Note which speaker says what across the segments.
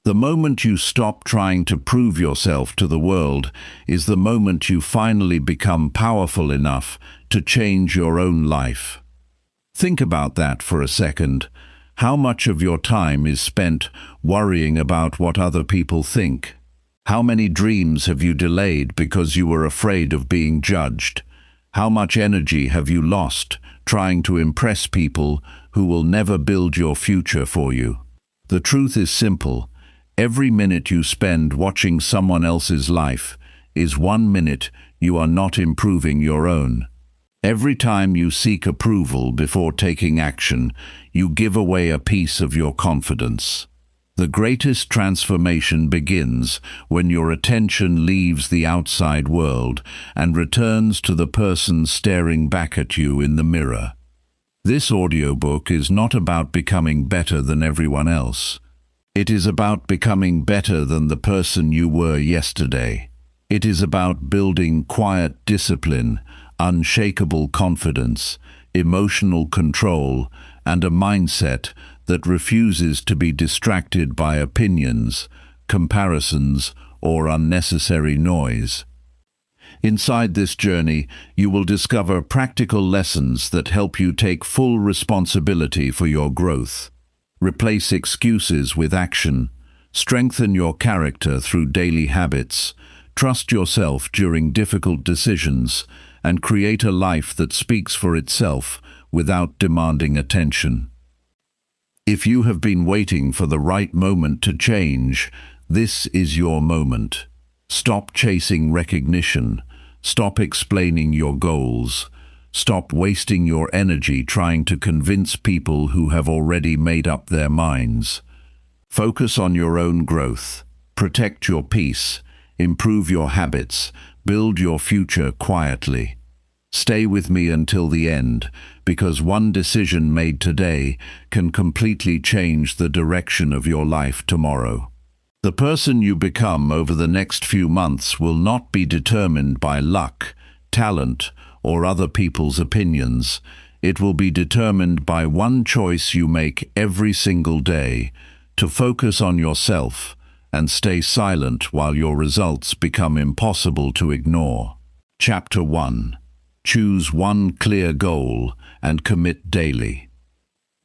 Speaker 1: The moment you stop trying to prove yourself to the world is the moment you finally become powerful enough to change your own life. Think about that for a second. How much of your time is spent worrying about what other people think? How many dreams have you delayed because you were afraid of being judged? How much energy have you lost trying to impress people who will never build your future for you? The truth is simple. Every minute you spend watching someone else's life is 1 minute you are not improving your own. Every time you seek approval before taking action, you give away a piece of your confidence. The greatest transformation begins when your attention leaves the outside world and returns to the person staring back at you in the mirror. This audiobook is not about becoming better than everyone else. It is about becoming better than the person you were yesterday. It is about building quiet discipline, unshakable confidence, emotional control, and a mindset that refuses to be distracted by opinions, comparisons, or unnecessary noise. Inside this journey, you will discover practical lessons that help you take full responsibility for your growth. Replace excuses with action. Strengthen your character through daily habits. Trust yourself during difficult decisions, and create a life that speaks for itself without demanding attention. If you have been waiting for the right moment to change, this is your moment. Stop chasing recognition. Stop explaining your goals. Stop wasting your energy trying to convince people who have already made up their minds. Focus on your own growth. Protect your peace. Improve your habits. Build your future quietly. Stay with me until the end, because one decision made today can completely change the direction of your life tomorrow. The person you become over the next few months will not be determined by luck, talent, or other people's opinions. It will be determined by one choice you make every single day: to focus on yourself and stay silent while your results become impossible to ignore. Chapter 1. Choose one clear goal and commit daily.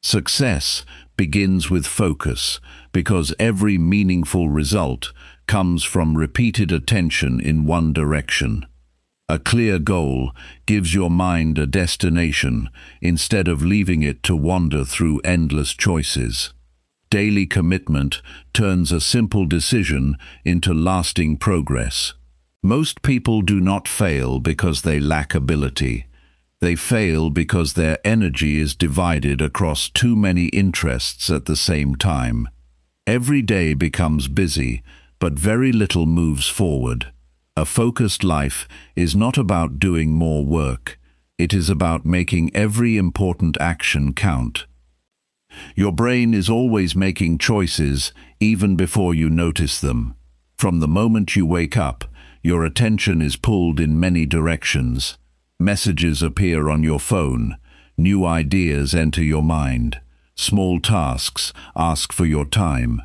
Speaker 1: Success begins with focus, because every meaningful result comes from repeated attention in one direction. A clear goal gives your mind a destination instead of leaving it to wander through endless choices. Daily commitment turns a simple decision into lasting progress. Most people do not fail because they lack ability. They fail because their energy is divided across too many interests at the same time. Every day becomes busy, but very little moves forward. A focused life is not about doing more work. It is about making every important action count. Your brain is always making choices even before you notice them. From the moment you wake up, your attention is pulled in many directions. Messages appear on your phone. New ideas enter your mind. Small tasks ask for your time.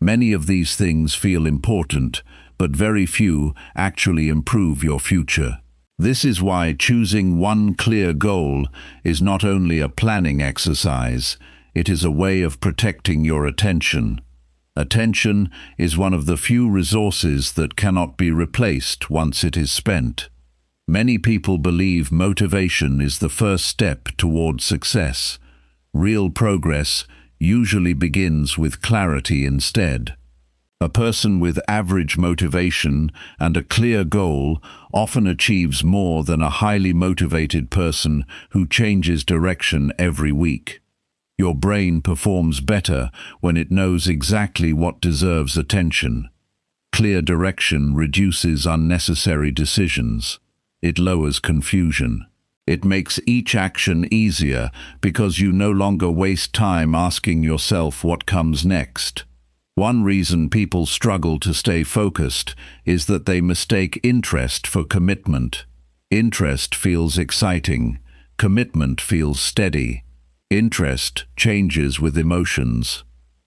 Speaker 1: Many of these things feel important, but very few actually improve your future. This is why choosing one clear goal is not only a planning exercise, it is a way of protecting your attention. Attention is one of the few resources that cannot be replaced once it is spent. Many people believe motivation is the first step toward success. Real progress usually begins with clarity instead. A person with average motivation and a clear goal often achieves more than a highly motivated person who changes direction every week. Your brain performs better when it knows exactly what deserves attention. Clear direction reduces unnecessary decisions. It lowers confusion. It makes each action easier because you no longer waste time asking yourself what comes next. One reason people struggle to stay focused is that they mistake interest for commitment. Interest feels exciting. Commitment feels steady. Interest changes with emotions.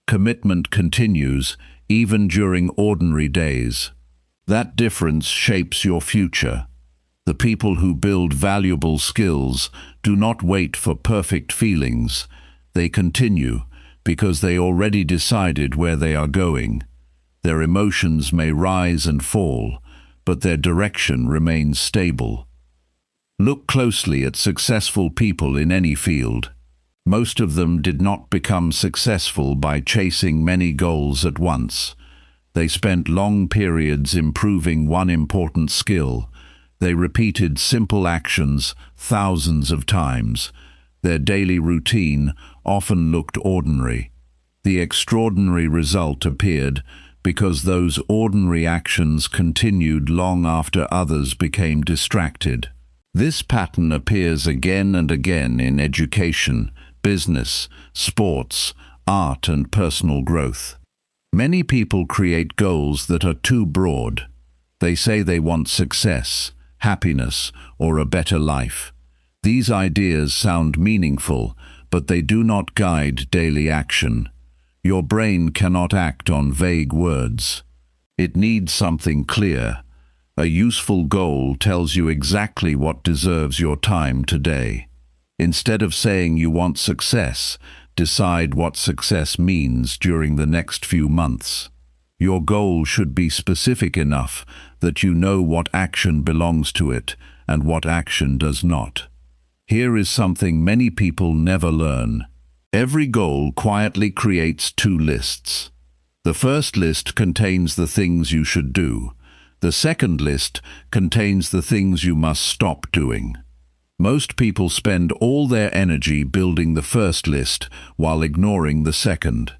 Speaker 1: Commitment continues even during ordinary days. That difference shapes your future. The people who build valuable skills do not wait for perfect feelings. They continue because they already decided where they are going. Their emotions may rise and fall, but their direction remains stable. Look closely at successful people in any field. Most of them did not become successful by chasing many goals at once. They spent long periods improving one important skill. They repeated simple actions thousands of times. Their daily routine often looked ordinary. The extraordinary result appeared because those ordinary actions continued long after others became distracted. This pattern appears again and again in education, business, sports, art, and personal growth. Many people create goals that are too broad. They say they want success, happiness, or a better life. These ideas sound meaningful, but they do not guide daily action. Your brain cannot act on vague words. It needs something clear. A useful goal tells you exactly what deserves your time today. Instead of saying you want success, decide what success means during the next few months. Your goal should be specific enough that you know what action belongs to it and what action does not. Here is something many people never learn. Every goal quietly creates two lists. The first list contains the things you should do. The second list contains the things you must stop doing. Most people spend all their energy building the first list while ignoring the second.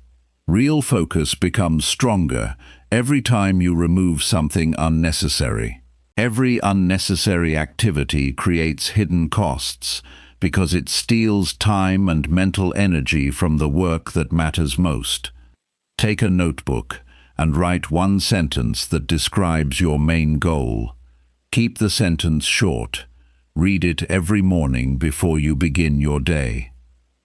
Speaker 1: Real focus becomes stronger every time you remove something unnecessary. Every unnecessary activity creates hidden costs because it steals time and mental energy from the work that matters most. Take a notebook and write one sentence that describes your main goal. Keep the sentence short. Read it every morning before you begin your day.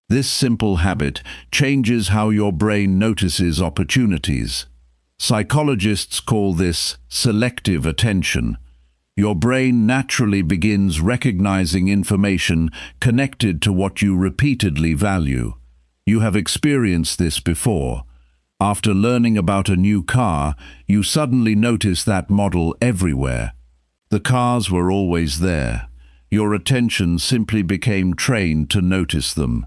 Speaker 1: This simple habit changes how your brain notices opportunities. Psychologists call this selective attention. Your brain naturally begins recognizing information connected to what you repeatedly value. You have experienced this before. After learning about a new car, you suddenly notice that model everywhere. The cars were always there. Your attention simply became trained to notice them.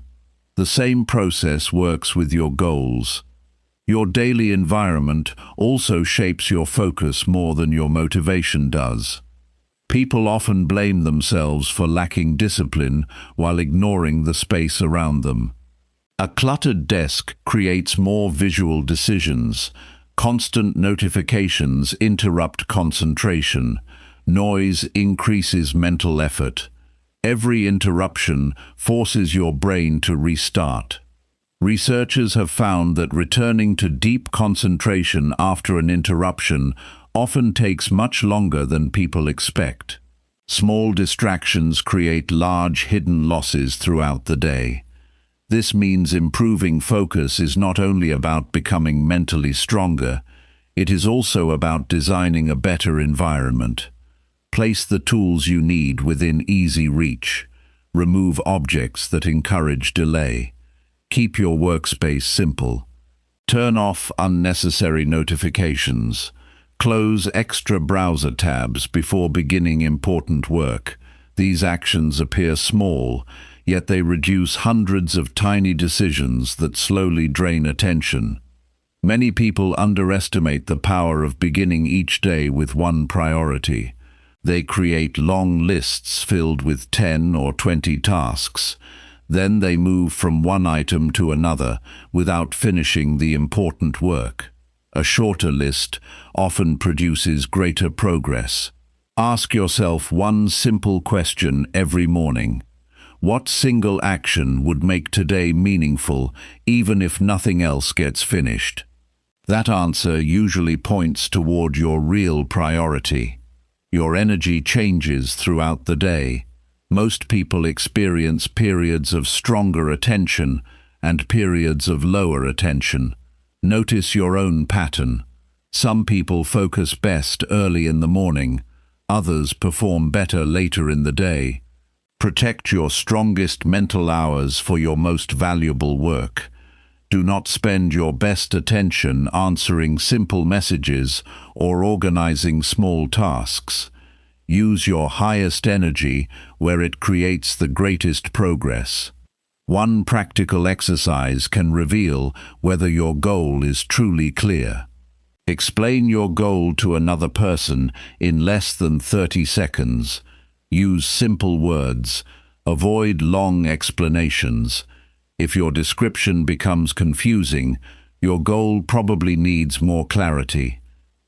Speaker 1: The same process works with your goals. Your daily environment also shapes your focus more than your motivation does. People often blame themselves for lacking discipline while ignoring the space around them. A cluttered desk creates more visual decisions. Constant notifications interrupt concentration. Noise increases mental effort. Every interruption forces your brain to restart. Researchers have found that returning to deep concentration after an interruption often takes much longer than people expect. Small distractions create large hidden losses throughout the day. This means improving focus is not only about becoming mentally stronger, it is also about designing a better environment. Place the tools you need within easy reach. Remove objects that encourage delay. Keep your workspace simple. Turn off unnecessary notifications. Close extra browser tabs before beginning important work. These actions appear small, yet they reduce hundreds of tiny decisions that slowly drain attention. Many people underestimate the power of beginning each day with one priority. They create long lists filled with 10 or 20 tasks. Then they move from one item to another without finishing the important work. A shorter list often produces greater progress. Ask yourself one simple question every morning. What single action would make today meaningful, even if nothing else gets finished? That answer usually points toward your real priority. Your energy changes throughout the day. Most people experience periods of stronger attention and periods of lower attention. Notice your own pattern. Some people focus best early in the morning, others perform better later in the day. Protect your strongest mental hours for your most valuable work. Do not spend your best attention answering simple messages or organizing small tasks. Use your highest energy where it creates the greatest progress. One practical exercise can reveal whether your goal is truly clear. Explain your goal to another person in less than 30 seconds. Use simple words. Avoid long explanations. If your description becomes confusing, your goal probably needs more clarity.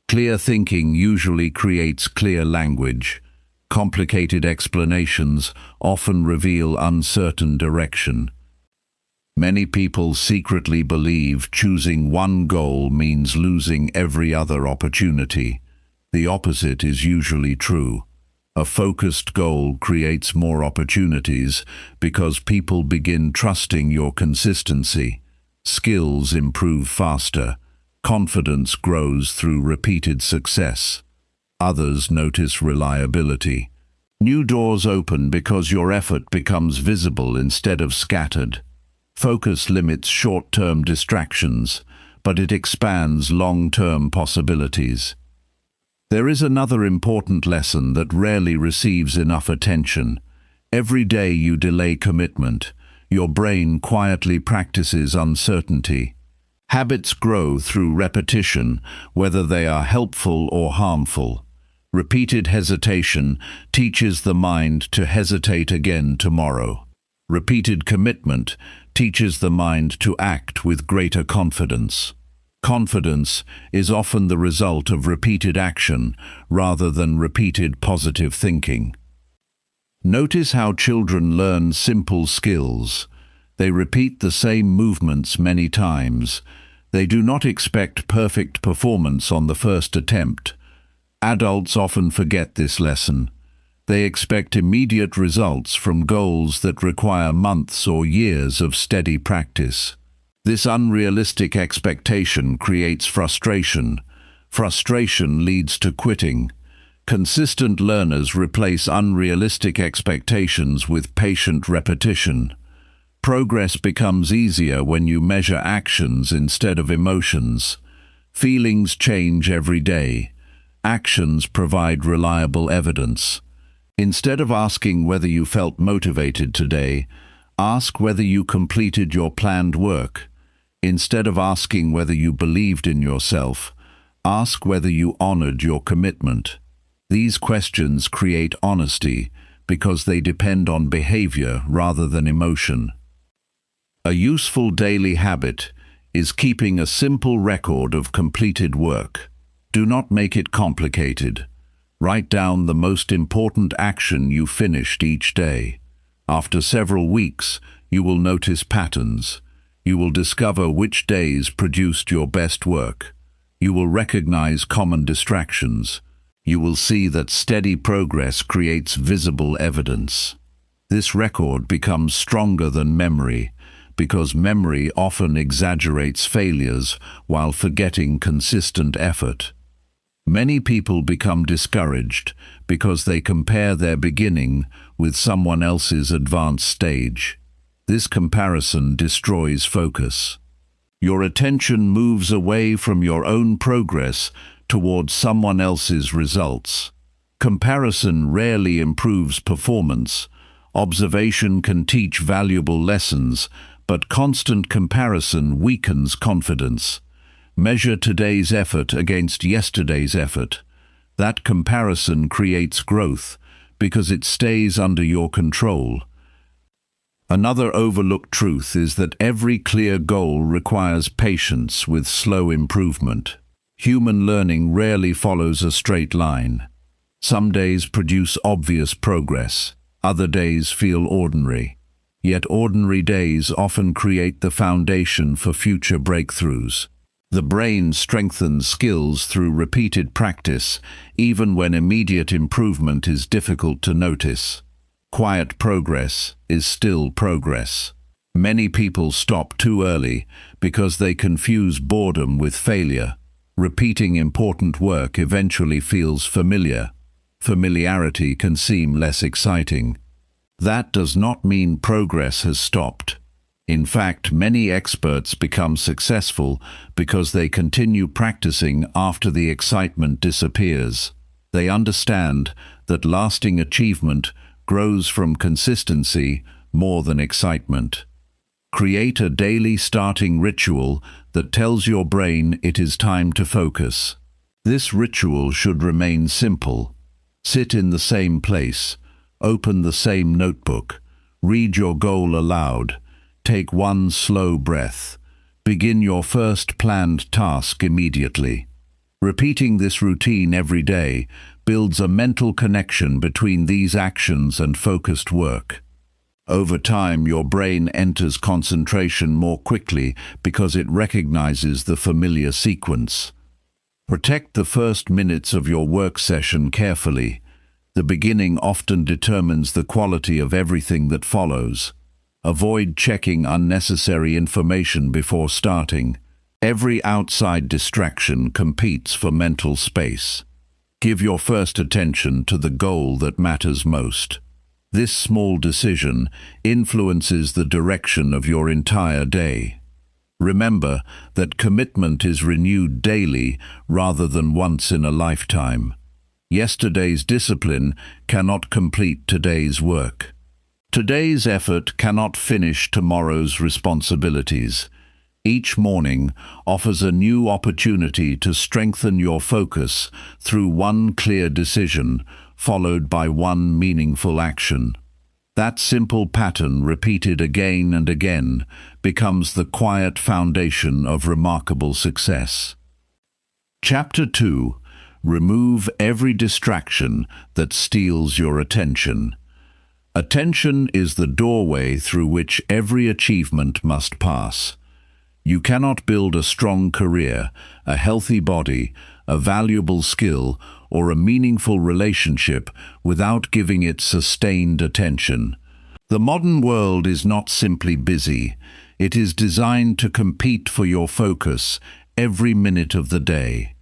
Speaker 1: Clear thinking usually creates clear language. Complicated explanations often reveal uncertain direction. Many people secretly believe choosing one goal means losing every other opportunity. The opposite is usually true. A focused goal creates more opportunities because people begin trusting your consistency. Skills improve faster. Confidence grows through repeated success. Others notice reliability. New doors open because your effort becomes visible instead of scattered. Focus limits short-term distractions, but it expands long-term possibilities. There is another important lesson that rarely receives enough attention. Every day you delay commitment, your brain quietly practices uncertainty. Habits grow through repetition, whether they are helpful or harmful. Repeated hesitation teaches the mind to hesitate again tomorrow. Repeated commitment teaches the mind to act with greater confidence. Confidence is often the result of repeated action rather than repeated positive thinking. Notice how children learn simple skills. They repeat the same movements many times. They do not expect perfect performance on the first attempt. Adults often forget this lesson. They expect immediate results from goals that require months or years of steady practice. This unrealistic expectation creates frustration. Frustration leads to quitting. Consistent learners replace unrealistic expectations with patient repetition. Progress becomes easier when you measure actions instead of emotions. Feelings change every day. Actions provide reliable evidence. Instead of asking whether you felt motivated today, ask whether you completed your planned work. Instead of asking whether you believed in yourself, ask whether you honored your commitment. These questions create honesty because they depend on behavior rather than emotion. A useful daily habit is keeping a simple record of completed work. Do not make it complicated. Write down the most important action you finished each day. After several weeks, you will notice patterns. You will discover which days produced your best work. You will recognize common distractions. You will see that steady progress creates visible evidence. This record becomes stronger than memory, because memory often exaggerates failures while forgetting consistent effort. Many people become discouraged because they compare their beginning with someone else's advanced stage. This comparison destroys focus. Your attention moves away from your own progress towards someone else's results. Comparison rarely improves performance. Observation can teach valuable lessons, but constant comparison weakens confidence. Measure today's effort against yesterday's effort. That comparison creates growth because it stays under your control. Another overlooked truth is that every clear goal requires patience with slow improvement. Human learning rarely follows a straight line. Some days produce obvious progress, other days feel ordinary. Yet ordinary days often create the foundation for future breakthroughs. The brain strengthens skills through repeated practice, even when immediate improvement is difficult to notice. Quiet progress is still progress. Many people stop too early because they confuse boredom with failure. Repeating important work eventually feels familiar. Familiarity can seem less exciting. That does not mean progress has stopped. In fact, many experts become successful because they continue practicing after the excitement disappears. They understand that lasting achievement grows from consistency more than excitement. Create a daily starting ritual that tells your brain it is time to focus. This ritual should remain simple. Sit in the same place, open the same notebook, read your goal aloud, take one slow breath. Begin your first planned task immediately. Repeating this routine every day builds a mental connection between these actions and focused work. Over time, your brain enters concentration more quickly because it recognizes the familiar sequence. Protect the first minutes of your work session carefully. The beginning often determines the quality of everything that follows. Avoid checking unnecessary information before starting. Every outside distraction competes for mental space. Give your first attention to the goal that matters most. This small decision influences the direction of your entire day. Remember that commitment is renewed daily rather than once in a lifetime. Yesterday's discipline cannot complete today's work. Today's effort cannot finish tomorrow's responsibilities. Each morning offers a new opportunity to strengthen your focus through one clear decision, followed by one meaningful action. That simple pattern, repeated again and again, becomes the quiet foundation of remarkable success. Chapter 2. Remove every distraction that steals your attention. Attention is the doorway through which every achievement must pass. You cannot build a strong career, a healthy body, a valuable skill, or a meaningful relationship without giving it sustained attention. The modern world is not simply busy. It is designed to compete for your focus every minute of the day.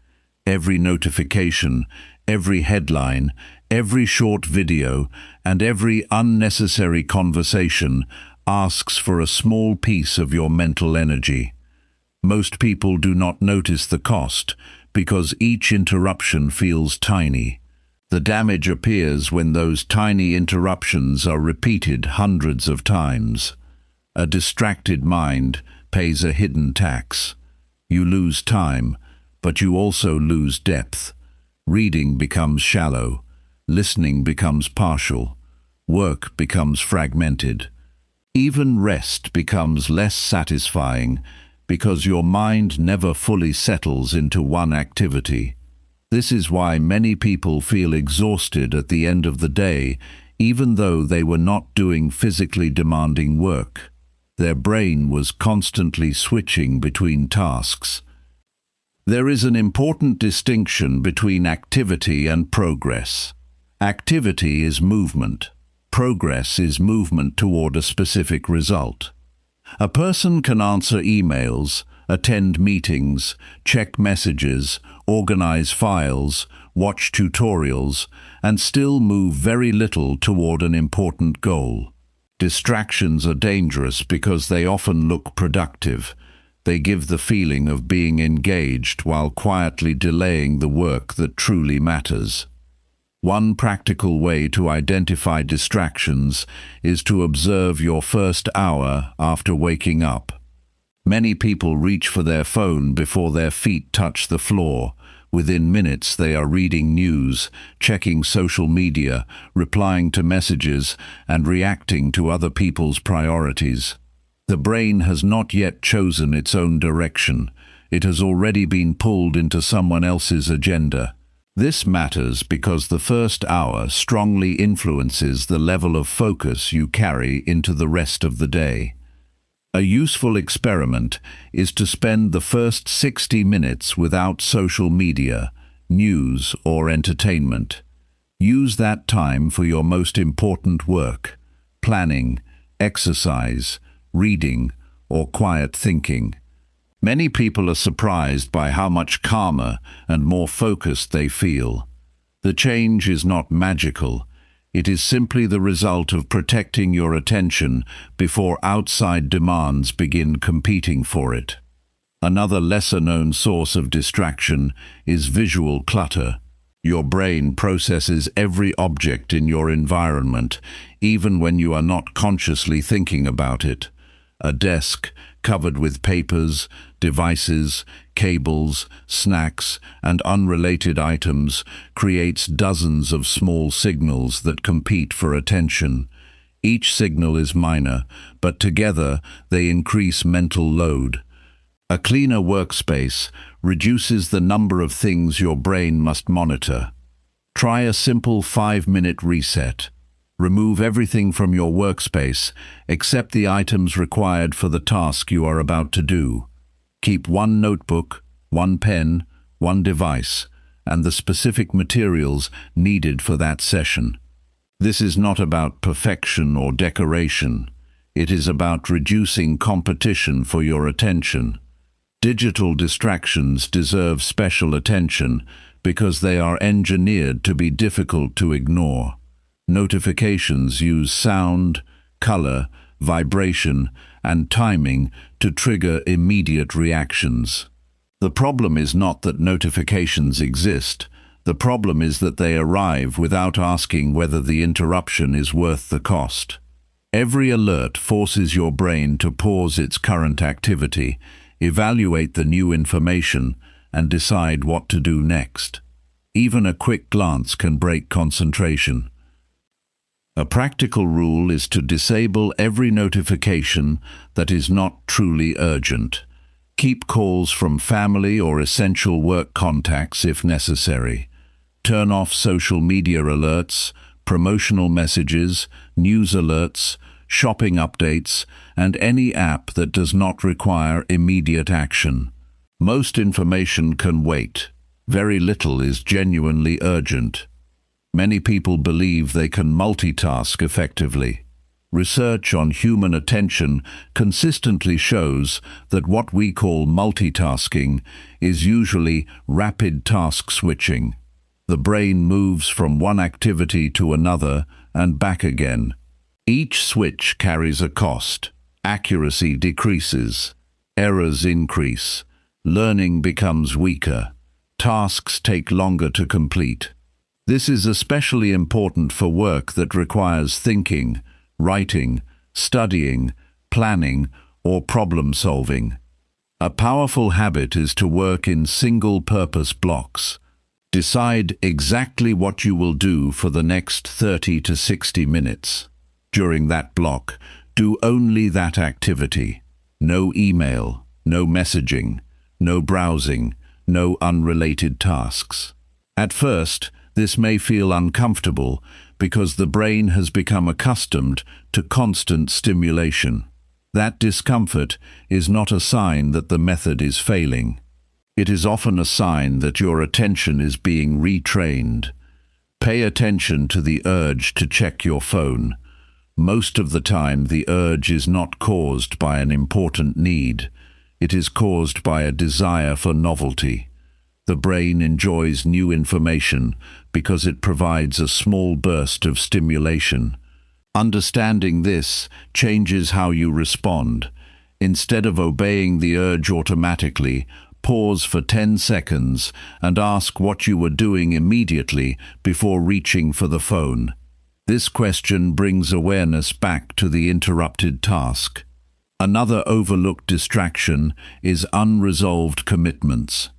Speaker 1: Every notification, every headline, every short video, and every unnecessary conversation asks for a small piece of your mental energy. Most people do not notice the cost because each interruption feels tiny. The damage appears when those tiny interruptions are repeated hundreds of times. A distracted mind pays a hidden tax. You lose time, but you also lose depth. Reading becomes shallow. Listening becomes partial. Work becomes fragmented. Even rest becomes less satisfying because your mind never fully settles into one activity. This is why many people feel exhausted at the end of the day, even though they were not doing physically demanding work. Their brain was constantly switching between tasks. There is an important distinction between activity and progress. Activity is movement. Progress is movement toward a specific result. A person can answer emails, attend meetings, check messages, organize files, watch tutorials, and still move very little toward an important goal. Distractions are dangerous because they often look productive. They give the feeling of being engaged while quietly delaying the work that truly matters. One practical way to identify distractions is to observe your first hour after waking up. Many people reach for their phone before their feet touch the floor. Within minutes, they are reading news, checking social media, replying to messages, and reacting to other people's priorities. The brain has not yet chosen its own direction. It has already been pulled into someone else's agenda. This matters because the first hour strongly influences the level of focus you carry into the rest of the day. A useful experiment is to spend the first 60 minutes without social media, news, or entertainment. Use that time for your most important work: planning, exercise, reading, or quiet thinking. Many people are surprised by how much calmer and more focused they feel. The change is not magical. It is simply the result of protecting your attention before outside demands begin competing for it. Another lesser-known source of distraction is visual clutter. Your brain processes every object in your environment, even when you are not consciously thinking about it. A desk covered with papers, devices, cables, snacks, and unrelated items creates dozens of small signals that compete for attention. Each signal is minor, but together they increase mental load. A cleaner workspace reduces the number of things your brain must monitor. Try a simple 5-minute reset. Remove everything from your workspace except the items required for the task you are about to do. Keep one notebook, one pen, one device, and the specific materials needed for that session. This is not about perfection or decoration. It is about reducing competition for your attention. Digital distractions deserve special attention because they are engineered to be difficult to ignore. Notifications use sound, color, vibration, and timing to trigger immediate reactions. The problem is not that notifications exist. The problem is that they arrive without asking whether the interruption is worth the cost. Every alert forces your brain to pause its current activity, evaluate the new information, and decide what to do next. Even a quick glance can break concentration. A practical rule is to disable every notification that is not truly urgent. Keep calls from family or essential work contacts if necessary. Turn off social media alerts, promotional messages, news alerts, shopping updates, and any app that does not require immediate action. Most information can wait. Very little is genuinely urgent. Many people believe they can multitask effectively. Research on human attention consistently shows that what we call multitasking is usually rapid task switching. The brain moves from one activity to another and back again. Each switch carries a cost. Accuracy decreases. Errors increase. Learning becomes weaker. Tasks take longer to complete. This is especially important for work that requires thinking, writing, studying, planning, or problem-solving. A powerful habit is to work in single-purpose blocks. Decide exactly what you will do for the next 30 to 60 minutes. During that block, do only that activity. No email, no messaging, no browsing, no unrelated tasks. At first, this may feel uncomfortable because the brain has become accustomed to constant stimulation. That discomfort is not a sign that the method is failing. It is often a sign that your attention is being retrained. Pay attention to the urge to check your phone. Most of the time, the urge is not caused by an important need. It is caused by a desire for novelty. The brain enjoys new information because it provides a small burst of stimulation. Understanding this changes how you respond. Instead of obeying the urge automatically, pause for 10 seconds and ask what you were doing immediately before reaching for the phone. This question brings awareness back to the interrupted task. Another overlooked distraction is unresolved commitments.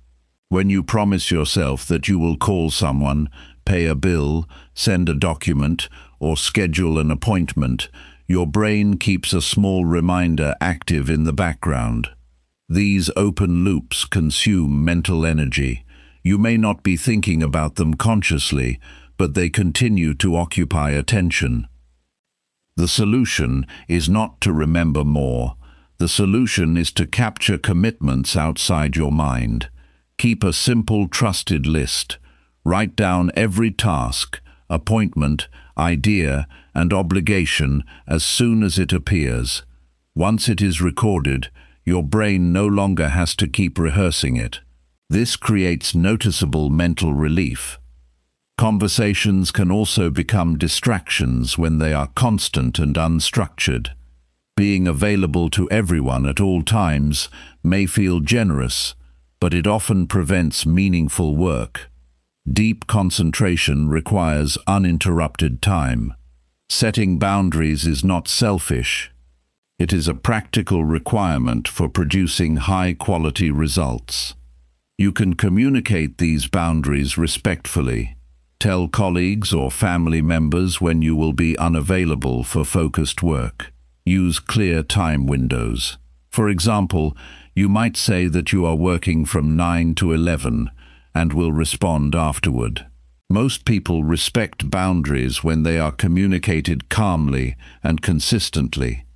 Speaker 1: When you promise yourself that you will call someone, pay a bill, send a document, or schedule an appointment, your brain keeps a small reminder active in the background. These open loops consume mental energy. You may not be thinking about them consciously, but they continue to occupy attention. The solution is not to remember more. The solution is to capture commitments outside your mind. Keep a simple, trusted list. Write down every task, appointment, idea, and obligation as soon as it appears. Once it is recorded, Your brain no longer has to keep rehearsing it. This creates noticeable mental relief. Conversations can also become distractions when they are constant and unstructured. Being available to everyone at all times may feel generous, but it often prevents meaningful work. Deep concentration requires uninterrupted time. Setting boundaries is not selfish. It is a practical requirement for producing high-quality results. You can communicate these boundaries respectfully. Tell colleagues or family members when you will be unavailable for focused work. Use clear time windows. For example, you might say that you are working from 9 to 11 and will respond afterward. Most people respect boundaries when they are communicated calmly and consistently.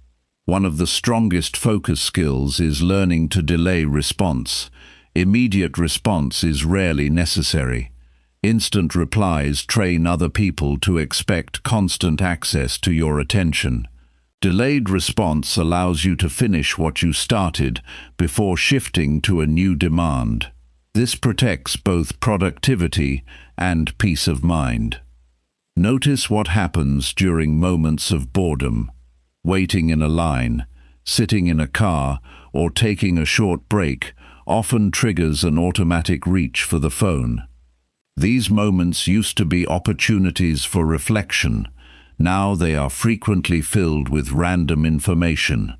Speaker 1: One of the strongest focus skills is learning to delay response. Immediate response is rarely necessary. Instant replies train other people to expect constant access to your attention. Delayed response allows you to finish what you started before shifting to a new demand. This protects both productivity and peace of mind. Notice what happens during moments of boredom. Waiting in a line, sitting in a car, or taking a short break often triggers an automatic reach for the phone. These moments used to be opportunities for reflection. Now they are frequently filled with random information.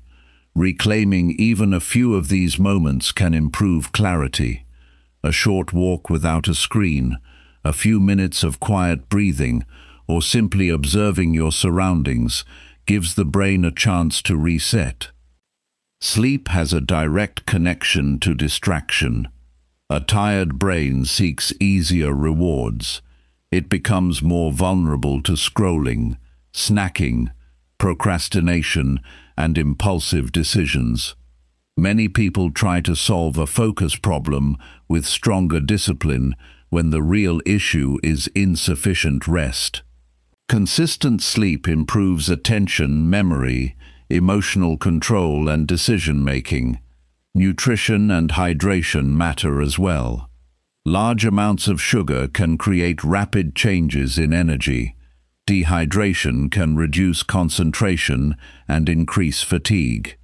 Speaker 1: Reclaiming even a few of these moments can improve clarity. A short walk without a screen, a few minutes of quiet breathing, or simply observing your surroundings gives the brain a chance to reset. Sleep has a direct connection to distraction. A tired brain seeks easier rewards. It becomes more vulnerable to scrolling, snacking, procrastination, and impulsive decisions. Many people try to solve a focus problem with stronger discipline when the real issue is insufficient rest. Consistent sleep improves attention, memory, emotional control, and decision-making. Nutrition and hydration matter as well. Large amounts of sugar can create rapid changes in energy. Dehydration can reduce concentration and increase fatigue.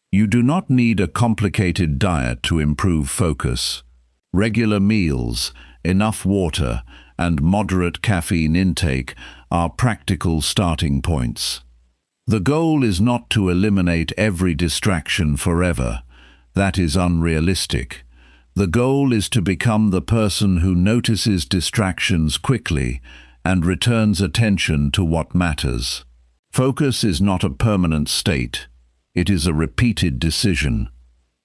Speaker 1: You do not need a complicated diet to improve focus. Regular meals, enough water, and moderate caffeine intake are practical starting points. The goal is not to eliminate every distraction forever. That is unrealistic. The goal is to become the person who notices distractions quickly and returns attention to what matters. Focus is not a permanent state. It is a repeated decision.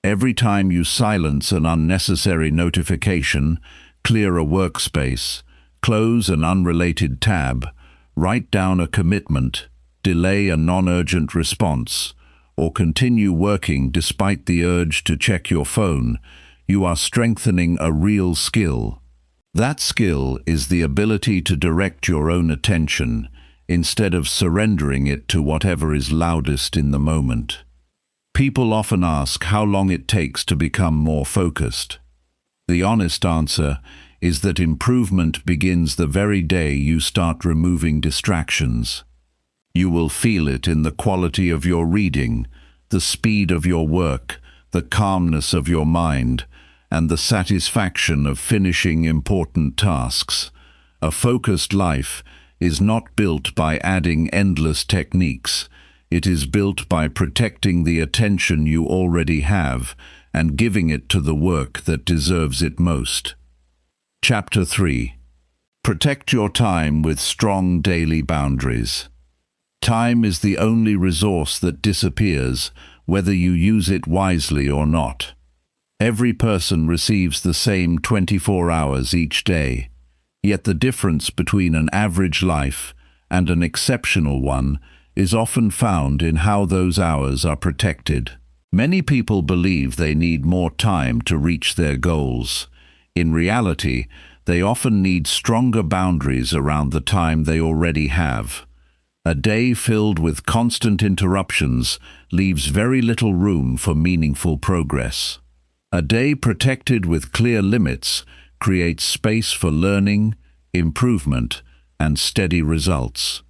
Speaker 1: Every time you silence an unnecessary notification, clear a workspace, close an unrelated tab, write down a commitment, delay a non-urgent response, or continue working despite the urge to check your phone, you are strengthening a real skill. That skill is the ability to direct your own attention instead of surrendering it to whatever is loudest in the moment. People often ask how long it takes to become more focused. The honest answer is that improvement begins the very day you start removing distractions. You will feel it in the quality of your reading, the speed of your work, the calmness of your mind, and the satisfaction of finishing important tasks. A focused life is not built by adding endless techniques. It is built by protecting the attention you already have and giving it to the work that deserves it most. Chapter 3. Protect your time with strong daily boundaries. Time is the only resource that disappears, whether you use it wisely or not. Every person receives the same 24 hours each day, yet the difference between an average life and an exceptional one is often found in how those hours are protected. Many people believe they need more time to reach their goals. In reality, they often need stronger boundaries around the time they already have. A day filled with constant interruptions leaves very little room for meaningful progress. A day protected with clear limits creates space for learning, improvement, and steady results.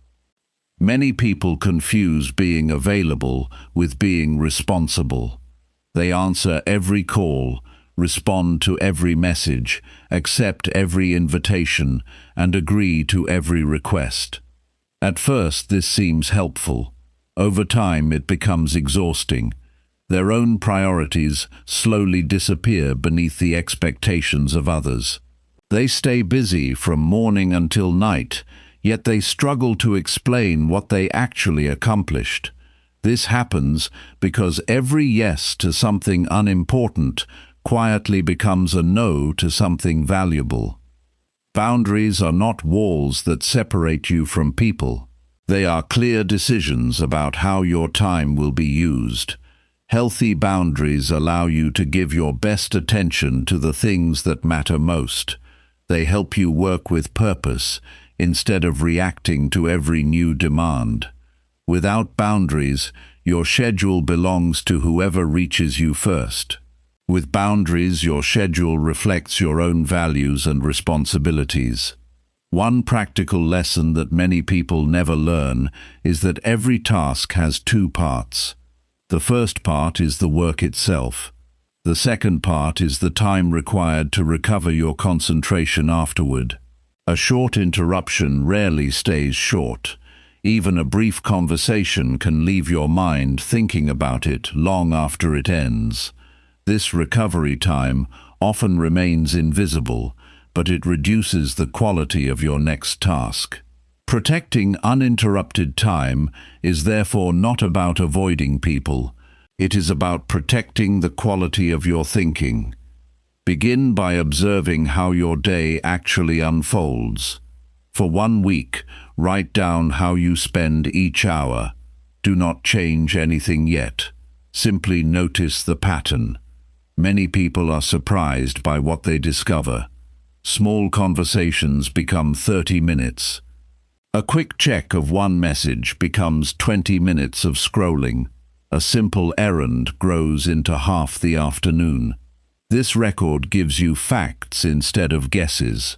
Speaker 1: Many people confuse being available with being responsible. They answer every call, respond to every message, accept every invitation, and agree to every request. At first, this seems helpful. Over time, it becomes exhausting. Their own priorities slowly disappear beneath the expectations of others. They stay busy from morning until night, yet they struggle to explain what they actually accomplished. This happens because every yes to something unimportant quietly becomes a no to something valuable. Boundaries are not walls that separate you from people. They are clear decisions about how your time will be used. Healthy boundaries allow you to give your best attention to the things that matter most. They help you work with purpose instead of reacting to every new demand. Without boundaries, your schedule belongs to whoever reaches you first. With boundaries, your schedule reflects your own values and responsibilities. One practical lesson that many people never learn is that every task has two parts. The first part is the work itself. The second part is the time required to recover your concentration afterward. A short interruption rarely stays short. Even a brief conversation can leave your mind thinking about it long after it ends. This recovery time often remains invisible, but it reduces the quality of your next task. Protecting uninterrupted time is therefore not about avoiding people. It is about protecting the quality of your thinking. Begin by observing how your day actually unfolds. For 1 week, write down how you spend each hour. Do not change anything yet. Simply notice the pattern. Many people are surprised by what they discover. Small conversations become 30 minutes. A quick check of one message becomes 20 minutes of scrolling. A simple errand grows into half the afternoon. This record gives you facts instead of guesses.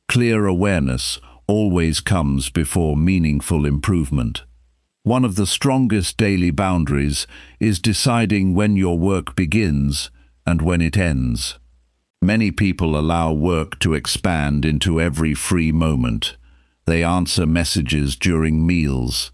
Speaker 1: Clear awareness always comes before meaningful improvement. One of the strongest daily boundaries is deciding when your work begins and when it ends. Many people allow work to expand into every free moment. They answer messages during meals.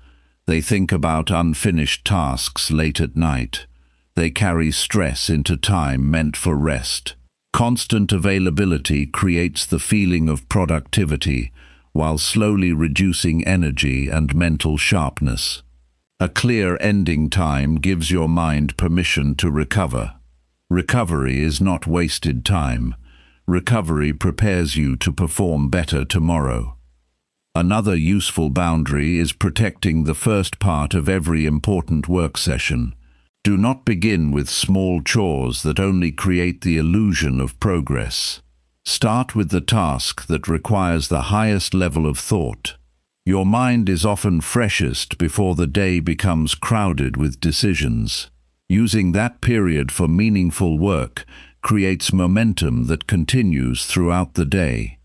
Speaker 1: They think about unfinished tasks late at night. They carry stress into time meant for rest. Constant availability creates the feeling of productivity, while slowly reducing energy and mental sharpness. A clear ending time gives your mind permission to recover. Recovery is not wasted time. Recovery prepares you to perform better tomorrow. Another useful boundary is protecting the first part of every important work session. Do not begin with small chores that only create the illusion of progress. Start with the task that requires the highest level of thought. Your mind is often freshest before the day becomes crowded with decisions. Using that period for meaningful work creates momentum that continues throughout the day.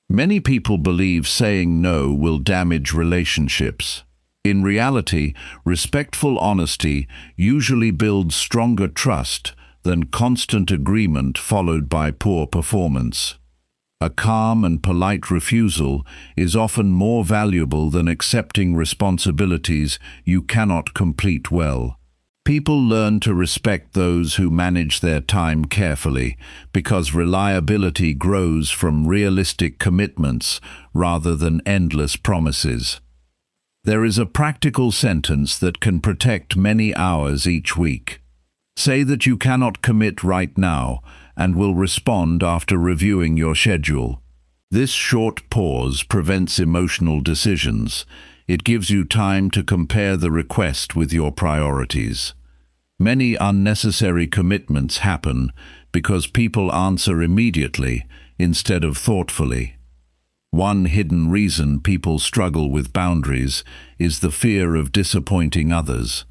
Speaker 1: Many people believe saying no will damage relationships. In reality, respectful honesty usually builds stronger trust than constant agreement followed by poor performance. A calm and polite refusal is often more valuable than accepting responsibilities you cannot complete well. People learn to respect those who manage their time carefully because reliability grows from realistic commitments rather than endless promises. There is a practical sentence that can protect many hours each week. Say that you cannot commit right now and will respond after reviewing your schedule. This short pause prevents emotional decisions. It gives you time to compare the request with your priorities. Many unnecessary commitments happen because people answer immediately instead of thoughtfully. One hidden reason people struggle with boundaries is the fear of disappointing others.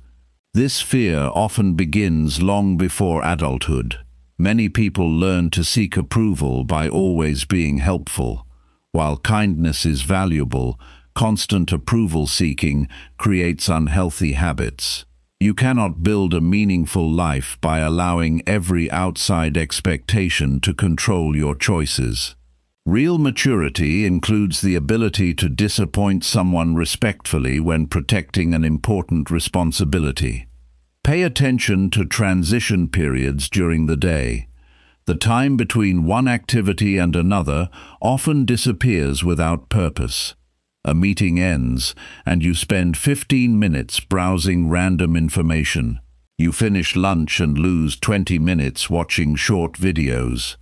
Speaker 1: This fear often begins long before adulthood. Many people learn to seek approval by always being helpful. While kindness is valuable, constant approval seeking creates unhealthy habits. You cannot build a meaningful life by allowing every outside expectation to control your choices. Real maturity includes the ability to disappoint someone respectfully when protecting an important responsibility. Pay attention to transition periods during the day. The time between one activity and another often disappears without purpose. A meeting ends, and you spend 15 minutes browsing random information. You finish lunch and lose 20 minutes watching short videos.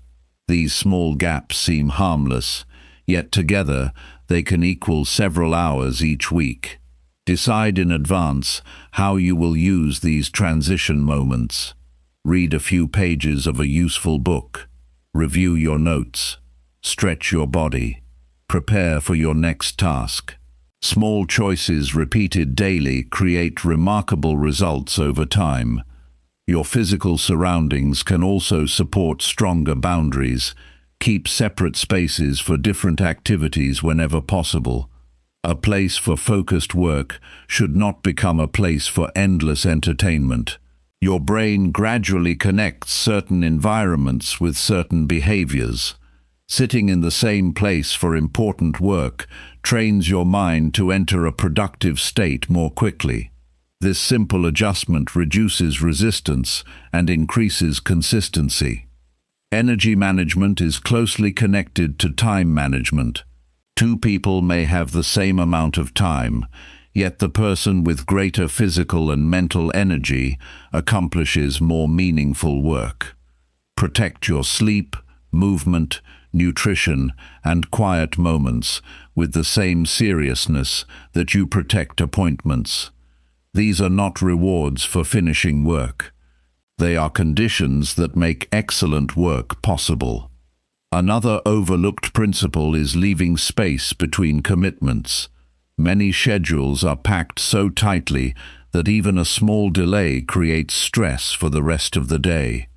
Speaker 1: These small gaps seem harmless, yet together they can equal several hours each week. Decide in advance how you will use these transition moments. Read a few pages of a useful book. Review your notes. Stretch your body. Prepare for your next task. Small choices repeated daily create remarkable results over time. Your physical surroundings can also support stronger boundaries. Keep separate spaces for different activities whenever possible. A place for focused work should not become a place for endless entertainment. Your brain gradually connects certain environments with certain behaviors. Sitting in the same place for important work trains your mind to enter a productive state more quickly. This simple adjustment reduces resistance and increases consistency. Energy management is closely connected to time management. Two people may have the same amount of time, yet the person with greater physical and mental energy accomplishes more meaningful work. Protect your sleep, movement, nutrition, and quiet moments with the same seriousness that you protect appointments. These are not rewards for finishing work. They are conditions that make excellent work possible. Another overlooked principle is leaving space between commitments. Many schedules are packed so tightly that even a small delay creates stress for the rest of the day.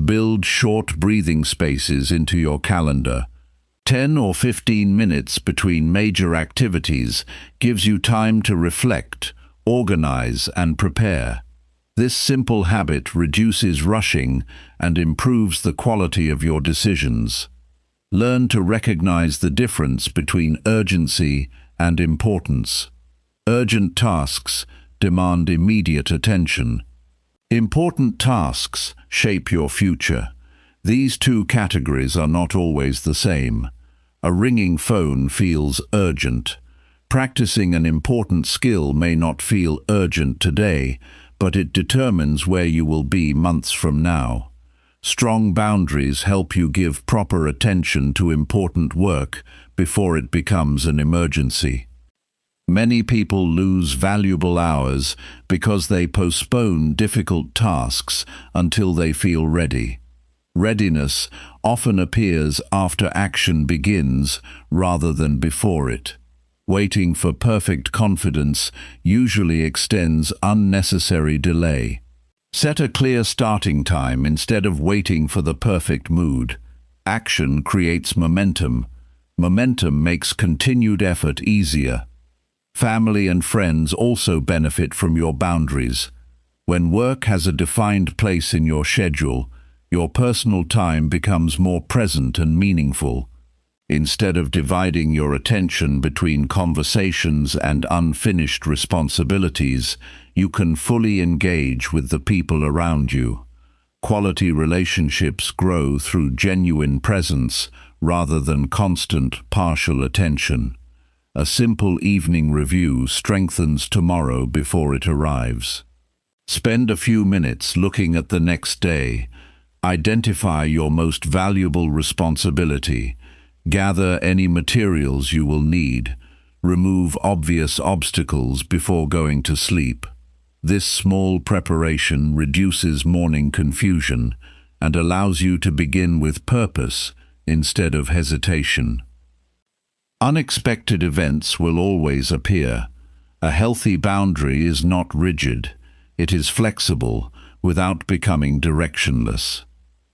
Speaker 1: Build short breathing spaces into your calendar. 10 or 15 minutes between major activities gives you time to reflect, organize, and prepare. This simple habit reduces rushing and improves the quality of your decisions. Learn to recognize the difference between urgency and importance. Urgent tasks demand immediate attention. Important tasks shape your future. These two categories are not always the same. A ringing phone feels urgent. Practicing an important skill may not feel urgent today, but it determines where you will be months from now. Strong boundaries help you give proper attention to important work before it becomes an emergency. Many people lose valuable hours because they postpone difficult tasks until they feel ready. Readiness often appears after action begins rather than before it. Waiting for perfect confidence usually extends unnecessary delay. Set a clear starting time instead of waiting for the perfect mood. Action creates momentum. Momentum makes continued effort easier. Family and friends also benefit from your boundaries. When work has a defined place in your schedule, your personal time becomes more present and meaningful. Instead of dividing your attention between conversations and unfinished responsibilities, you can fully engage with the people around you. Quality relationships grow through genuine presence rather than constant, partial attention. A simple evening review strengthens tomorrow before it arrives. Spend a few minutes looking at the next day. Identify your most valuable responsibility. Gather any materials you will need. Remove obvious obstacles before going to sleep. This small preparation reduces morning confusion and allows you to begin with purpose instead of hesitation. Unexpected events will always appear. A healthy boundary is not rigid. It is flexible, without becoming directionless.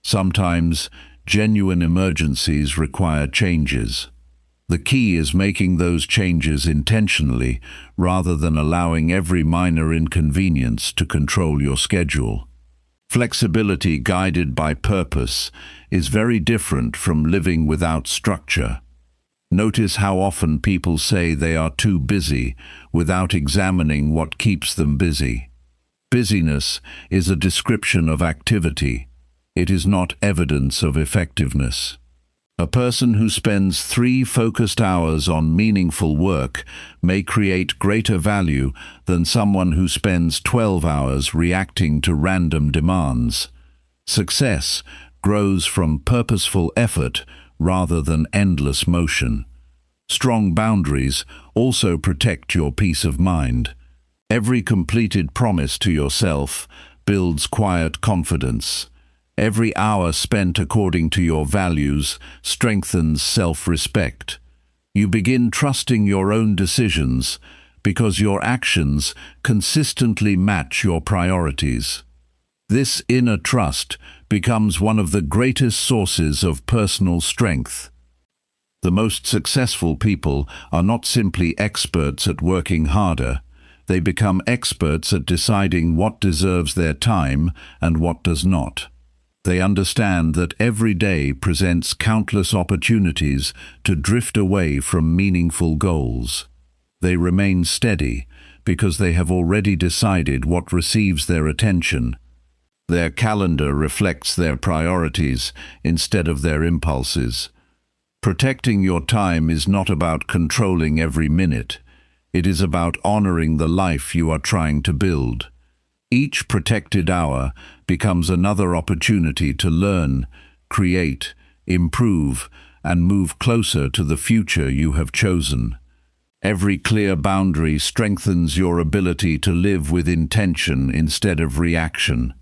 Speaker 1: Sometimes, genuine emergencies require changes. The key is making those changes intentionally, rather than allowing every minor inconvenience to control your schedule. Flexibility guided by purpose is very different from living without structure. Notice how often people say they are too busy without examining what keeps them busy. Busyness is a description of activity. It is not evidence of effectiveness. A person who spends 3 focused hours on meaningful work may create greater value than someone who spends 12 hours reacting to random demands. Success grows from purposeful effort rather than endless motion. Strong boundaries also protect your peace of mind. Every completed promise to yourself builds quiet confidence. Every hour spent according to your values strengthens self-respect. You begin trusting your own decisions because your actions consistently match your priorities. This inner trust becomes one of the greatest sources of personal strength. The most successful people are not simply experts at working harder. They become experts at deciding what deserves their time and what does not. They understand that every day presents countless opportunities to drift away from meaningful goals. They remain steady because they have already decided what receives their attention. Their calendar reflects their priorities instead of their impulses. Protecting your time is not about controlling every minute. It is about honoring the life you are trying to build. Each protected hour becomes another opportunity to learn, create, improve, and move closer to the future you have chosen. Every clear boundary strengthens your ability to live with intention instead of reaction.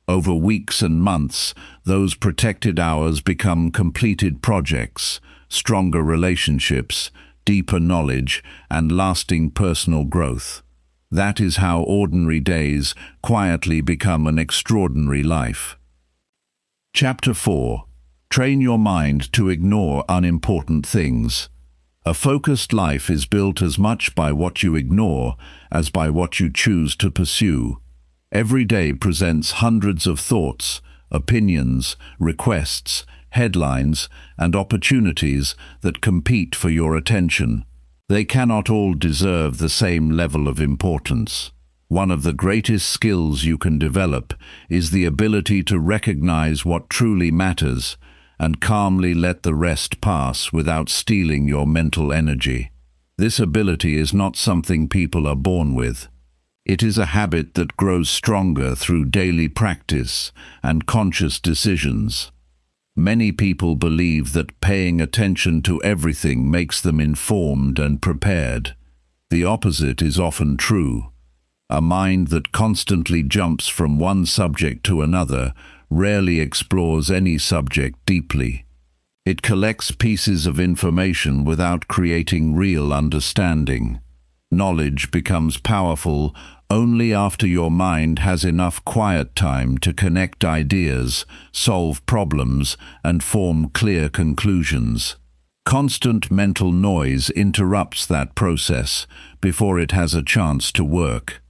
Speaker 1: Over weeks and months, those protected hours become completed projects, stronger relationships, deeper knowledge, and lasting personal growth. That is how ordinary days quietly become an extraordinary life. Chapter 4. Train your mind to ignore unimportant things. A focused life is built as much by what you ignore as by what you choose to pursue. Every day presents hundreds of thoughts, opinions, requests, headlines, and opportunities that compete for your attention. They cannot all deserve the same level of importance. One of the greatest skills you can develop is the ability to recognize what truly matters and calmly let the rest pass without stealing your mental energy. This ability is not something people are born with. It is a habit that grows stronger through daily practice and conscious decisions. Many people believe that paying attention to everything makes them informed and prepared. The opposite is often true. A mind that constantly jumps from one subject to another rarely explores any subject deeply. It collects pieces of information without creating real understanding. Knowledge becomes powerful only after your mind has enough quiet time to connect ideas, solve problems, and form clear conclusions. Constant mental noise interrupts that process before it has a chance to work.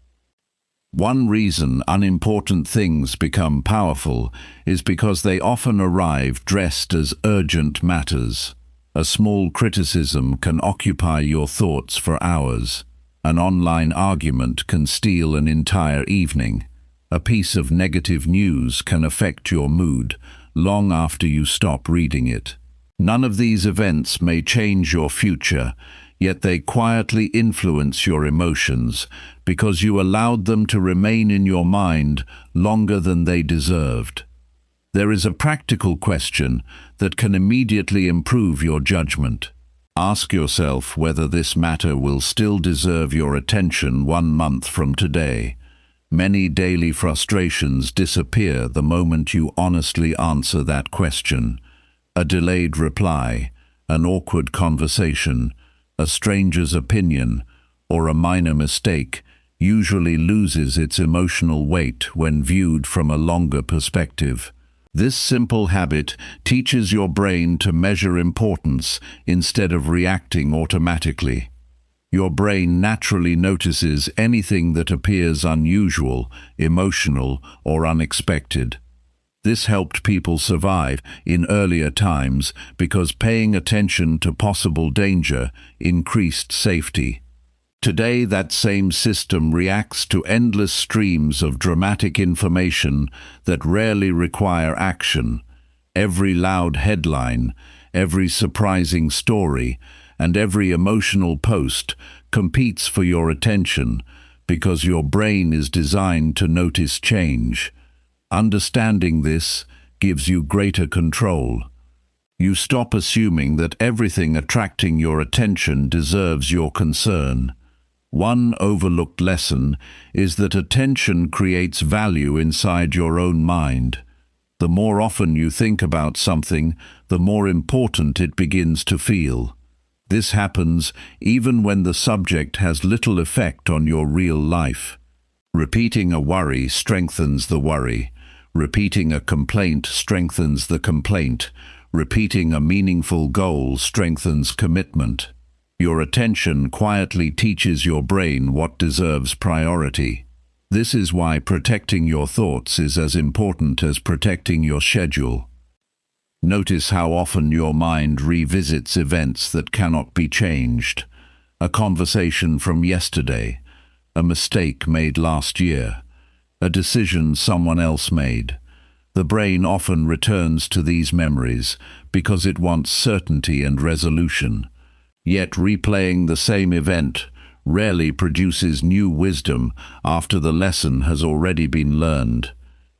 Speaker 1: One reason unimportant things become powerful is because they often arrive dressed as urgent matters. A small criticism can occupy your thoughts for hours. An online argument can steal an entire evening. A piece of negative news can affect your mood long after you stop reading it. None of these events may change your future, yet they quietly influence your emotions because you allowed them to remain in your mind longer than they deserved. There is a practical question that can immediately improve your judgment. Ask yourself whether this matter will still deserve your attention 1 month from today. Many daily frustrations disappear the moment you honestly answer that question. A delayed reply, an awkward conversation, A stranger's opinion, or a minor mistake, usually loses its emotional weight when viewed from a longer perspective. This simple habit teaches your brain to measure importance instead of reacting automatically. Your brain naturally notices anything that appears unusual, emotional, or unexpected. This helped people survive in earlier times because paying attention to possible danger increased safety. Today, that same system reacts to endless streams of dramatic information that rarely require action. Every loud headline, every surprising story, and every emotional post competes for your attention because your brain is designed to notice change. Understanding this gives you greater control. You stop assuming that everything attracting your attention deserves your concern. One overlooked lesson is that attention creates value inside your own mind. The more often you think about something, the more important it begins to feel. This happens even when the subject has little effect on your real life. Repeating a worry strengthens the worry. Repeating a complaint strengthens the complaint. Repeating a meaningful goal strengthens commitment. Your attention quietly teaches your brain what deserves priority. This is why protecting your thoughts is as important as protecting your schedule. Notice how often your mind revisits events that cannot be changed. A conversation from yesterday, a mistake made last year, a decision someone else made. The brain often returns to these memories because it wants certainty and resolution. Yet replaying the same event rarely produces new wisdom after the lesson has already been learned.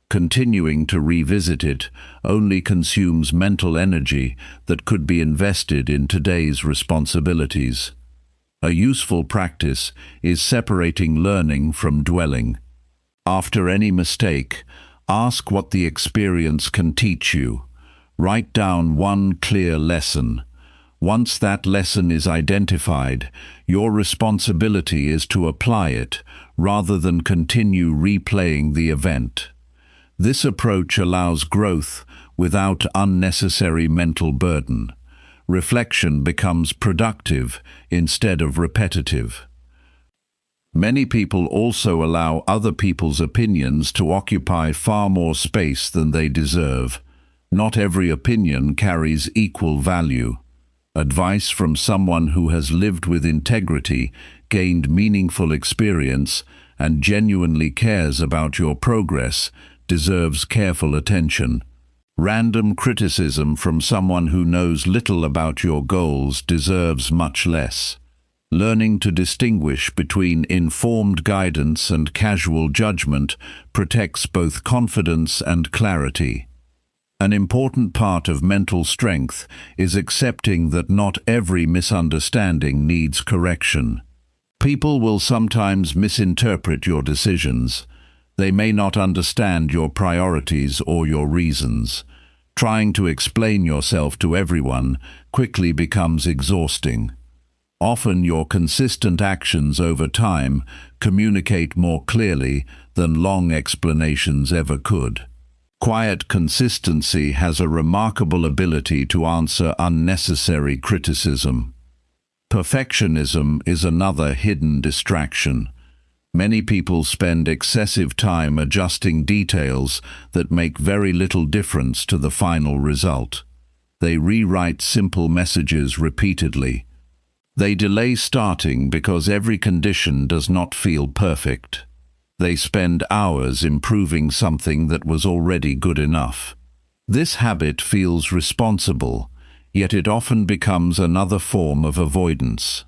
Speaker 1: Continuing to revisit it only consumes mental energy that could be invested in today's responsibilities. A useful practice is separating learning from dwelling. After any mistake, ask what the experience can teach you. Write down one clear lesson. Once that lesson is identified, your responsibility is to apply it rather than continue replaying the event. This approach allows growth without unnecessary mental burden. Reflection becomes productive instead of repetitive. Many people also allow other people's opinions to occupy far more space than they deserve. Not every opinion carries equal value. Advice from someone who has lived with integrity, gained meaningful experience, and genuinely cares about your progress deserves careful attention. Random criticism from someone who knows little about your goals deserves much less. Learning to distinguish between informed guidance and casual judgment protects both confidence and clarity. An important part of mental strength is accepting that not every misunderstanding needs correction. People will sometimes misinterpret your decisions. They may not understand your priorities or your reasons. Trying to explain yourself to everyone quickly becomes exhausting. Often your consistent actions over time communicate more clearly than long explanations ever could. Quiet consistency has a remarkable ability to answer unnecessary criticism. Perfectionism is another hidden distraction. Many people spend excessive time adjusting details that make very little difference to the final result. They rewrite simple messages repeatedly. They delay starting because every condition does not feel perfect. They spend hours improving something that was already good enough. This habit feels responsible, yet it often becomes another form of avoidance.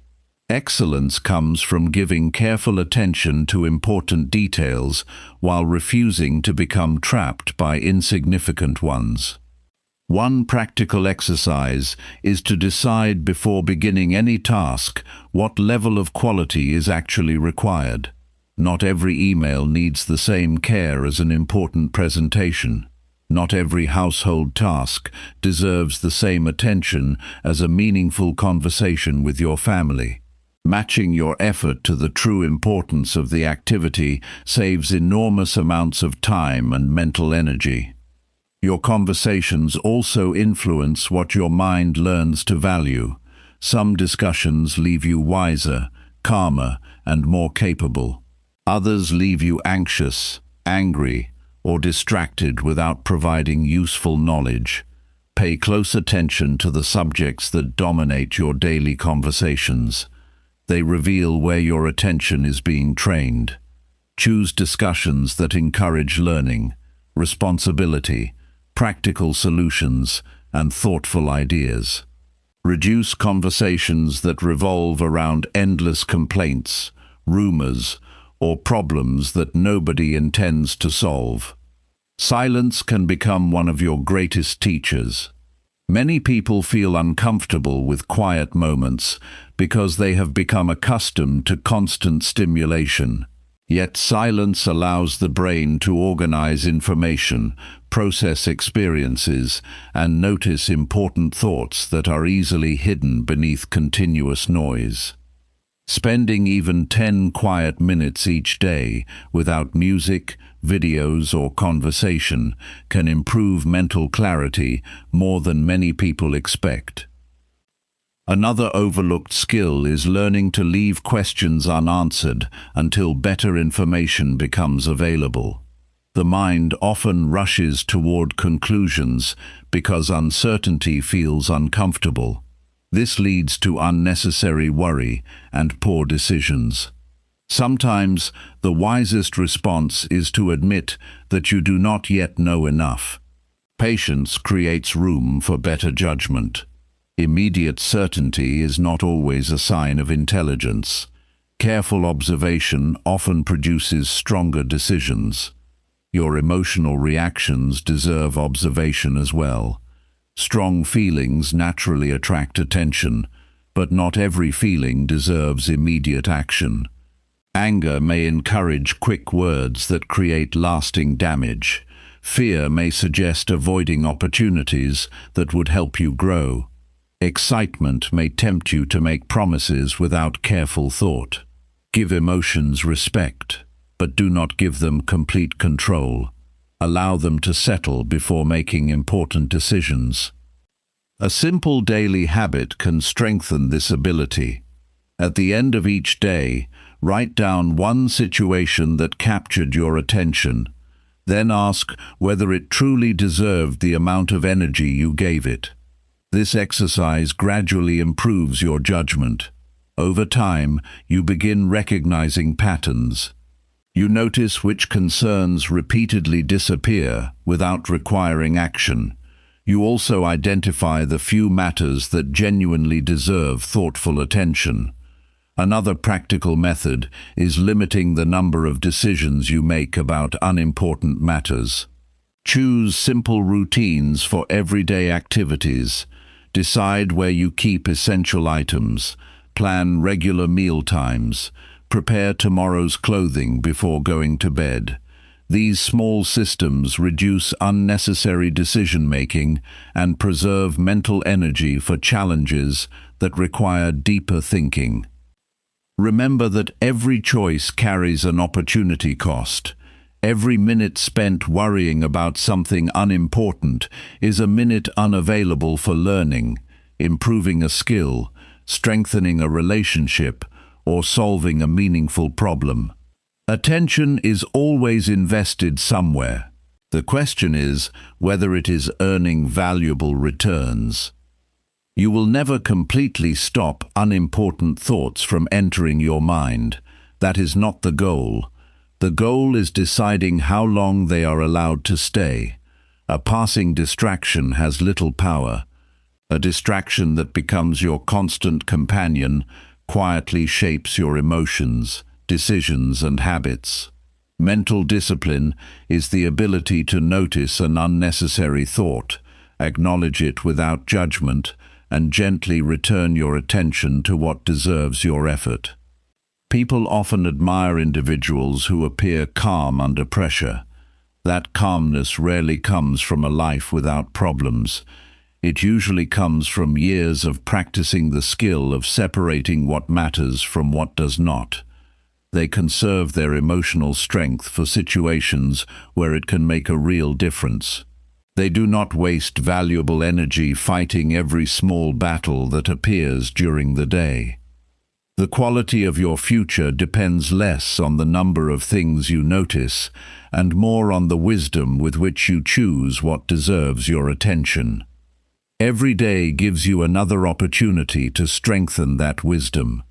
Speaker 1: Excellence comes from giving careful attention to important details while refusing to become trapped by insignificant ones. One practical exercise is to decide before beginning any task what level of quality is actually required. Not every email needs the same care as an important presentation. Not every household task deserves the same attention as a meaningful conversation with your family. Matching your effort to the true importance of the activity saves enormous amounts of time and mental energy. Your conversations also influence what your mind learns to value. Some discussions leave you wiser, calmer, and more capable. Others leave you anxious, angry, or distracted without providing useful knowledge. Pay close attention to the subjects that dominate your daily conversations. They reveal where your attention is being trained. Choose discussions that encourage learning, responsibility, practical solutions, and thoughtful ideas. Reduce conversations that revolve around endless complaints, rumors, or problems that nobody intends to solve. Silence can become one of your greatest teachers. Many people feel uncomfortable with quiet moments because they have become accustomed to constant stimulation. Yet silence allows the brain to organize information, process experiences, and notice important thoughts that are easily hidden beneath continuous noise. Spending even 10 quiet minutes each day without music, videos, or conversation can improve mental clarity more than many people expect. Another overlooked skill is learning to leave questions unanswered until better information becomes available. The mind often rushes toward conclusions because uncertainty feels uncomfortable. This leads to unnecessary worry and poor decisions. Sometimes the wisest response is to admit that you do not yet know enough. Patience creates room for better judgment. Immediate certainty is not always a sign of intelligence. Careful observation often produces stronger decisions. Your emotional reactions deserve observation as well. Strong feelings naturally attract attention, but not every feeling deserves immediate action. Anger may encourage quick words that create lasting damage. Fear may suggest avoiding opportunities that would help you grow. Excitement may tempt you to make promises without careful thought. Give emotions respect, but do not give them complete control. Allow them to settle before making important decisions. A simple daily habit can strengthen this ability. At the end of each day, write down one situation that captured your attention. Then ask whether it truly deserved the amount of energy you gave it. This exercise gradually improves your judgment. Over time, you begin recognizing patterns. You notice which concerns repeatedly disappear without requiring action. You also identify the few matters that genuinely deserve thoughtful attention. Another practical method is limiting the number of decisions you make about unimportant matters. Choose simple routines for everyday activities. Decide where you keep essential items. Plan regular meal times. Prepare tomorrow's clothing before going to bed. These small systems reduce unnecessary decision-making and preserve mental energy for challenges that require deeper thinking. Remember that every choice carries an opportunity cost. Every minute spent worrying about something unimportant is a minute unavailable for learning, improving a skill, strengthening a relationship, or solving a meaningful problem. Attention is always invested somewhere. The question is whether it is earning valuable returns. You will never completely stop unimportant thoughts from entering your mind. That is not the goal. The goal is deciding how long they are allowed to stay. A passing distraction has little power. A distraction that becomes your constant companion quietly shapes your emotions, decisions, and habits. Mental discipline is the ability to notice an unnecessary thought, acknowledge it without judgment, and gently return your attention to what deserves your effort. People often admire individuals who appear calm under pressure. That calmness rarely comes from a life without problems. It usually comes from years of practicing the skill of separating what matters from what does not. They conserve their emotional strength for situations where it can make a real difference. They do not waste valuable energy fighting every small battle that appears during the day. The quality of your future depends less on the number of things you notice and more on the wisdom with which you choose what deserves your attention. Every day gives you another opportunity to strengthen that wisdom.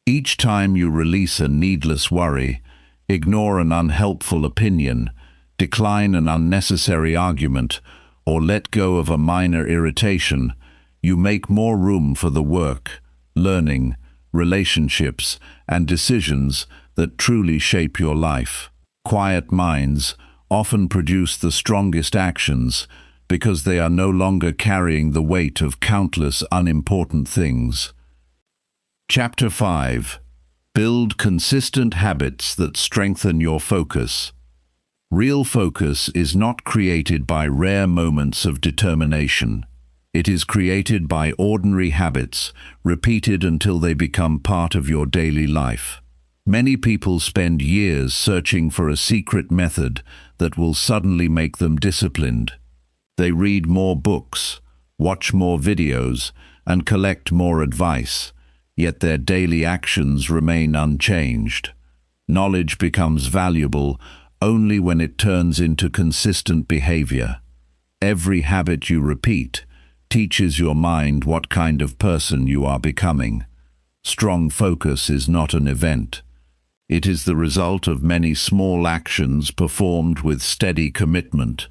Speaker 1: Each time you release a needless worry, ignore an unhelpful opinion, decline an unnecessary argument, or let go of a minor irritation, you make more room for the work, learning, relationships, and decisions that truly shape your life. Quiet minds often produce the strongest actions because they are no longer carrying the weight of countless unimportant things. Chapter 5. Build consistent habits that strengthen your focus. Real focus is not created by rare moments of determination. It is created by ordinary habits, repeated until they become part of your daily life. Many people spend years searching for a secret method that will suddenly make them disciplined. They read more books, watch more videos, and collect more advice, yet their daily actions remain unchanged. Knowledge becomes valuable only when it turns into consistent behavior. Every habit you repeat teaches your mind what kind of person you are becoming. Strong focus is not an event. It is the result of many small actions performed with steady commitment.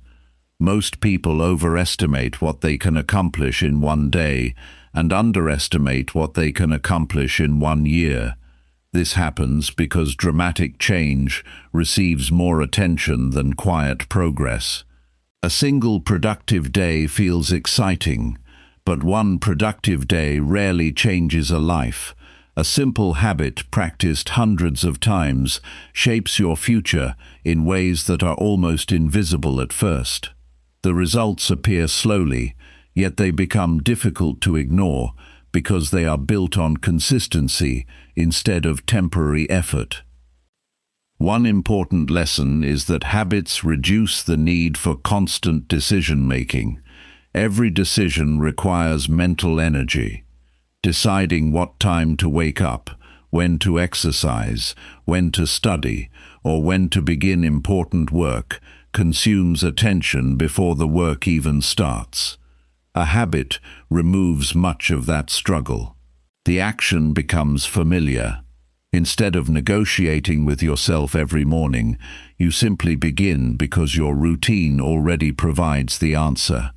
Speaker 1: Most people overestimate what they can accomplish in one day and underestimate what they can accomplish in 1 year. This happens because dramatic change receives more attention than quiet progress. A single productive day feels exciting, but one productive day rarely changes a life. A simple habit practiced hundreds of times shapes your future in ways that are almost invisible at first. The results appear slowly, yet they become difficult to ignore because they are built on consistency instead of temporary effort. One important lesson is that habits reduce the need for constant decision-making. Every decision requires mental energy. Deciding what time to wake up, when to exercise, when to study, or when to begin important work consumes attention before the work even starts. A habit removes much of that struggle. The action becomes familiar. Instead of negotiating with yourself every morning, you simply begin because your routine already provides the answer.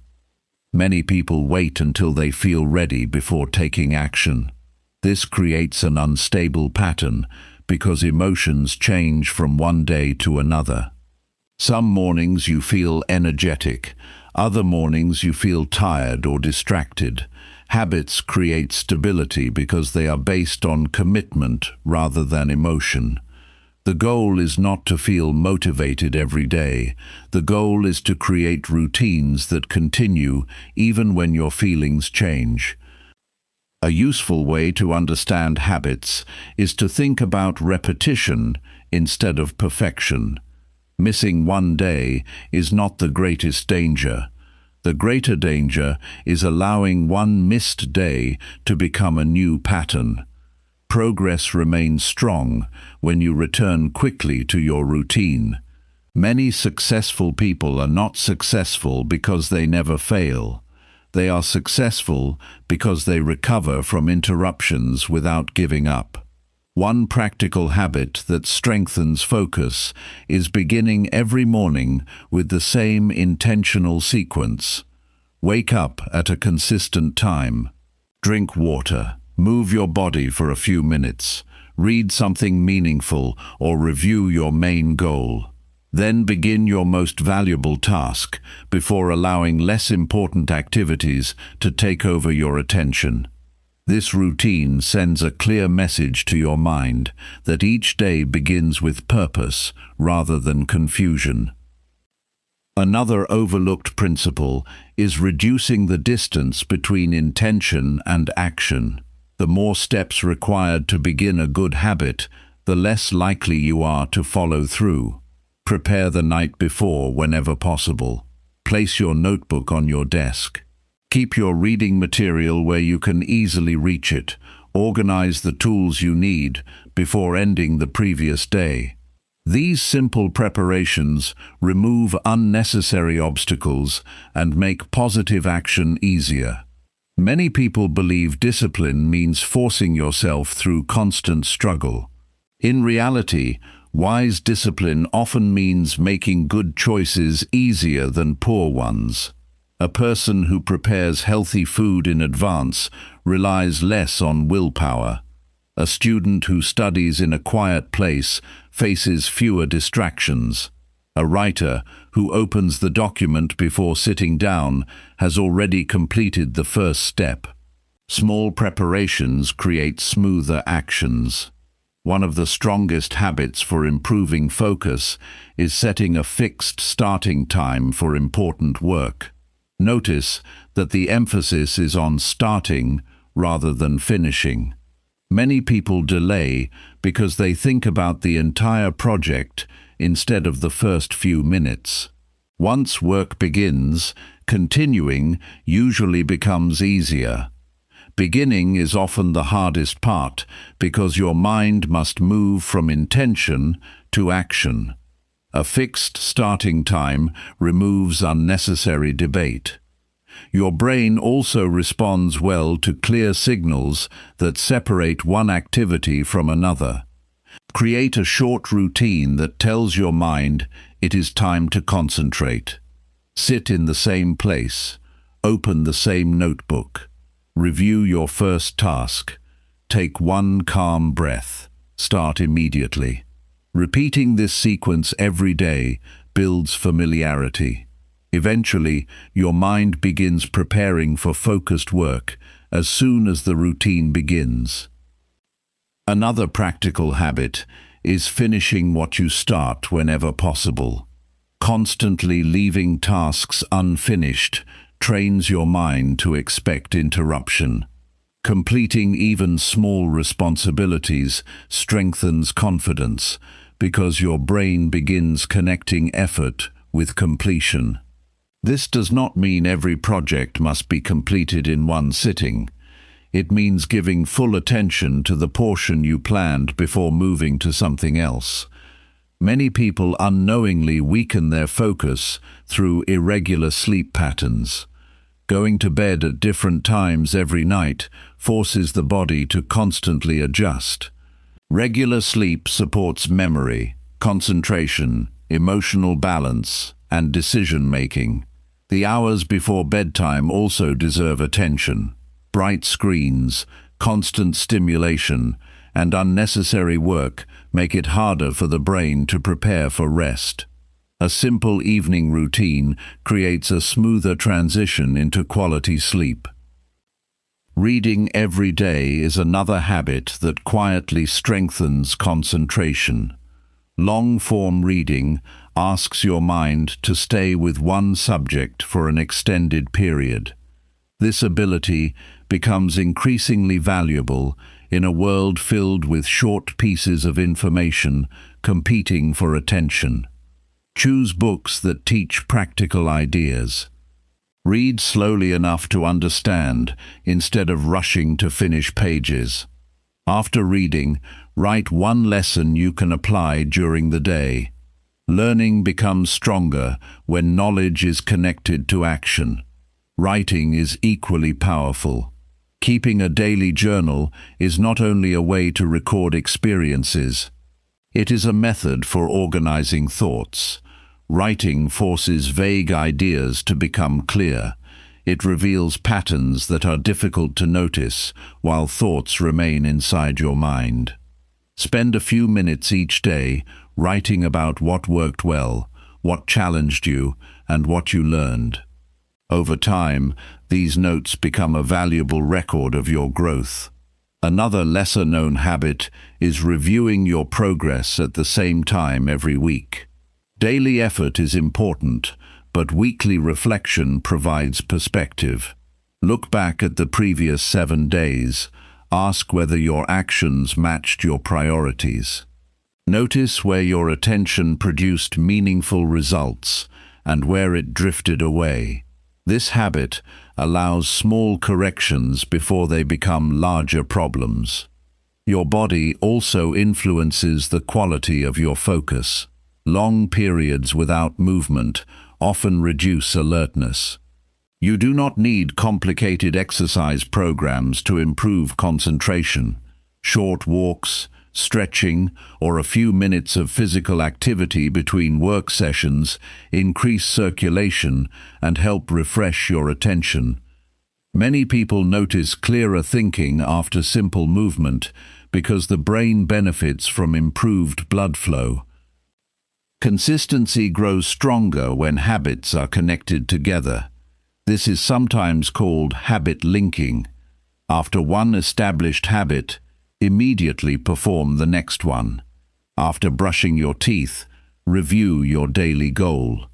Speaker 1: Many people wait until they feel ready before taking action. This creates an unstable pattern because emotions change from one day to another. Some mornings you feel energetic, other mornings you feel tired or distracted. Habits create stability because they are based on commitment rather than emotion. The goal is not to feel motivated every day. The goal is to create routines that continue even when your feelings change. A useful way to understand habits is to think about repetition instead of perfection. Missing one day is not the greatest danger. The greater danger is allowing one missed day to become a new pattern. Progress remains strong when you return quickly to your routine. Many successful people are not successful because they never fail. They are successful because they recover from interruptions without giving up. One practical habit that strengthens focus is beginning every morning with the same intentional sequence. Wake up at a consistent time. Drink water. Move your body for a few minutes. Read something meaningful or review your main goal. Then begin your most valuable task before allowing less important activities to take over your attention. This routine sends a clear message to your mind that each day begins with purpose rather than confusion. Another overlooked principle is reducing the distance between intention and action. The more steps required to begin a good habit, the less likely you are to follow through. Prepare the night before whenever possible. Place your notebook on your desk. Keep your reading material where you can easily reach it. Organize the tools you need before ending the previous day. These simple preparations remove unnecessary obstacles and make positive action easier. Many people believe discipline means forcing yourself through constant struggle. In reality, wise discipline often means making good choices easier than poor ones. A person who prepares healthy food in advance relies less on willpower. A student who studies in a quiet place faces fewer distractions. A writer who opens the document before sitting down has already completed the first step. Small preparations create smoother actions. One of the strongest habits for improving focus is setting a fixed starting time for important work. Notice that the emphasis is on starting rather than finishing. Many people delay because they think about the entire project instead of the first few minutes. Once work begins, continuing usually becomes easier. Beginning is often the hardest part because your mind must move from intention to action. A fixed starting time removes unnecessary debate. Your brain also responds well to clear signals that separate one activity from another. Create a short routine that tells your mind it is time to concentrate. Sit in the same place. Open the same notebook. Review your first task. Take one calm breath. Start immediately. Repeating this sequence every day builds familiarity. Eventually, your mind begins preparing for focused work as soon as the routine begins. Another practical habit is finishing what you start whenever possible. Constantly leaving tasks unfinished trains your mind to expect interruption. Completing even small responsibilities strengthens confidence because your brain begins connecting effort with completion. This does not mean every project must be completed in one sitting. It means giving full attention to the portion you planned before moving to something else. Many people unknowingly weaken their focus through irregular sleep patterns. Going to bed at different times every night forces the body to constantly adjust. Regular sleep supports memory, concentration, emotional balance, and decision-making. The hours before bedtime also deserve attention. Bright screens, constant stimulation, and unnecessary work make it harder for the brain to prepare for rest. A simple evening routine creates a smoother transition into quality sleep. Reading every day is another habit that quietly strengthens concentration. Long-form reading asks your mind to stay with one subject for an extended period. This ability becomes increasingly valuable in a world filled with short pieces of information competing for attention. Choose books that teach practical ideas. Read slowly enough to understand instead of rushing to finish pages. After reading, write one lesson you can apply during the day. Learning becomes stronger when knowledge is connected to action. Writing is equally powerful. Keeping a daily journal is not only a way to record experiences, it is a method for organizing thoughts. Writing forces vague ideas to become clear. It reveals patterns that are difficult to notice while thoughts remain inside your mind. Spend a few minutes each day writing about what worked well, what challenged you, and what you learned. Over time, these notes become a valuable record of your growth. Another lesser-known habit is reviewing your progress at the same time every week. Daily effort is important, but weekly reflection provides perspective. Look back at the previous 7 days. Ask whether your actions matched your priorities. Notice where your attention produced meaningful results and where it drifted away. This habit allows small corrections before they become larger problems. Your body also influences the quality of your focus. Long periods without movement often reduce alertness. You do not need complicated exercise programs to improve concentration. Short walks, stretching, or a few minutes of physical activity between work sessions increase circulation and help refresh your attention. Many people notice clearer thinking after simple movement because the brain benefits from improved blood flow. Consistency grows stronger when habits are connected together. This is sometimes called habit linking. After one established habit, immediately perform the next one. After brushing your teeth, review your daily goal.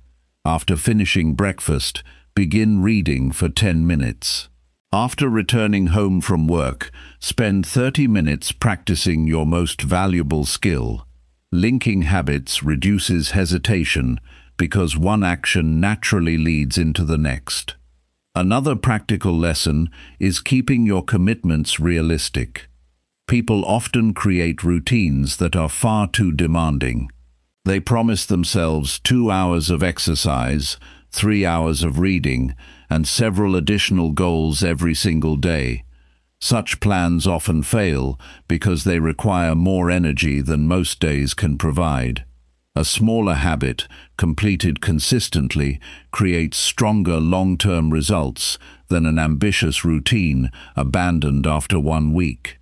Speaker 1: After finishing breakfast, begin reading for 10 minutes. After returning home from work, spend 30 minutes practicing your most valuable skill. Linking habits reduces hesitation because one action naturally leads into the next. Another practical lesson is keeping your commitments realistic. People often create routines that are far too demanding. They promise themselves 2 hours of exercise, 3 hours of reading, and several additional goals every single day. Such plans often fail because they require more energy than most days can provide. A smaller habit, completed consistently, creates stronger long-term results than an ambitious routine abandoned after 1 week.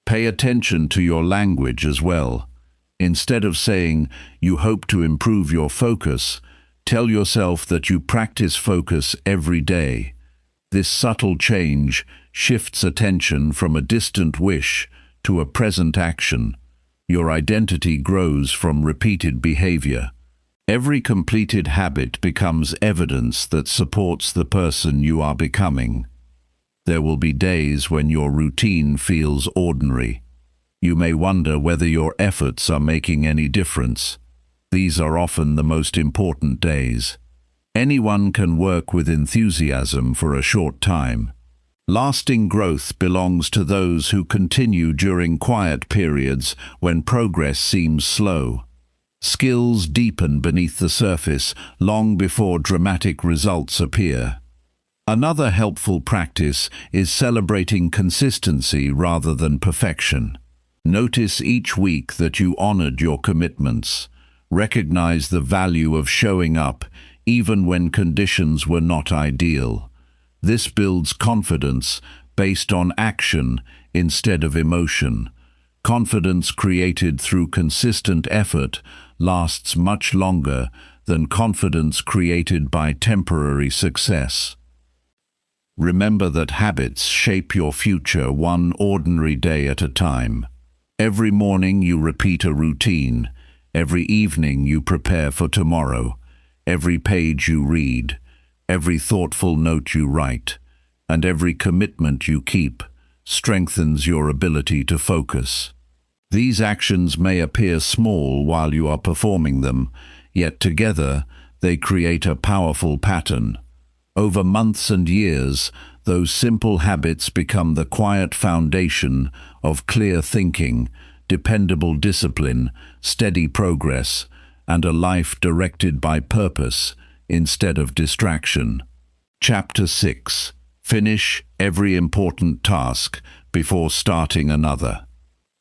Speaker 1: Pay attention to your language as well. Instead of saying, "You hope to improve your focus," tell yourself that you practice focus every day. This subtle change shifts attention from a distant wish to a present action. Your identity grows from repeated behavior. Every completed habit becomes evidence that supports the person you are becoming. There will be days when your routine feels ordinary. You may wonder whether your efforts are making any difference. These are often the most important days. Anyone can work with enthusiasm for a short time. Lasting growth belongs to those who continue during quiet periods when progress seems slow. Skills deepen beneath the surface long before dramatic results appear. Another helpful practice is celebrating consistency rather than perfection. Notice each week that you honored your commitments. Recognize the value of showing up even when conditions were not ideal. This builds confidence based on action instead of emotion. Confidence created through consistent effort lasts much longer than confidence created by temporary success. Remember that habits shape your future one ordinary day at a time. Every morning you repeat a routine. Every evening you prepare for tomorrow. Every page you read. Every thoughtful note you write, and every commitment you keep strengthens your ability to focus. These actions may appear small while you are performing them, yet together they create a powerful pattern. Over months and years, those simple habits become the quiet foundation of clear thinking, dependable discipline, steady progress, and a life directed by purpose instead of distraction. Chapter 6. Finish every important task before starting another.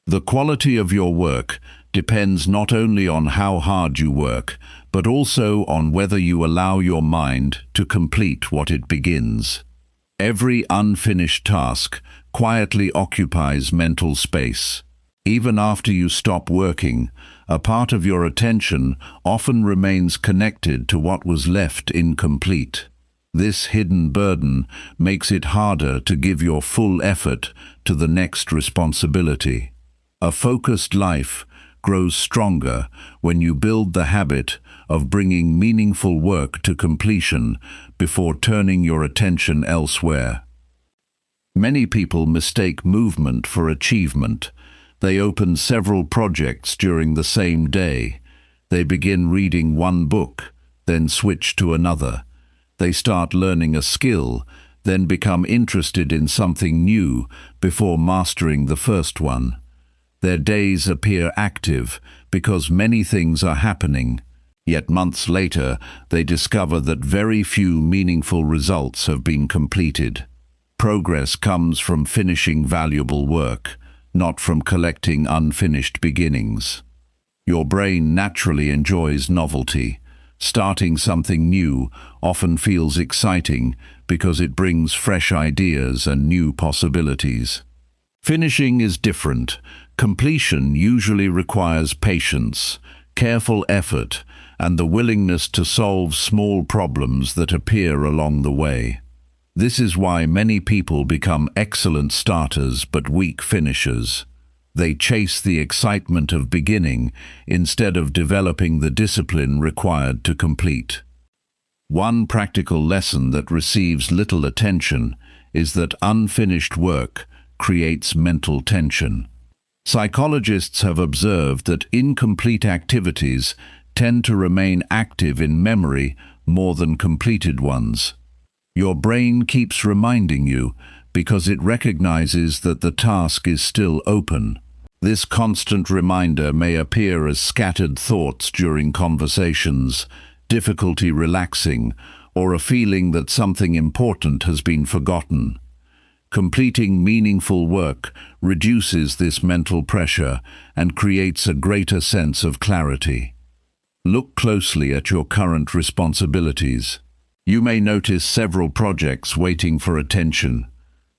Speaker 1: The quality of your work depends not only on how hard you work, but also on whether you allow your mind to complete what it begins. Every unfinished task quietly occupies mental space. Even after you stop working, a part of your attention often remains connected to what was left incomplete. This hidden burden makes it harder to give your full effort to the next responsibility. A focused life grows stronger when you build the habit of bringing meaningful work to completion before turning your attention elsewhere. Many people mistake movement for achievement. They open several projects during the same day. They begin reading one book, then switch to another. They start learning a skill, then become interested in something new before mastering the first one. Their days appear active because many things are happening, yet months later they discover that very few meaningful results have been completed. Progress comes from finishing valuable work, not from collecting unfinished beginnings. Your brain naturally enjoys novelty. Starting something new often feels exciting because it brings fresh ideas and new possibilities. Finishing is different. Completion usually requires patience, careful effort, and the willingness to solve small problems that appear along the way. This is why many people become excellent starters but weak finishers. They chase the excitement of beginning instead of developing the discipline required to complete. One practical lesson that receives little attention is that unfinished work creates mental tension. Psychologists have observed that incomplete activities tend to remain active in memory more than completed ones. Your brain keeps reminding you because it recognizes that the task is still open. This constant reminder may appear as scattered thoughts during conversations, difficulty relaxing, or a feeling that something important has been forgotten. Completing meaningful work reduces this mental pressure and creates a greater sense of clarity. Look closely at your current responsibilities. You may notice several projects waiting for attention.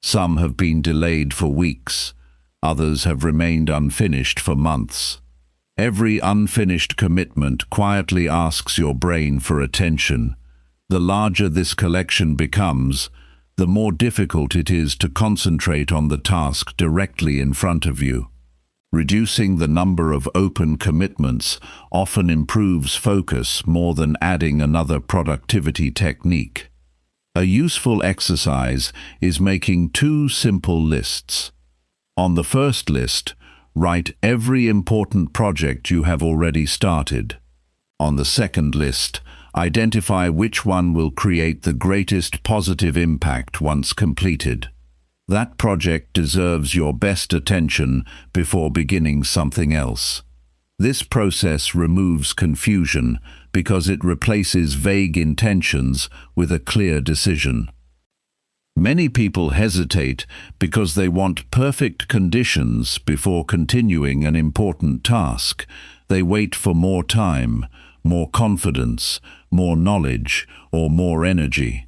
Speaker 1: Some have been delayed for weeks. Others have remained unfinished for months. Every unfinished commitment quietly asks your brain for attention. The larger this collection becomes, the more difficult it is to concentrate on the task directly in front of you. Reducing the number of open commitments often improves focus more than adding another productivity technique. A useful exercise is making two simple lists. On the first list, write every important project you have already started. On the second list, identify which one will create the greatest positive impact once completed. That project deserves your best attention before beginning something else. This process removes confusion because it replaces vague intentions with a clear decision. Many people hesitate because they want perfect conditions before continuing an important task. They wait for more time, more confidence, more knowledge, or more energy.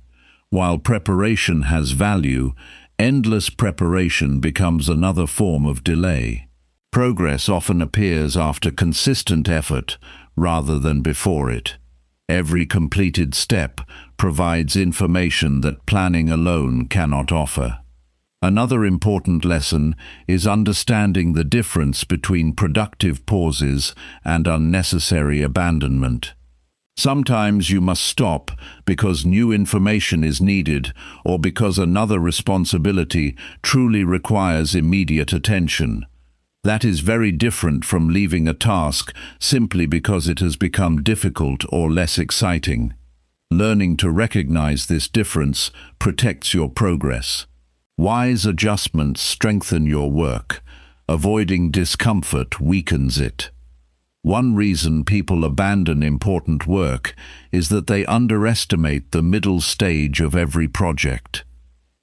Speaker 1: While preparation has value, endless preparation becomes another form of delay. Progress often appears after consistent effort rather than before it. Every completed step provides information that planning alone cannot offer. Another important lesson is understanding the difference between productive pauses and unnecessary abandonment. Sometimes you must stop because new information is needed or because another responsibility truly requires immediate attention. That is very different from leaving a task simply because it has become difficult or less exciting. Learning to recognize this difference protects your progress. Wise adjustments strengthen your work. Avoiding discomfort weakens it. One reason people abandon important work is that they underestimate the middle stage of every project.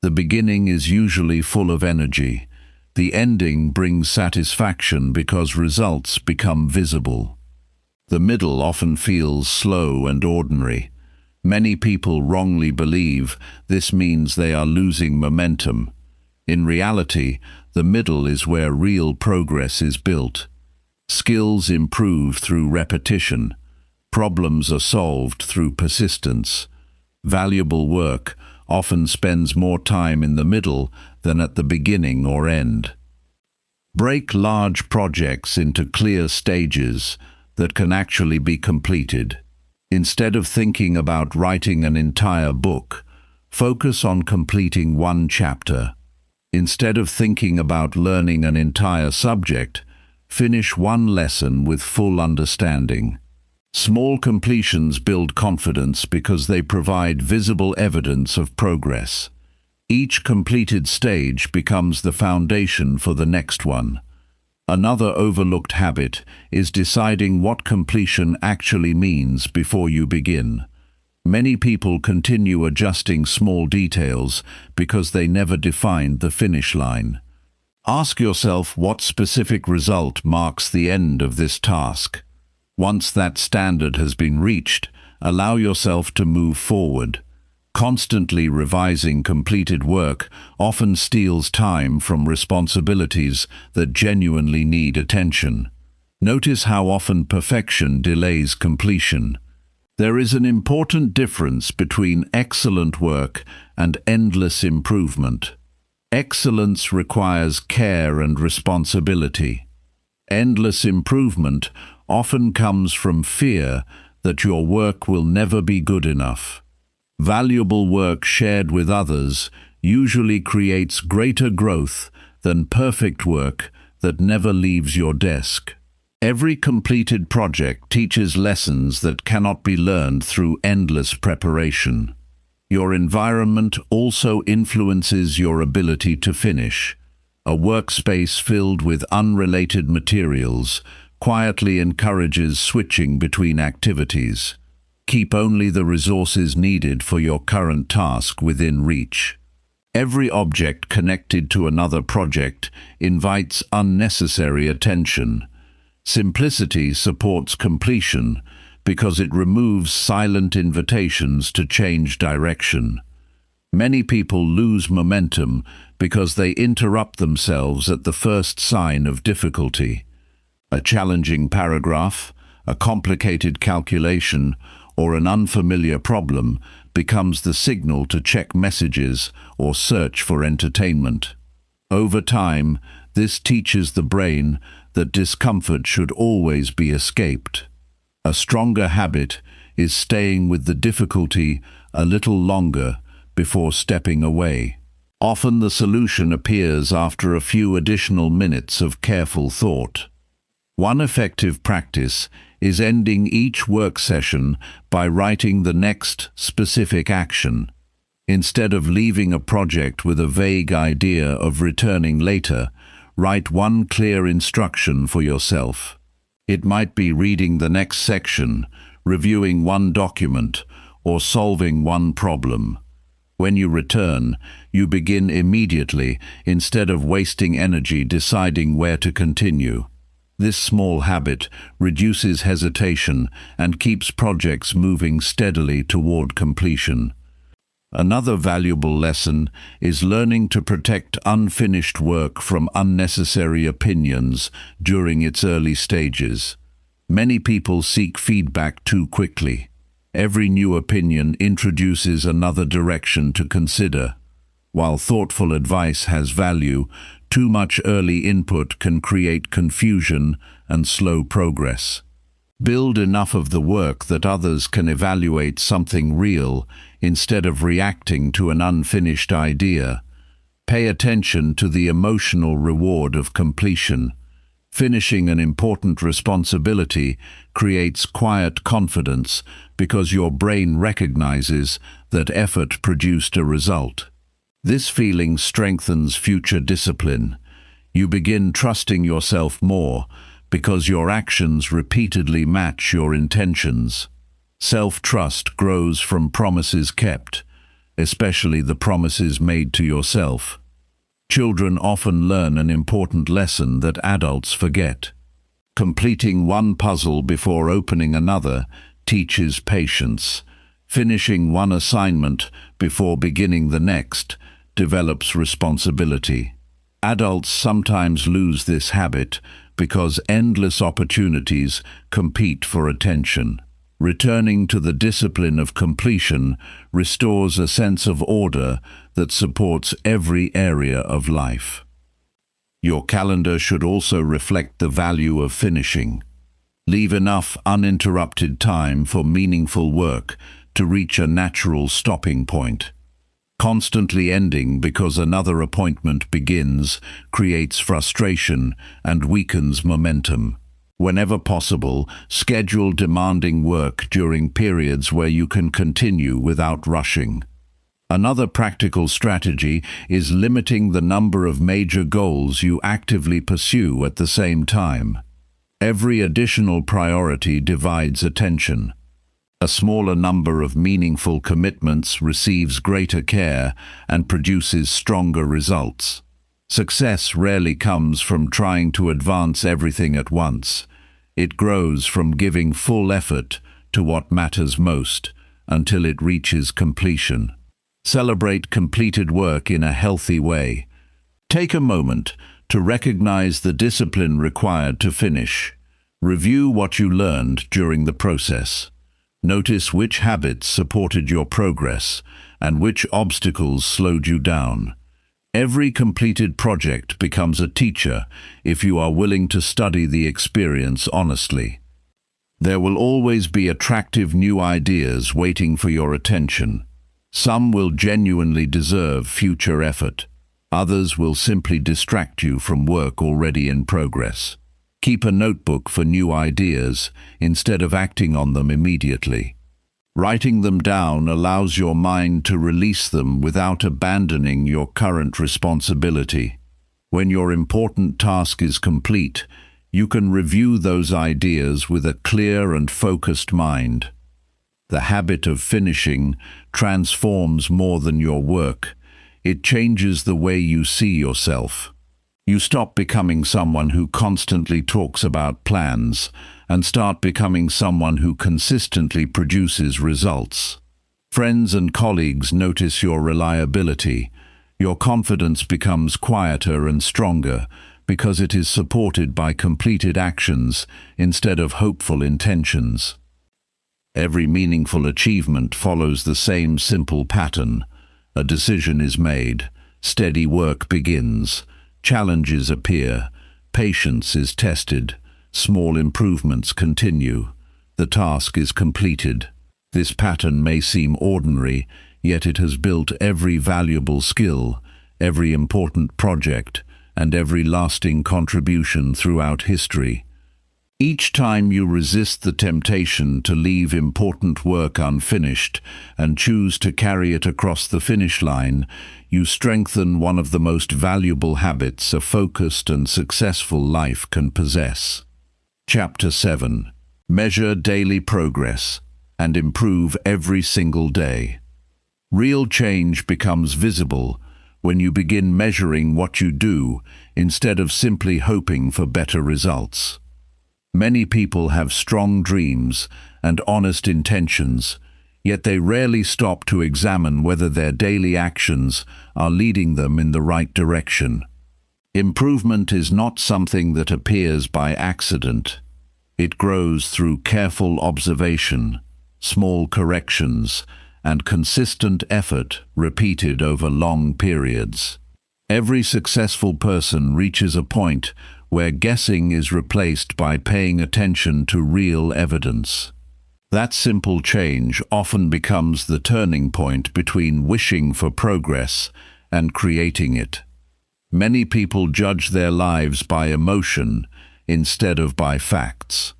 Speaker 1: The beginning is usually full of energy. The ending brings satisfaction because results become visible. The middle often feels slow and ordinary. Many people wrongly believe this means they are losing momentum. In reality, the middle is where real progress is built. Skills improve through repetition. Problems are solved through persistence. Valuable work often spends more time in the middle than at the beginning or end. Break large projects into clear stages that can actually be completed. Instead of thinking about writing an entire book, focus on completing one chapter. Instead of thinking about learning an entire subject, finish one lesson with full understanding. Small completions build confidence because they provide visible evidence of progress. Each completed stage becomes the foundation for the next one. Another overlooked habit is deciding what completion actually means before you begin. Many people continue adjusting small details because they never defined the finish line. Ask yourself what specific result marks the end of this task. Once that standard has been reached, allow yourself to move forward. Constantly revising completed work often steals time from responsibilities that genuinely need attention. Notice how often perfection delays completion. There is an important difference between excellent work and endless improvement. Excellence requires care and responsibility. Endless improvement often comes from fear that your work will never be good enough. Valuable work shared with others usually creates greater growth than perfect work that never leaves your desk. Every completed project teaches lessons that cannot be learned through endless preparation. Your environment also influences your ability to finish. A workspace filled with unrelated materials quietly encourages switching between activities. Keep only the resources needed for your current task within reach. Every object connected to another project invites unnecessary attention. Simplicity supports completion because it removes silent invitations to change direction. Many people lose momentum because they interrupt themselves at the first sign of difficulty. A challenging paragraph, a complicated calculation, or an unfamiliar problem becomes the signal to check messages or search for entertainment. Over time, this teaches the brain that discomfort should always be escaped. A stronger habit is staying with the difficulty a little longer before stepping away. Often the solution appears after a few additional minutes of careful thought. One effective practice is ending each work session by writing the next specific action. Instead of leaving a project with a vague idea of returning later, write one clear instruction for yourself. It might be reading the next section, reviewing one document, or solving one problem. When you return, you begin immediately instead of wasting energy deciding where to continue. This small habit reduces hesitation and keeps projects moving steadily toward completion. Another valuable lesson is learning to protect unfinished work from unnecessary opinions during its early stages. Many people seek feedback too quickly. Every new opinion introduces another direction to consider. While thoughtful advice has value, too much early input can create confusion and slow progress. Build enough of the work that others can evaluate something real instead of reacting to an unfinished idea. Pay attention to the emotional reward of completion. Finishing an important responsibility creates quiet confidence because your brain recognizes that effort produced a result. This feeling strengthens future discipline. You begin trusting yourself more because your actions repeatedly match your intentions. Self-trust grows from promises kept, especially the promises made to yourself. Children often learn an important lesson that adults forget. Completing one puzzle before opening another teaches patience. Finishing one assignment before beginning the next develops responsibility. Adults sometimes lose this habit because endless opportunities compete for attention. Returning to the discipline of completion restores a sense of order that supports every area of life. Your calendar should also reflect the value of finishing. Leave enough uninterrupted time for meaningful work to reach a natural stopping point. Constantly ending because another appointment begins creates frustration and weakens momentum. Whenever possible, schedule demanding work during periods where you can continue without rushing. Another practical strategy is limiting the number of major goals you actively pursue at the same time. Every additional priority divides attention. A smaller number of meaningful commitments receives greater care and produces stronger results. Success rarely comes from trying to advance everything at once. It grows from giving full effort to what matters most until it reaches completion. Celebrate completed work in a healthy way. Take a moment to recognize the discipline required to finish. Review what you learned during the process. Notice which habits supported your progress and which obstacles slowed you down. Every completed project becomes a teacher if you are willing to study the experience honestly. There will always be attractive new ideas waiting for your attention. Some will genuinely deserve future effort. Others will simply distract you from work already in progress. Keep a notebook for new ideas instead of acting on them immediately. Writing them down allows your mind to release them without abandoning your current responsibility. When your important task is complete, you can review those ideas with a clear and focused mind. The habit of finishing transforms more than your work. It changes the way you see yourself. You stop becoming someone who constantly talks about plans and start becoming someone who consistently produces results. Friends and colleagues notice your reliability. Your confidence becomes quieter and stronger because it is supported by completed actions instead of hopeful intentions. Every meaningful achievement follows the same simple pattern. A decision is made, steady work begins, challenges appear, patience is tested, small improvements continue, the task is completed. This pattern may seem ordinary, yet it has built every valuable skill, every important project, and every lasting contribution throughout history. Each time you resist the temptation to leave important work unfinished and choose to carry it across the finish line, you strengthen one of the most valuable habits a focused and successful life can possess. Chapter 7. Measure daily progress and improve every single day. Real change becomes visible when you begin measuring what you do instead of simply hoping for better results. Many people have strong dreams and honest intentions, yet they rarely stop to examine whether their daily actions are leading them in the right direction. Improvement is not something that appears by accident. It grows through careful observation, small corrections, and consistent effort repeated over long periods. Every successful person reaches a point where guessing is replaced by paying attention to real evidence. That simple change often becomes the turning point between wishing for progress and creating it. Many people judge their lives by emotion instead of by facts.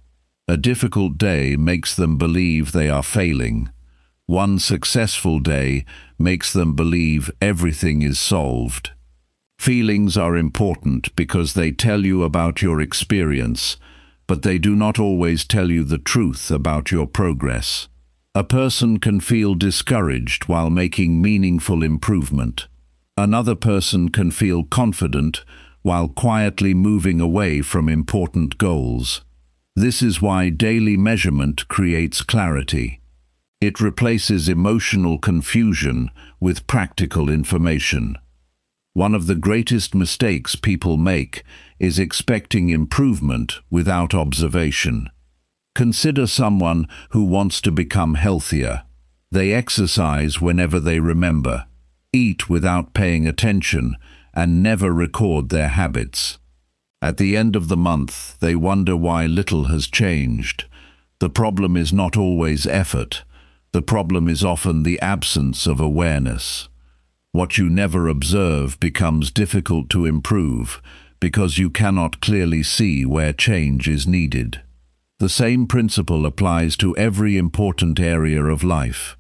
Speaker 1: A difficult day makes them believe they are failing. One successful day makes them believe everything is solved. Feelings are important because they tell you about your experience, but they do not always tell you the truth about your progress. A person can feel discouraged while making meaningful improvement. Another person can feel confident while quietly moving away from important goals. This is why daily measurement creates clarity. It replaces emotional confusion with practical information. One of the greatest mistakes people make is expecting improvement without observation. Consider someone who wants to become healthier. They exercise whenever they remember, eat without paying attention, and never record their habits. At the end of the month, they wonder why little has changed. The problem is not always effort. The problem is often the absence of awareness. What you never observe becomes difficult to improve because you cannot clearly see where change is needed. The same principle applies to every important area of life.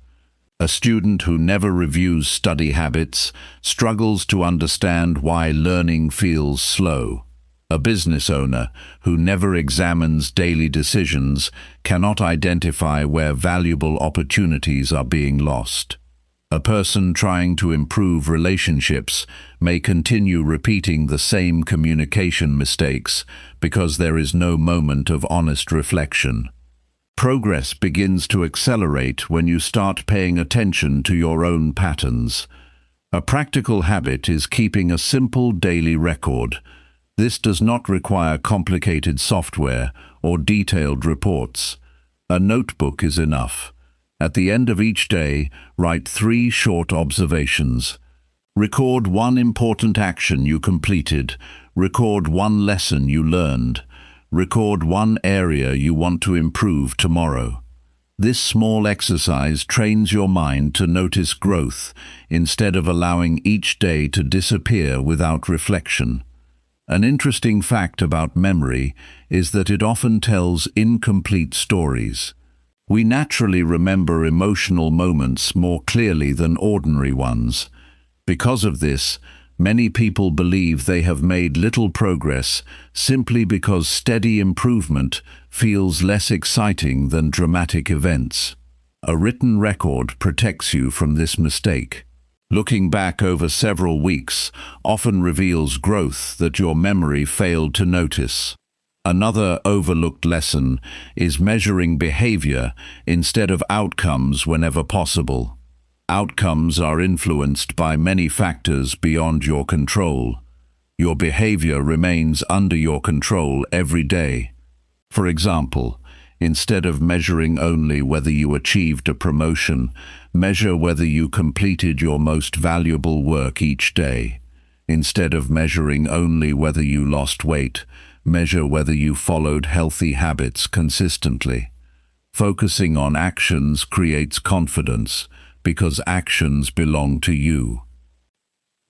Speaker 1: A student who never reviews study habits struggles to understand why learning feels slow. A business owner who never examines daily decisions cannot identify where valuable opportunities are being lost. A person trying to improve relationships may continue repeating the same communication mistakes because there is no moment of honest reflection. Progress begins to accelerate when you start paying attention to your own patterns. A practical habit is keeping a simple daily record. This does not require complicated software or detailed reports. A notebook is enough. At the end of each day, write 3 short observations. Record 1 important action you completed. Record 1 lesson you learned. Record 1 area you want to improve tomorrow. This small exercise trains your mind to notice growth instead of allowing each day to disappear without reflection. An interesting fact about memory is that it often tells incomplete stories. We naturally remember emotional moments more clearly than ordinary ones. Because of this, many people believe they have made little progress simply because steady improvement feels less exciting than dramatic events. A written record protects you from this mistake. Looking back over several weeks often reveals growth that your memory failed to notice. Another overlooked lesson is measuring behavior instead of outcomes whenever possible. Outcomes are influenced by many factors beyond your control. Your behavior remains under your control every day. For example, instead of measuring only whether you achieved a promotion, measure whether you completed your most valuable work each day. Instead of measuring only whether you lost weight, measure whether you followed healthy habits consistently. Focusing on actions creates confidence because actions belong to you.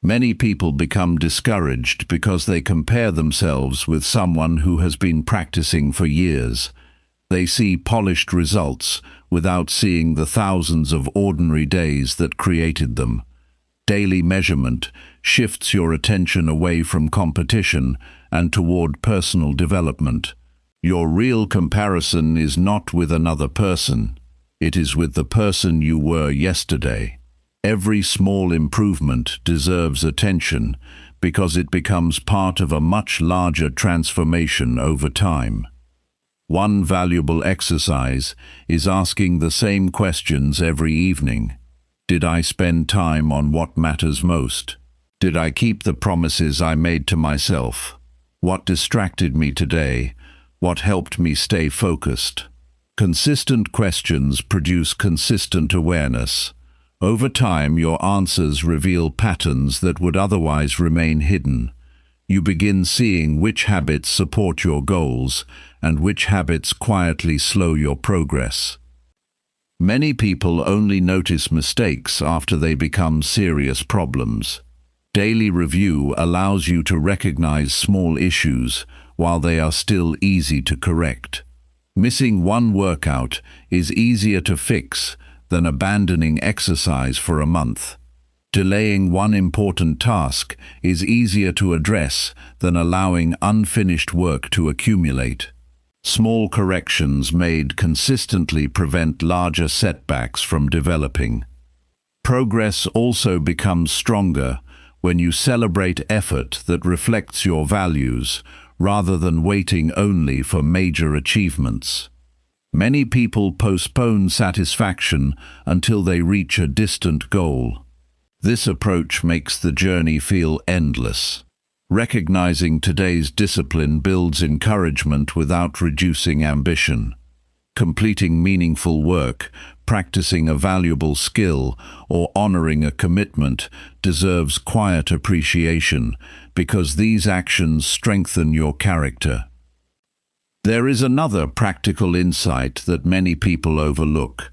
Speaker 1: Many people become discouraged because they compare themselves with someone who has been practicing for years. They see polished results without seeing the thousands of ordinary days that created them. Daily measurement shifts your attention away from competition and toward personal development. Your real comparison is not with another person. It is with the person you were yesterday. Every small improvement deserves attention because it becomes part of a much larger transformation over time. One valuable exercise is asking the same questions every evening. Did I spend time on what matters most? Did I keep the promises I made to myself? What distracted me today? What helped me stay focused? Consistent questions produce consistent awareness. Over time, your answers reveal patterns that would otherwise remain hidden. You begin seeing which habits support your goals and which habits quietly slow your progress. Many people only notice mistakes after they become serious problems. Daily review allows you to recognize small issues while they are still easy to correct. Missing one workout is easier to fix than abandoning exercise for a month. Delaying one important task is easier to address than allowing unfinished work to accumulate. Small corrections made consistently prevent larger setbacks from developing. Progress also becomes stronger when you celebrate effort that reflects your values rather than waiting only for major achievements. Many people postpone satisfaction until they reach a distant goal. This approach makes the journey feel endless. Recognizing today's discipline builds encouragement without reducing ambition. Completing meaningful work practicing a valuable skill, or honoring a commitment deserves quiet appreciation because these actions strengthen your character. There is another practical insight that many people overlook.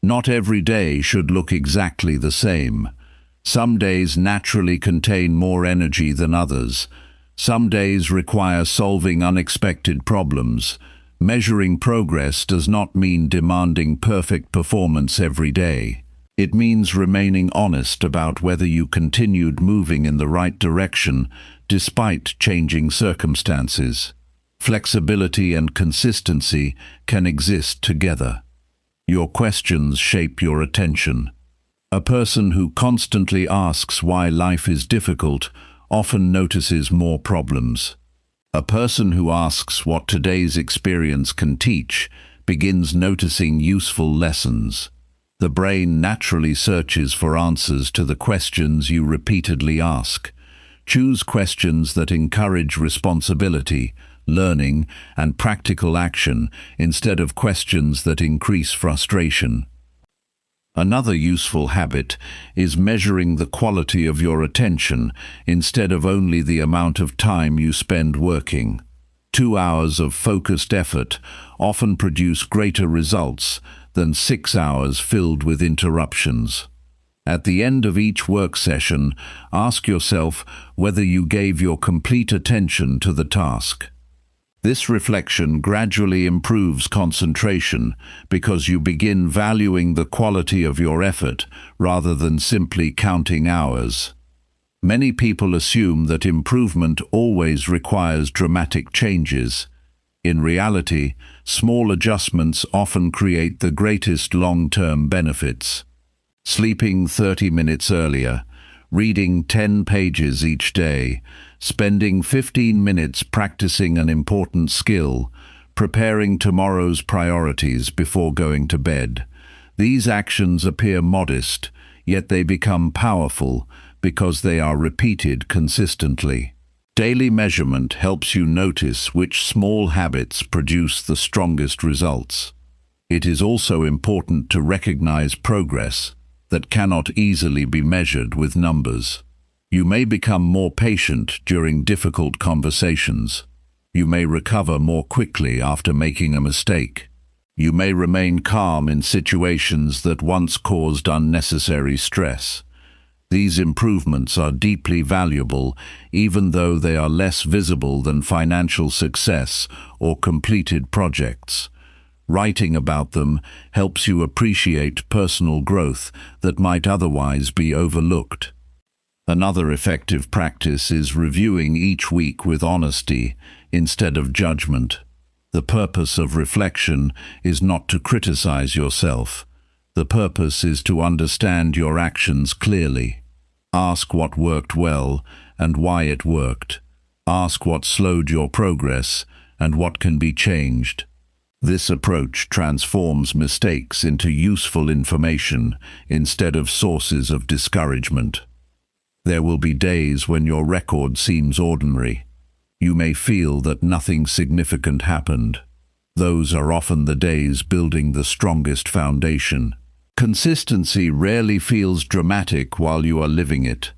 Speaker 1: Not every day should look exactly the same. Some days naturally contain more energy than others. Some days require solving unexpected problems. Measuring progress does not mean demanding perfect performance every day. It means remaining honest about whether you continued moving in the right direction despite changing circumstances. Flexibility and consistency can exist together. Your questions shape your attention. A person who constantly asks why life is difficult often notices more problems. A person who asks what today's experience can teach begins noticing useful lessons. The brain naturally searches for answers to the questions you repeatedly ask. Choose questions that encourage responsibility, learning, and practical action instead of questions that increase frustration. Another useful habit is measuring the quality of your attention instead of only the amount of time you spend working. 2 hours of focused effort often produce greater results than 6 hours filled with interruptions. At the end of each work session, ask yourself whether you gave your complete attention to the task. This reflection gradually improves concentration because you begin valuing the quality of your effort rather than simply counting hours. Many people assume that improvement always requires dramatic changes. In reality, small adjustments often create the greatest long-term benefits. Sleeping 30 minutes earlier, reading 10 pages each day, spending 15 minutes practicing an important skill, preparing tomorrow's priorities before going to bed. These actions appear modest, yet they become powerful because they are repeated consistently. Daily measurement helps you notice which small habits produce the strongest results. It is also important to recognize progress that cannot easily be measured with numbers. You may become more patient during difficult conversations. You may recover more quickly after making a mistake. You may remain calm in situations that once caused unnecessary stress. These improvements are deeply valuable, even though they are less visible than financial success or completed projects. Writing about them helps you appreciate personal growth that might otherwise be overlooked. Another effective practice is reviewing each week with honesty instead of judgment. The purpose of reflection is not to criticize yourself. The purpose is to understand your actions clearly. Ask what worked well and why it worked. Ask what slowed your progress and what can be changed. This approach transforms mistakes into useful information instead of sources of discouragement. There will be days when your record seems ordinary. You may feel that nothing significant happened. Those are often the days building the strongest foundation. Consistency rarely feels dramatic while you are living it.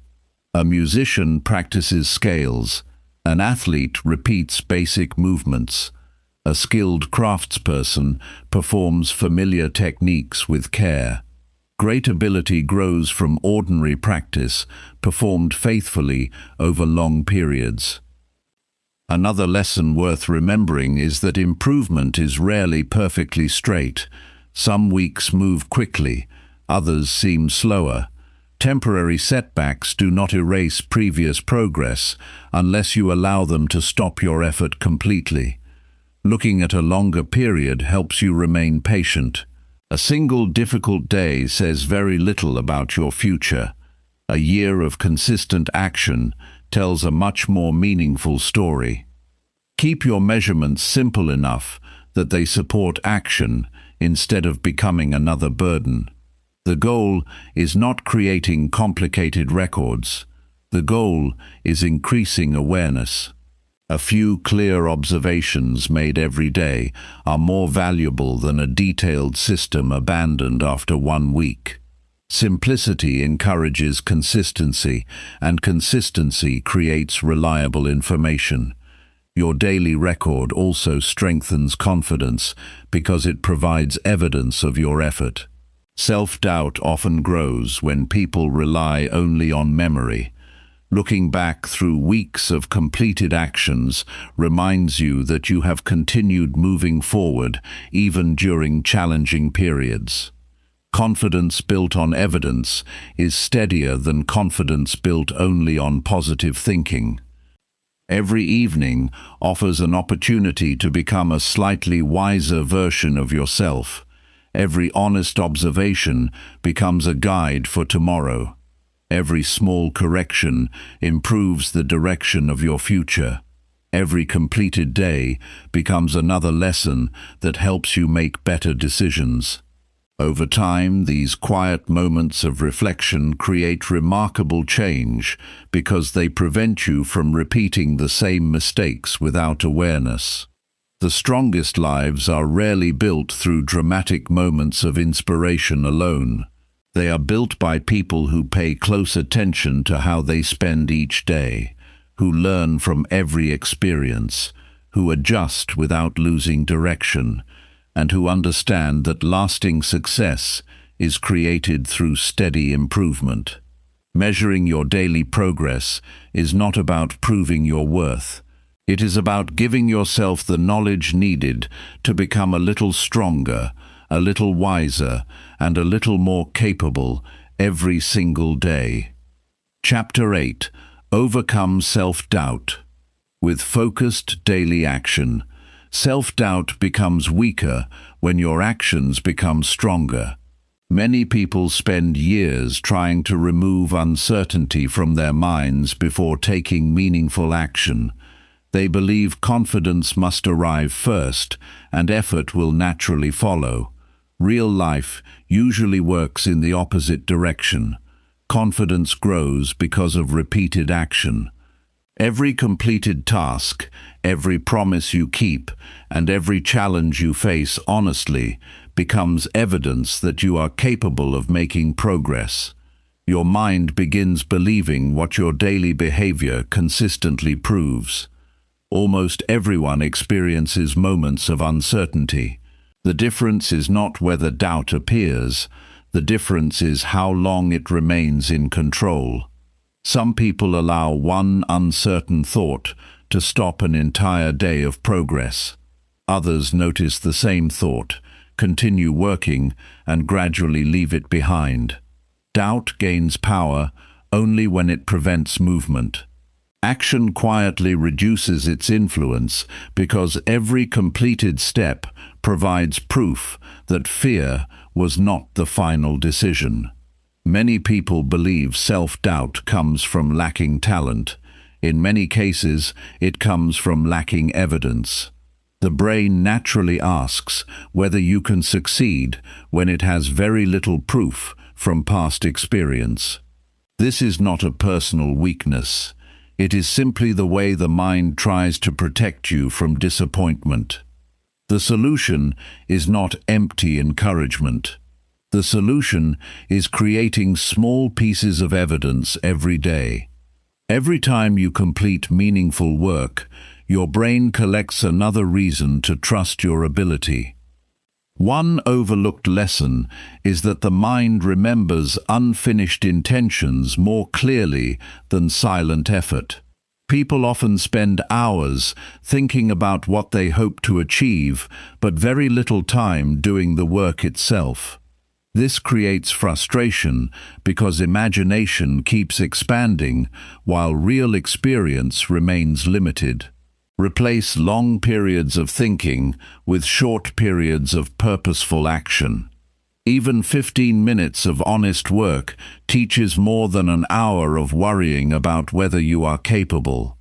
Speaker 1: A musician practices scales. An athlete repeats basic movements. A skilled craftsperson performs familiar techniques with care. Great ability grows from ordinary practice, performed faithfully over long periods. Another lesson worth remembering is that improvement is rarely perfectly straight. Some weeks move quickly, others seem slower. Temporary setbacks do not erase previous progress unless you allow them to stop your effort completely. Looking at a longer period helps you remain patient. A single difficult day says very little about your future. A year of consistent action tells a much more meaningful story. Keep your measurements simple enough that they support action instead of becoming another burden. The goal is not creating complicated records. The goal is increasing awareness. A few clear observations made every day are more valuable than a detailed system abandoned after 1 week. Simplicity encourages consistency, and consistency creates reliable information. Your daily record also strengthens confidence because it provides evidence of your effort. Self-doubt often grows when people rely only on memory. Looking back through weeks of completed actions reminds you that you have continued moving forward even during challenging periods. Confidence built on evidence is steadier than confidence built only on positive thinking. Every evening offers an opportunity to become a slightly wiser version of yourself. Every honest observation becomes a guide for tomorrow. Every small correction improves the direction of your future. Every completed day becomes another lesson that helps you make better decisions. Over time, these quiet moments of reflection create remarkable change because they prevent you from repeating the same mistakes without awareness. The strongest lives are rarely built through dramatic moments of inspiration alone. They are built by people who pay close attention to how they spend each day, who learn from every experience, who adjust without losing direction, and who understand that lasting success is created through steady improvement. Measuring your daily progress is not about proving your worth. It is about giving yourself the knowledge needed to become a little stronger, a little wiser, and a little more capable every single day. Chapter 8: Overcome Self-Doubt. With focused daily action, self-doubt becomes weaker when your actions become stronger. Many people spend years trying to remove uncertainty from their minds before taking meaningful action. They believe confidence must arrive first, and effort will naturally follow. Real life usually works in the opposite direction. Confidence grows because of repeated action. Every completed task, every promise you keep, and every challenge you face honestly becomes evidence that you are capable of making progress. Your mind begins believing what your daily behavior consistently proves. Almost everyone experiences moments of uncertainty. The difference is not whether doubt appears. The difference is how long it remains in control. Some people allow one uncertain thought to stop an entire day of progress. Others notice the same thought, continue working, and gradually leave it behind. Doubt gains power only when it prevents movement. Action quietly reduces its influence because every completed step provides proof that fear was not the final decision. Many people believe self-doubt comes from lacking talent. In many cases, it comes from lacking evidence. The brain naturally asks whether you can succeed when it has very little proof from past experience. This is not a personal weakness. It is simply the way the mind tries to protect you from disappointment. The solution is not empty encouragement. The solution is creating small pieces of evidence every day. Every time you complete meaningful work, your brain collects another reason to trust your ability. One overlooked lesson is that the mind remembers unfinished intentions more clearly than silent effort. People often spend hours thinking about what they hope to achieve, but very little time doing the work itself. This creates frustration because imagination keeps expanding while real experience remains limited. Replace long periods of thinking with short periods of purposeful action. Even 15 minutes of honest work teaches more than an hour of worrying about whether you are capable.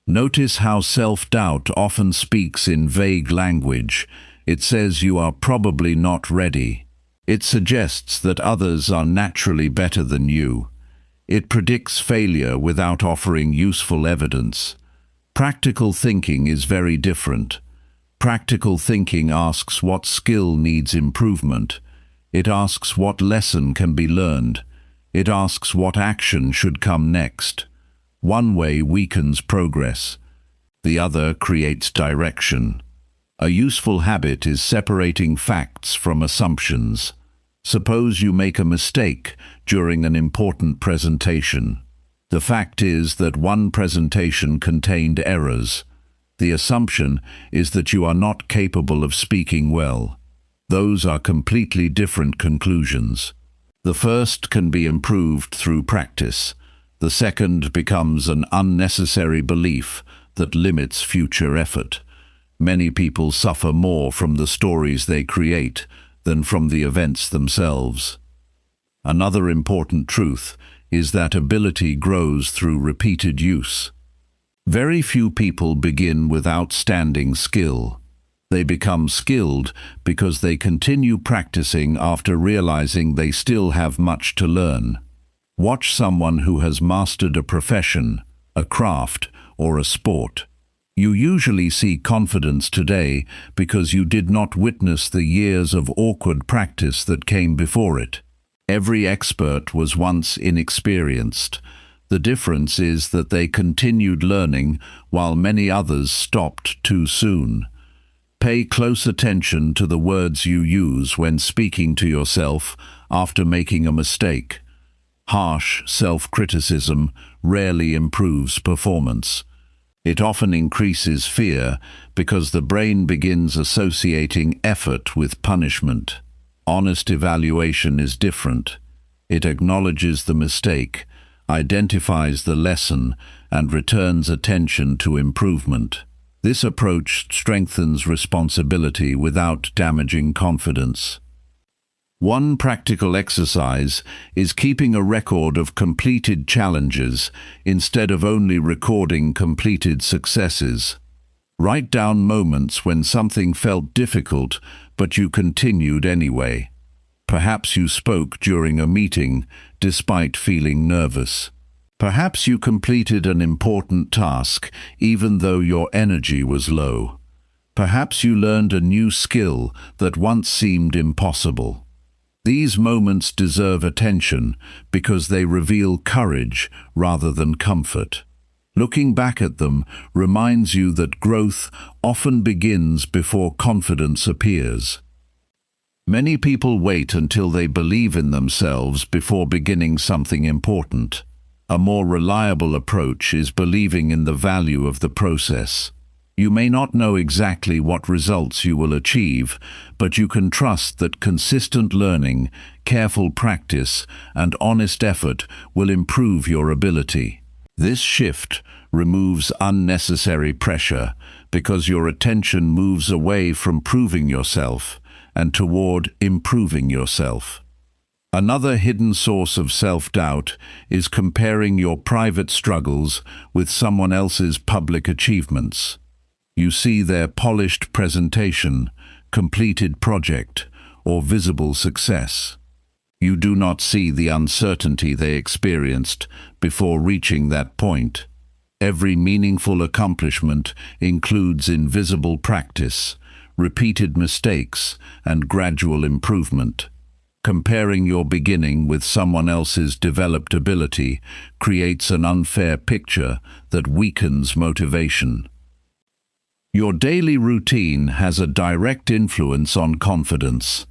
Speaker 1: Notice how self-doubt often speaks in vague language. It says you are probably not ready. It suggests that others are naturally better than you. It predicts failure without offering useful evidence. Practical thinking is very different. Practical thinking asks what skill needs improvement. It asks what lesson can be learned. It asks what action should come next. One way weakens progress. The other creates direction. A useful habit is separating facts from assumptions. Suppose you make a mistake during an important presentation. The fact is that one presentation contained errors. The assumption is that you are not capable of speaking well. Those are completely different conclusions. The first can be improved through practice. The second becomes an unnecessary belief that limits future effort. Many people suffer more from the stories they create than from the events themselves. Another important truth is that ability grows through repeated use. Very few people begin with outstanding skill. They become skilled because they continue practicing after realizing they still have much to learn. Watch someone who has mastered a profession, a craft, or a sport. You usually see confidence today because you did not witness the years of awkward practice that came before it. Every expert was once inexperienced. The difference is that they continued learning while many others stopped too soon. Pay close attention to the words you use when speaking to yourself after making a mistake. Harsh self-criticism rarely improves performance. It often increases fear because the brain begins associating effort with punishment. Honest evaluation is different. It acknowledges the mistake, identifies the lesson, and returns attention to improvement. This approach strengthens responsibility without damaging confidence. One practical exercise is keeping a record of completed challenges instead of only recording completed successes. Write down moments when something felt difficult, but you continued anyway. Perhaps you spoke during a meeting despite feeling nervous. Perhaps you completed an important task even though your energy was low. Perhaps you learned a new skill that once seemed impossible. These moments deserve attention because they reveal courage rather than comfort. Looking back at them reminds you that growth often begins before confidence appears. Many people wait until they believe in themselves before beginning something important. A more reliable approach is believing in the value of the process. You may not know exactly what results you will achieve, but you can trust that consistent learning, careful practice, and honest effort will improve your ability. This shift removes unnecessary pressure because your attention moves away from proving yourself and toward improving yourself. Another hidden source of self-doubt is comparing your private struggles with someone else's public achievements. You see their polished presentation, completed project, or visible success. You do not see the uncertainty they experienced before reaching that point. Every meaningful accomplishment includes invisible practice, repeated mistakes, and gradual improvement. Comparing your beginning with someone else's developed ability creates an unfair picture that weakens motivation. Your daily routine has a direct influence on confidence.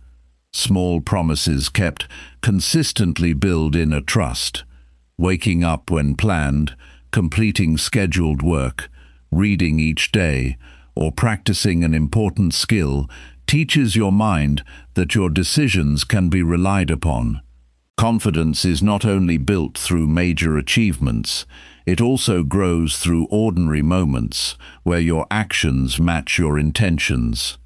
Speaker 1: Small promises kept consistently build inner trust. Waking up when planned, completing scheduled work, reading each day, or practicing an important skill teaches your mind that your decisions can be relied upon. Confidence is not only built through major achievements, it also grows through ordinary moments where your actions match your intentions.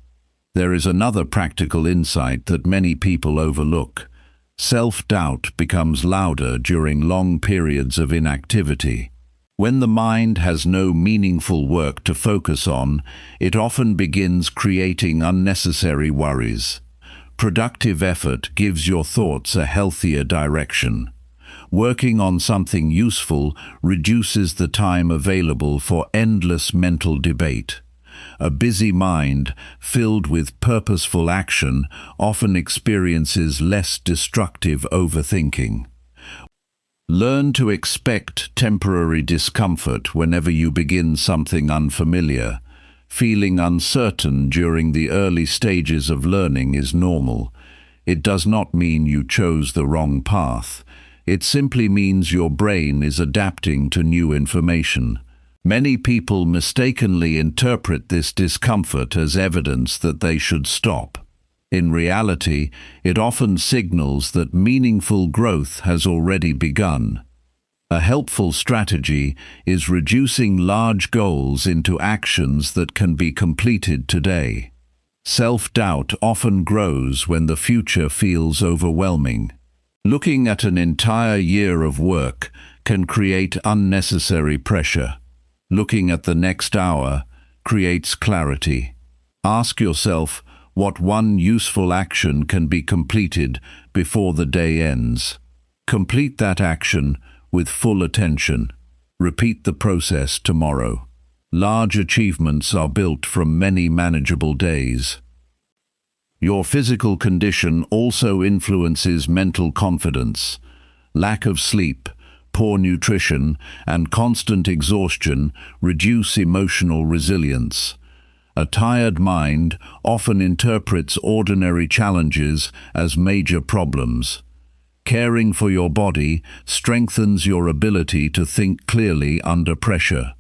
Speaker 1: There is another practical insight that many people overlook. Self-doubt becomes louder during long periods of inactivity. When the mind has no meaningful work to focus on, it often begins creating unnecessary worries. Productive effort gives your thoughts a healthier direction. Working on something useful reduces the time available for endless mental debate. A busy mind, filled with purposeful action, often experiences less destructive overthinking. Learn to expect temporary discomfort whenever you begin something unfamiliar. Feeling uncertain during the early stages of learning is normal. It does not mean you chose the wrong path. It simply means your brain is adapting to new information. Many people mistakenly interpret this discomfort as evidence that they should stop. In reality, it often signals that meaningful growth has already begun. A helpful strategy is reducing large goals into actions that can be completed today. Self-doubt often grows when the future feels overwhelming. Looking at an entire year of work can create unnecessary pressure. Looking at the next hour creates clarity. Ask yourself what one useful action can be completed before the day ends. Complete that action with full attention. Repeat the process tomorrow. Large achievements are built from many manageable days. Your physical condition also influences mental confidence. Lack of sleep, poor nutrition, and constant exhaustion reduce emotional resilience. A tired mind often interprets ordinary challenges as major problems. Caring for your body strengthens your ability to think clearly under pressure.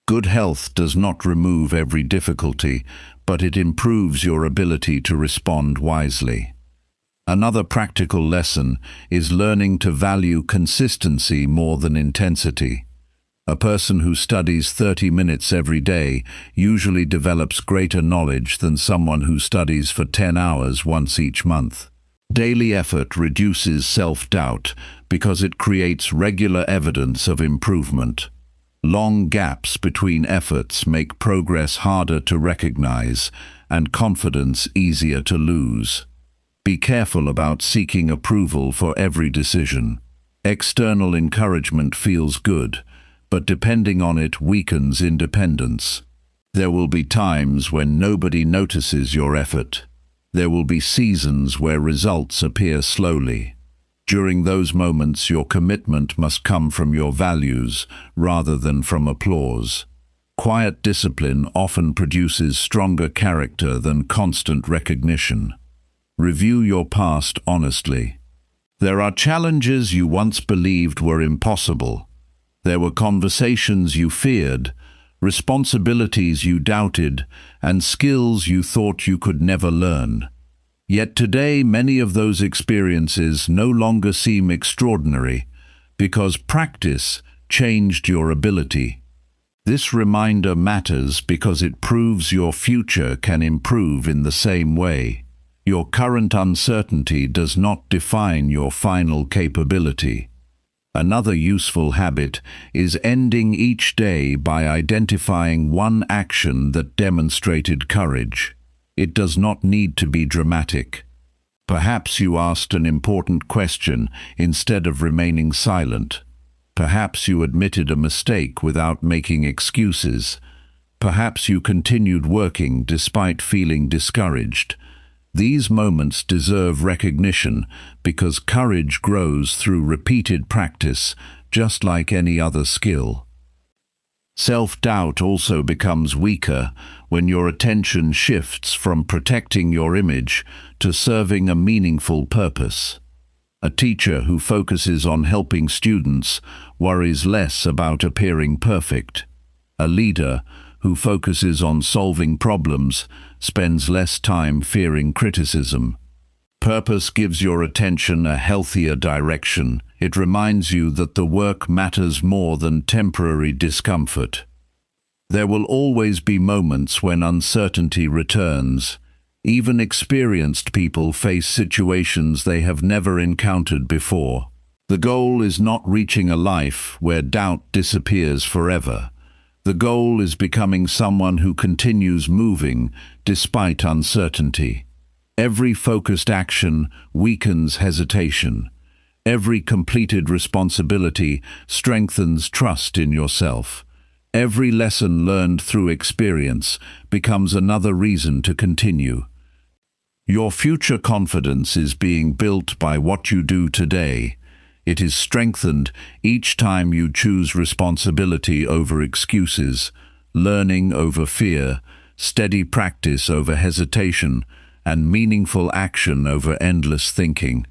Speaker 1: Good health does not remove every difficulty, but it improves your ability to respond wisely. Another practical lesson is learning to value consistency more than intensity. A person who studies 30 minutes every day usually develops greater knowledge than someone who studies for 10 hours once each month. Daily effort reduces self-doubt because it creates regular evidence of improvement. Long gaps between efforts make progress harder to recognize and confidence easier to lose. Be careful about seeking approval for every decision. External encouragement feels good, but depending on it weakens independence. There will be times when nobody notices your effort. There will be seasons where results appear slowly. During those moments, your commitment must come from your values rather than from applause. Quiet discipline often produces stronger character than constant recognition. Review your past honestly. There are challenges you once believed were impossible. There were conversations you feared, responsibilities you doubted, and skills you thought you could never learn. Yet today, many of those experiences no longer seem extraordinary because practice changed your ability. This reminder matters because it proves your future can improve in the same way. Your current uncertainty does not define your final capability. Another useful habit is ending each day by identifying one action that demonstrated courage. It does not need to be dramatic. Perhaps you asked an important question instead of remaining silent. Perhaps you admitted a mistake without making excuses. Perhaps you continued working despite feeling discouraged. These moments deserve recognition because courage grows through repeated practice, just like any other skill. Self-doubt also becomes weaker when your attention shifts from protecting your image to serving a meaningful purpose. A teacher who focuses on helping students worries less about appearing perfect. A leader who focuses on solving problems spends less time fearing criticism. Purpose gives your attention a healthier direction. It reminds you that the work matters more than temporary discomfort. There will always be moments when uncertainty returns. Even experienced people face situations they have never encountered before. The goal is not reaching a life where doubt disappears forever. The goal is becoming someone who continues moving despite uncertainty. Every focused action weakens hesitation. Every completed responsibility strengthens trust in yourself. Every lesson learned through experience becomes another reason to continue. Your future confidence is being built by what you do today. It is strengthened each time you choose responsibility over excuses, learning over fear, steady practice over hesitation, and meaningful action over endless thinking.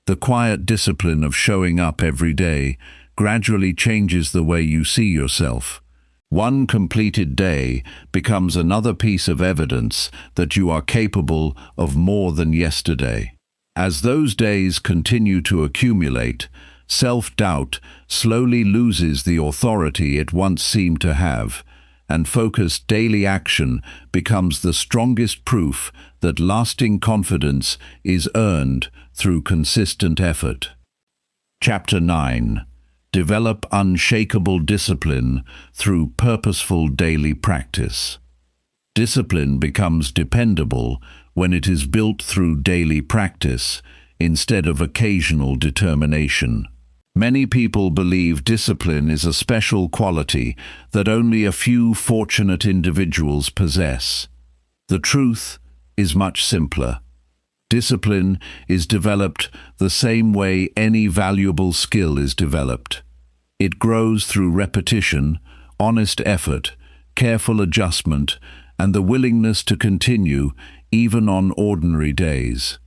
Speaker 1: The quiet discipline of showing up every day gradually changes the way you see yourself. One completed day becomes another piece of evidence that you are capable of more than yesterday. As those days continue to accumulate, self-doubt slowly loses the authority it once seemed to have, and focused daily action becomes the strongest proof that lasting confidence is earned through consistent effort. Chapter 9. Develop unshakable discipline through purposeful daily practice. Discipline becomes dependable when it is built through daily practice instead of occasional determination. Many people believe discipline is a special quality that only a few fortunate individuals possess. The truth is much simpler. Discipline is developed the same way any valuable skill is developed. It grows through repetition, honest effort, careful adjustment, and the willingness to continue even on ordinary days.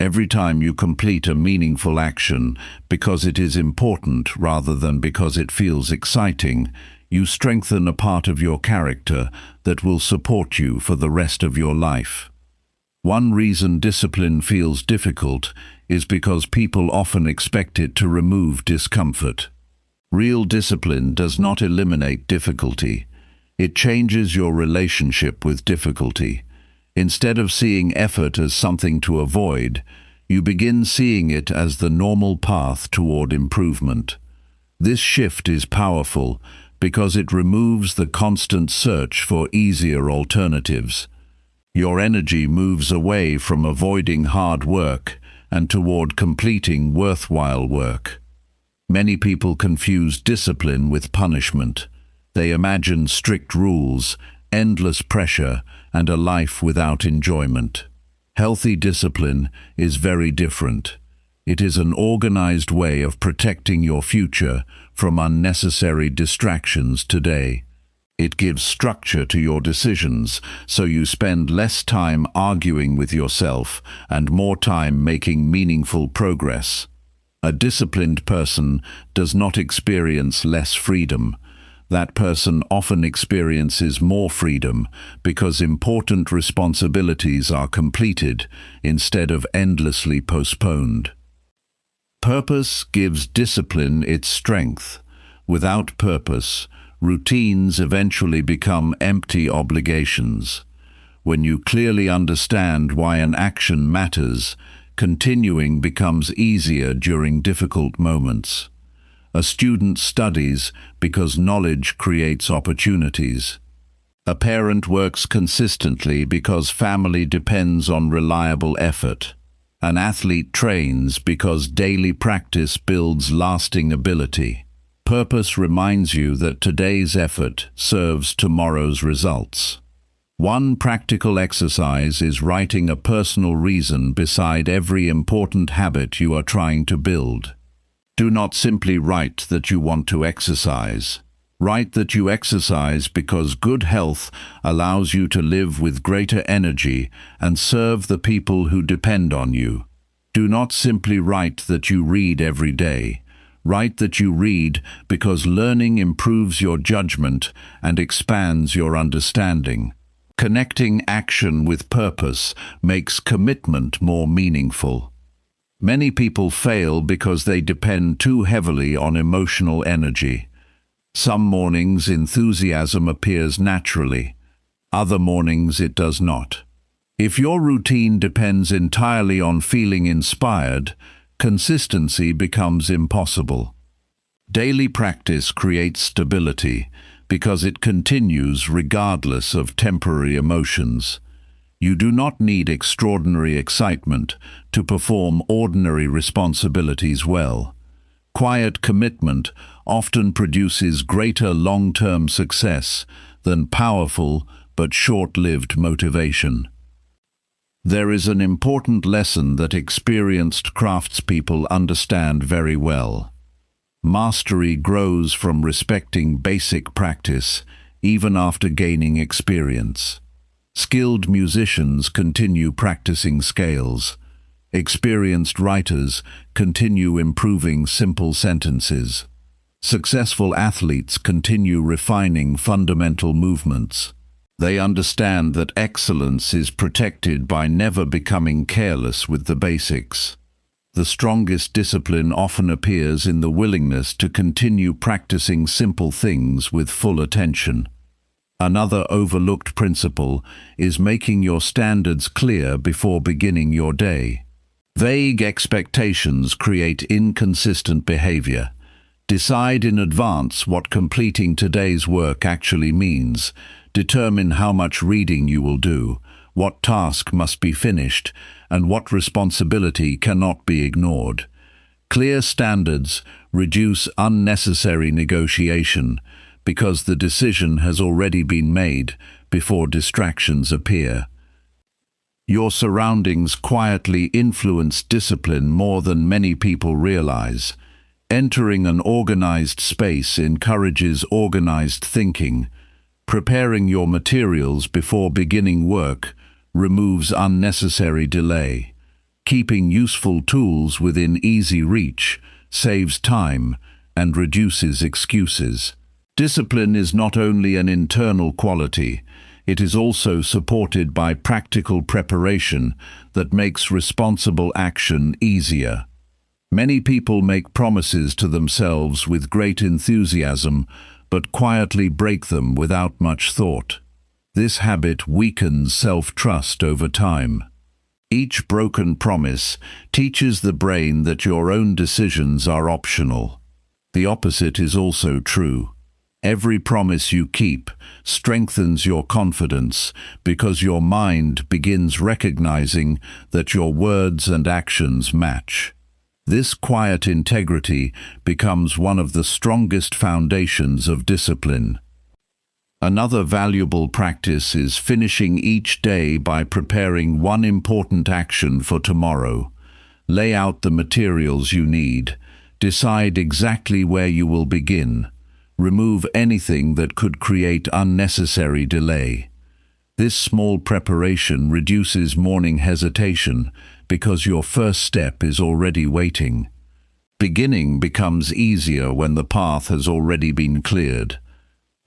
Speaker 1: Every time you complete a meaningful action because it is important rather than because it feels exciting, you strengthen a part of your character that will support you for the rest of your life. One reason discipline feels difficult is because people often expect it to remove discomfort. Real discipline does not eliminate difficulty. It changes your relationship with difficulty. Instead of seeing effort as something to avoid, you begin seeing it as the normal path toward improvement. This shift is powerful because it removes the constant search for easier alternatives. Your energy moves away from avoiding hard work and toward completing worthwhile work. Many people confuse discipline with punishment. They imagine strict rules, endless pressure, and a life without enjoyment. Healthy discipline is very different. It is an organized way of protecting your future from unnecessary distractions today. It gives structure to your decisions, so you spend less time arguing with yourself and more time making meaningful progress. A disciplined person does not experience less freedom. That person often experiences more freedom because important responsibilities are completed instead of endlessly postponed. Purpose gives discipline its strength. Without purpose, routines eventually become empty obligations. When you clearly understand why an action matters, continuing becomes easier during difficult moments. A student studies because knowledge creates opportunities. A parent works consistently because family depends on reliable effort. An athlete trains because daily practice builds lasting ability. Purpose reminds you that today's effort serves tomorrow's results. One practical exercise is writing a personal reason beside every important habit you are trying to build. Do not simply write that you want to exercise. Write that you exercise because good health allows you to live with greater energy and serve the people who depend on you. Do not simply write that you read every day. Write that you read because learning improves your judgment and expands your understanding. Connecting action with purpose makes commitment more meaningful. Many people fail because they depend too heavily on emotional energy. Some mornings enthusiasm appears naturally. Other mornings it does not. If your routine depends entirely on feeling inspired, consistency becomes impossible. Daily practice creates stability because it continues regardless of temporary emotions. You do not need extraordinary excitement to perform ordinary responsibilities well. Quiet commitment often produces greater long-term success than powerful but short-lived motivation. There is an important lesson that experienced craftspeople understand very well. Mastery grows from respecting basic practice, even after gaining experience. Skilled musicians continue practicing scales. Experienced writers continue improving simple sentences. Successful athletes continue refining fundamental movements. They understand that excellence is protected by never becoming careless with the basics. The strongest discipline often appears in the willingness to continue practicing simple things with full attention. Another overlooked principle is making your standards clear before beginning your day. Vague expectations create inconsistent behavior. Decide in advance what completing today's work actually means. Determine how much reading you will do, what task must be finished, and what responsibility cannot be ignored. Clear standards reduce unnecessary negotiation, because the decision has already been made before distractions appear. Your surroundings quietly influence discipline more than many people realize. Entering an organized space encourages organized thinking. Preparing your materials before beginning work removes unnecessary delay. Keeping useful tools within easy reach saves time and reduces excuses. Discipline is not only an internal quality, it is also supported by practical preparation that makes responsible action easier. Many people make promises to themselves with great enthusiasm, but quietly break them without much thought. This habit weakens self-trust over time. Each broken promise teaches the brain that your own decisions are optional. The opposite is also true. Every promise you keep strengthens your confidence because your mind begins recognizing that your words and actions match. This quiet integrity becomes one of the strongest foundations of discipline. Another valuable practice is finishing each day by preparing one important action for tomorrow. Lay out the materials you need. Decide exactly where you will begin. Remove anything that could create unnecessary delay. This small preparation reduces morning hesitation because your first step is already waiting. Beginning becomes easier when the path has already been cleared.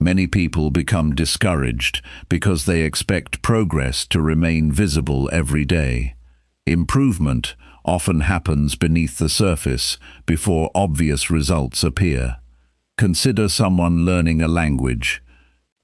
Speaker 1: Many people become discouraged because they expect progress to remain visible every day. Improvement often happens beneath the surface before obvious results appear. Consider someone learning a language.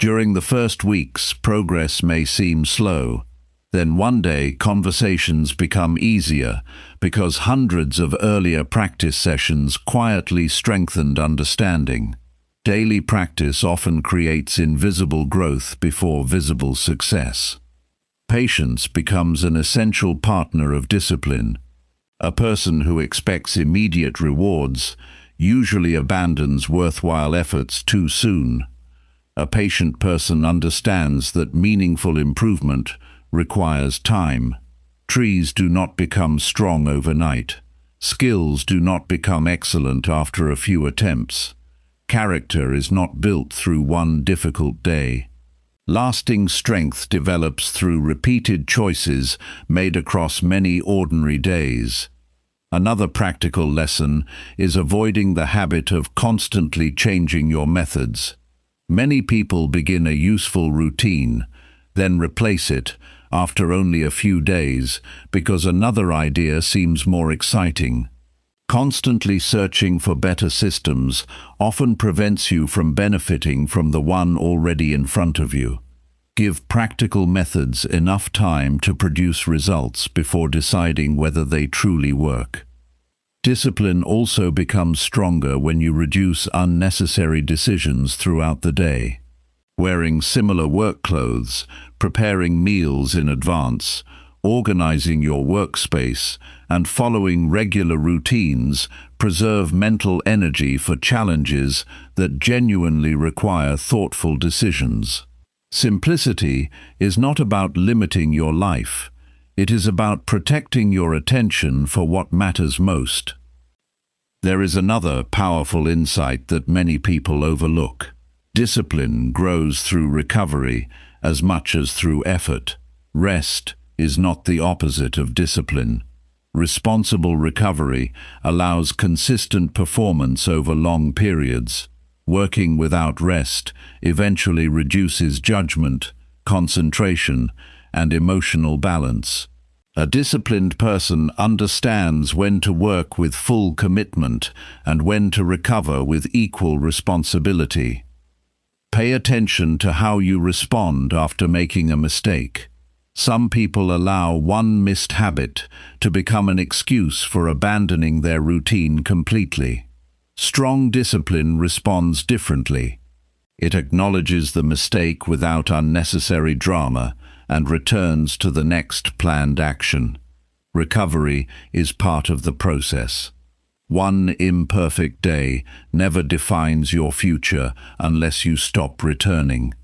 Speaker 1: During the first weeks, progress may seem slow. Then one day, conversations become easier because hundreds of earlier practice sessions quietly strengthened understanding. Daily practice often creates invisible growth before visible success. Patience becomes an essential partner of discipline. A person who expects immediate rewards usually abandons worthwhile efforts too soon. A patient person understands that meaningful improvement requires time. Trees do not become strong overnight. Skills do not become excellent after a few attempts. Character is not built through one difficult day. Lasting strength develops through repeated choices made across many ordinary days. Another practical lesson is avoiding the habit of constantly changing your methods. Many people begin a useful routine, then replace it after only a few days because another idea seems more exciting. Constantly searching for better systems often prevents you from benefiting from the one already in front of you. Give practical methods enough time to produce results before deciding whether they truly work. Discipline also becomes stronger when you reduce unnecessary decisions throughout the day. Wearing similar work clothes, preparing meals in advance, organizing your workspace, and following regular routines preserve mental energy for challenges that genuinely require thoughtful decisions. Simplicity is not about limiting your life. It is about protecting your attention for what matters most. There is another powerful insight that many people overlook. Discipline grows through recovery as much as through effort. Rest is not the opposite of discipline. Responsible recovery allows consistent performance over long periods. Working without rest eventually reduces judgment, concentration, and emotional balance. A disciplined person understands when to work with full commitment and when to recover with equal responsibility. Pay attention to how you respond after making a mistake. Some people allow one missed habit to become an excuse for abandoning their routine completely. Strong discipline responds differently. It acknowledges the mistake without unnecessary drama and returns to the next planned action. Recovery is part of the process. One imperfect day never defines your future unless you stop returning.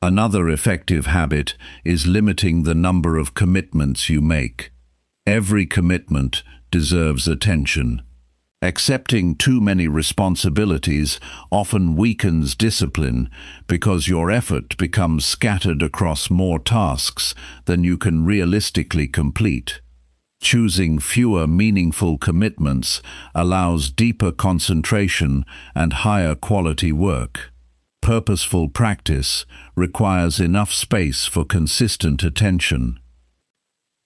Speaker 1: Another effective habit is limiting the number of commitments you make. Every commitment deserves attention. Accepting too many responsibilities often weakens discipline because your effort becomes scattered across more tasks than you can realistically complete. Choosing fewer meaningful commitments allows deeper concentration and higher quality work. Purposeful practice requires enough space for consistent attention.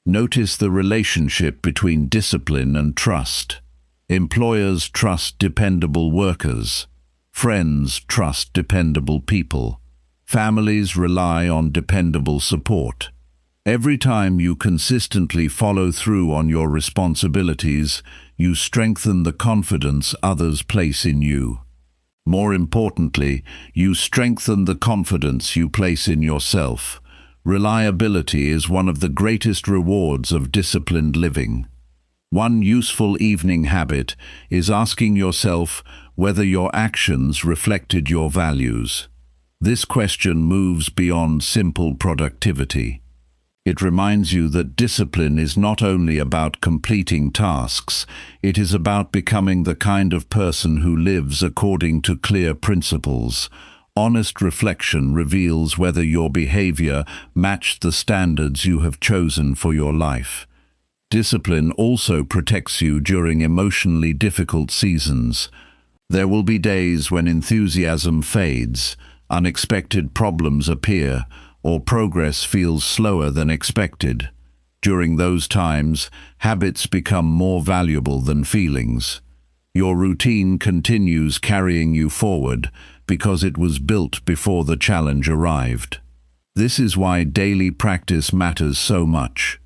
Speaker 1: Notice the relationship between discipline and trust. Employers trust dependable workers. Friends trust dependable people. Families rely on dependable support. Every time you consistently follow through on your responsibilities, you strengthen the confidence others place in you. More importantly, you strengthen the confidence you place in yourself. Reliability is one of the greatest rewards of disciplined living. One useful evening habit is asking yourself whether your actions reflected your values. This question moves beyond simple productivity. It reminds you that discipline is not only about completing tasks, it is about becoming the kind of person who lives according to clear principles. Honest reflection reveals whether your behavior matched the standards you have chosen for your life. Discipline also protects you during emotionally difficult seasons. There will be days when enthusiasm fades, unexpected problems appear, or progress feels slower than expected. During those times, habits become more valuable than feelings. Your routine continues carrying you forward because it was built before the challenge arrived. This is why daily practice matters so much.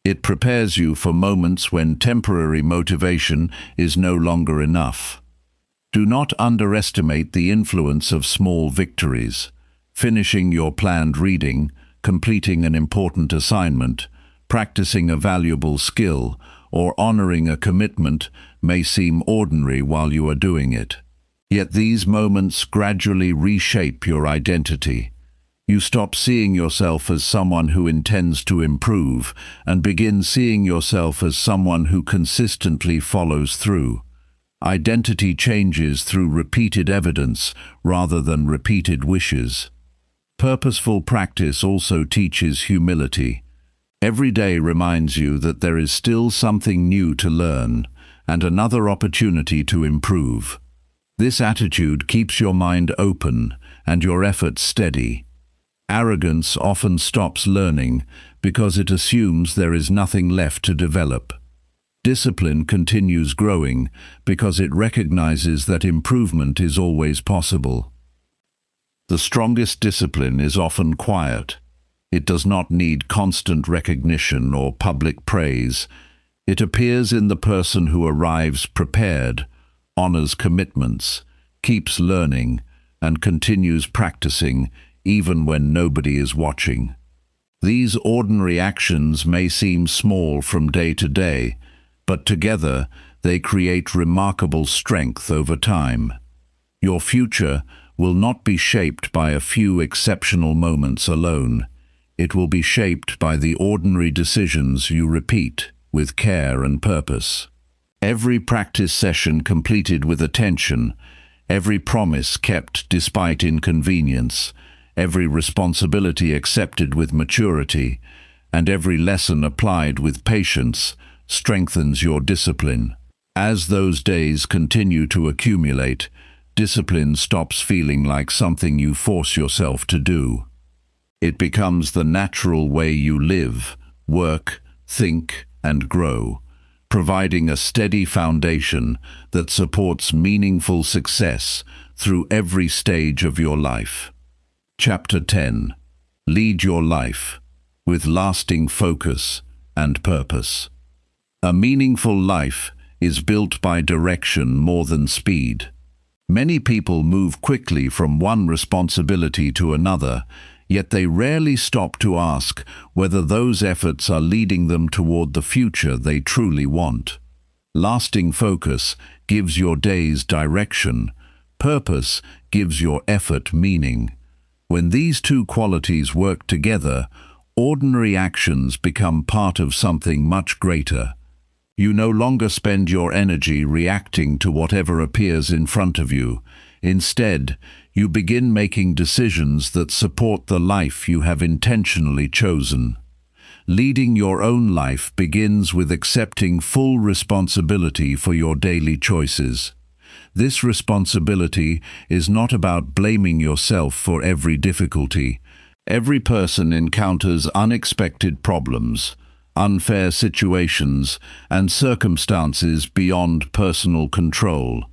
Speaker 1: It prepares you for moments when temporary motivation is no longer enough. Do not underestimate the influence of small victories. Finishing your planned reading, completing an important assignment, practicing a valuable skill, or honoring a commitment may seem ordinary while you are doing it. Yet these moments gradually reshape your identity. You stop seeing yourself as someone who intends to improve and begin seeing yourself as someone who consistently follows through. Identity changes through repeated evidence rather than repeated wishes. Purposeful practice also teaches humility. Every day reminds you that there is still something new to learn and another opportunity to improve. This attitude keeps your mind open and your efforts steady. Arrogance often stops learning because it assumes there is nothing left to develop. Discipline continues growing because it recognizes that improvement is always possible. The strongest discipline is often quiet. It does not need constant recognition or public praise. It appears in the person who arrives prepared, honors commitments, keeps learning, and continues practicing even when nobody is watching. These ordinary actions may seem small from day to day, but together they create remarkable strength over time. Your future will not be shaped by a few exceptional moments alone. It will be shaped by the ordinary decisions you repeat with care and purpose. Every practice session completed with attention, every promise kept despite inconvenience, every responsibility accepted with maturity, and every lesson applied with patience strengthens your discipline. As those days continue to accumulate, discipline stops feeling like something you force yourself to do. It becomes the natural way you live, work, think, and grow, providing a steady foundation that supports meaningful success through every stage of your life. Chapter 10. Lead your life with lasting focus and purpose. A meaningful life is built by direction more than speed. Many people move quickly from one responsibility to another, yet they rarely stop to ask whether those efforts are leading them toward the future they truly want. Lasting focus gives your days direction. Purpose gives your effort meaning. When these two qualities work together, ordinary actions become part of something much greater. You no longer spend your energy reacting to whatever appears in front of you. Instead, you begin making decisions that support the life you have intentionally chosen. Leading your own life begins with accepting full responsibility for your daily choices. This responsibility is not about blaming yourself for every difficulty. Every person encounters unexpected problems, unfair situations, and circumstances beyond personal control.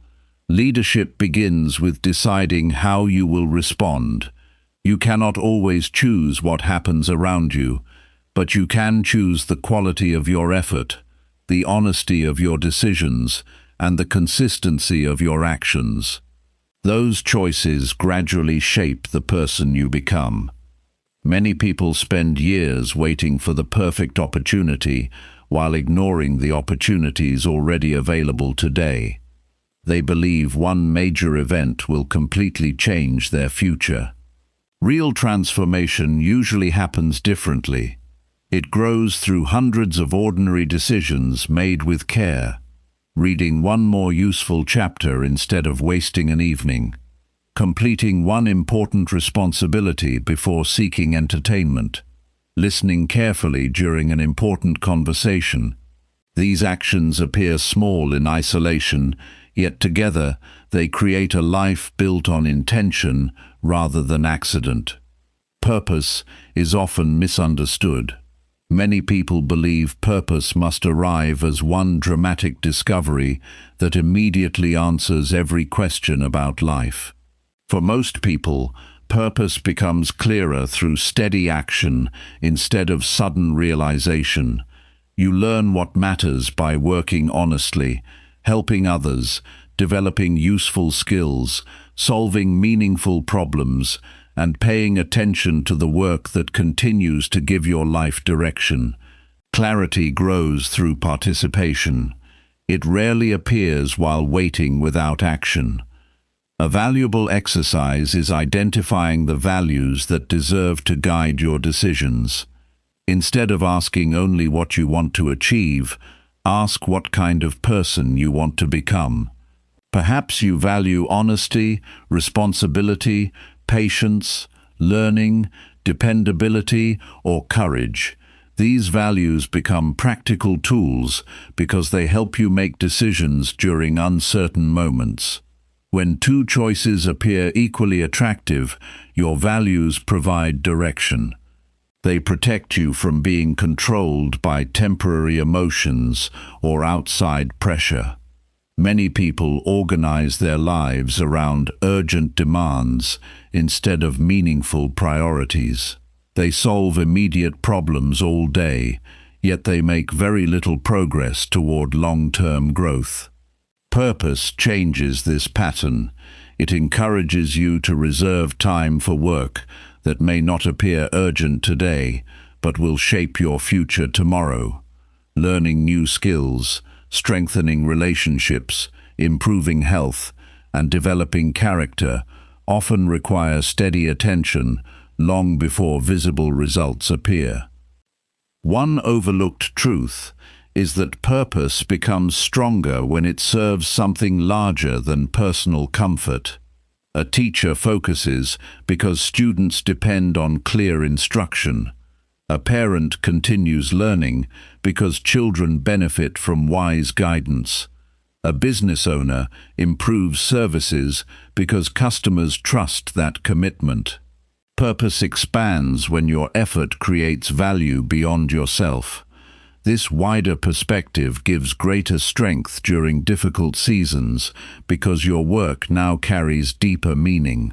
Speaker 1: Leadership begins with deciding how you will respond. You cannot always choose what happens around you, but you can choose the quality of your effort, the honesty of your decisions, and the consistency of your actions. Those choices gradually shape the person you become. Many people spend years waiting for the perfect opportunity while ignoring the opportunities already available today. They believe one major event will completely change their future. Real transformation usually happens differently. It grows through hundreds of ordinary decisions made with care. Reading one more useful chapter instead of wasting an evening. Completing one important responsibility before seeking entertainment. Listening carefully during an important conversation. These actions appear small in isolation, yet together they create a life built on intention rather than accident. Purpose is often misunderstood. Many people believe purpose must arrive as one dramatic discovery that immediately answers every question about life. For most people, purpose becomes clearer through steady action instead of sudden realization. You learn what matters by working honestly, helping others, developing useful skills, solving meaningful problems, and paying attention to the work that continues to give your life direction. Clarity grows through participation. It rarely appears while waiting without action. A valuable exercise is identifying the values that deserve to guide your decisions. Instead of asking only what you want to achieve, ask what kind of person you want to become. Perhaps you value honesty, responsibility, patience, learning, dependability, or courage. These values become practical tools because they help you make decisions during uncertain moments. When two choices appear equally attractive, your values provide direction. They protect you from being controlled by temporary emotions or outside pressure. Many people organize their lives around urgent demands instead of meaningful priorities. They solve immediate problems all day, yet they make very little progress toward long-term growth. Purpose changes this pattern. It encourages you to reserve time for work that may not appear urgent today, but will shape your future tomorrow. Learning new skills, strengthening relationships, improving health, and developing character often require steady attention long before visible results appear. One overlooked truth is that purpose becomes stronger when it serves something larger than personal comfort. A teacher focuses because students depend on clear instruction. A parent continues learning because children benefit from wise guidance. A business owner improves services because customers trust that commitment. Purpose expands when your effort creates value beyond yourself. This wider perspective gives greater strength during difficult seasons because your work now carries deeper meaning.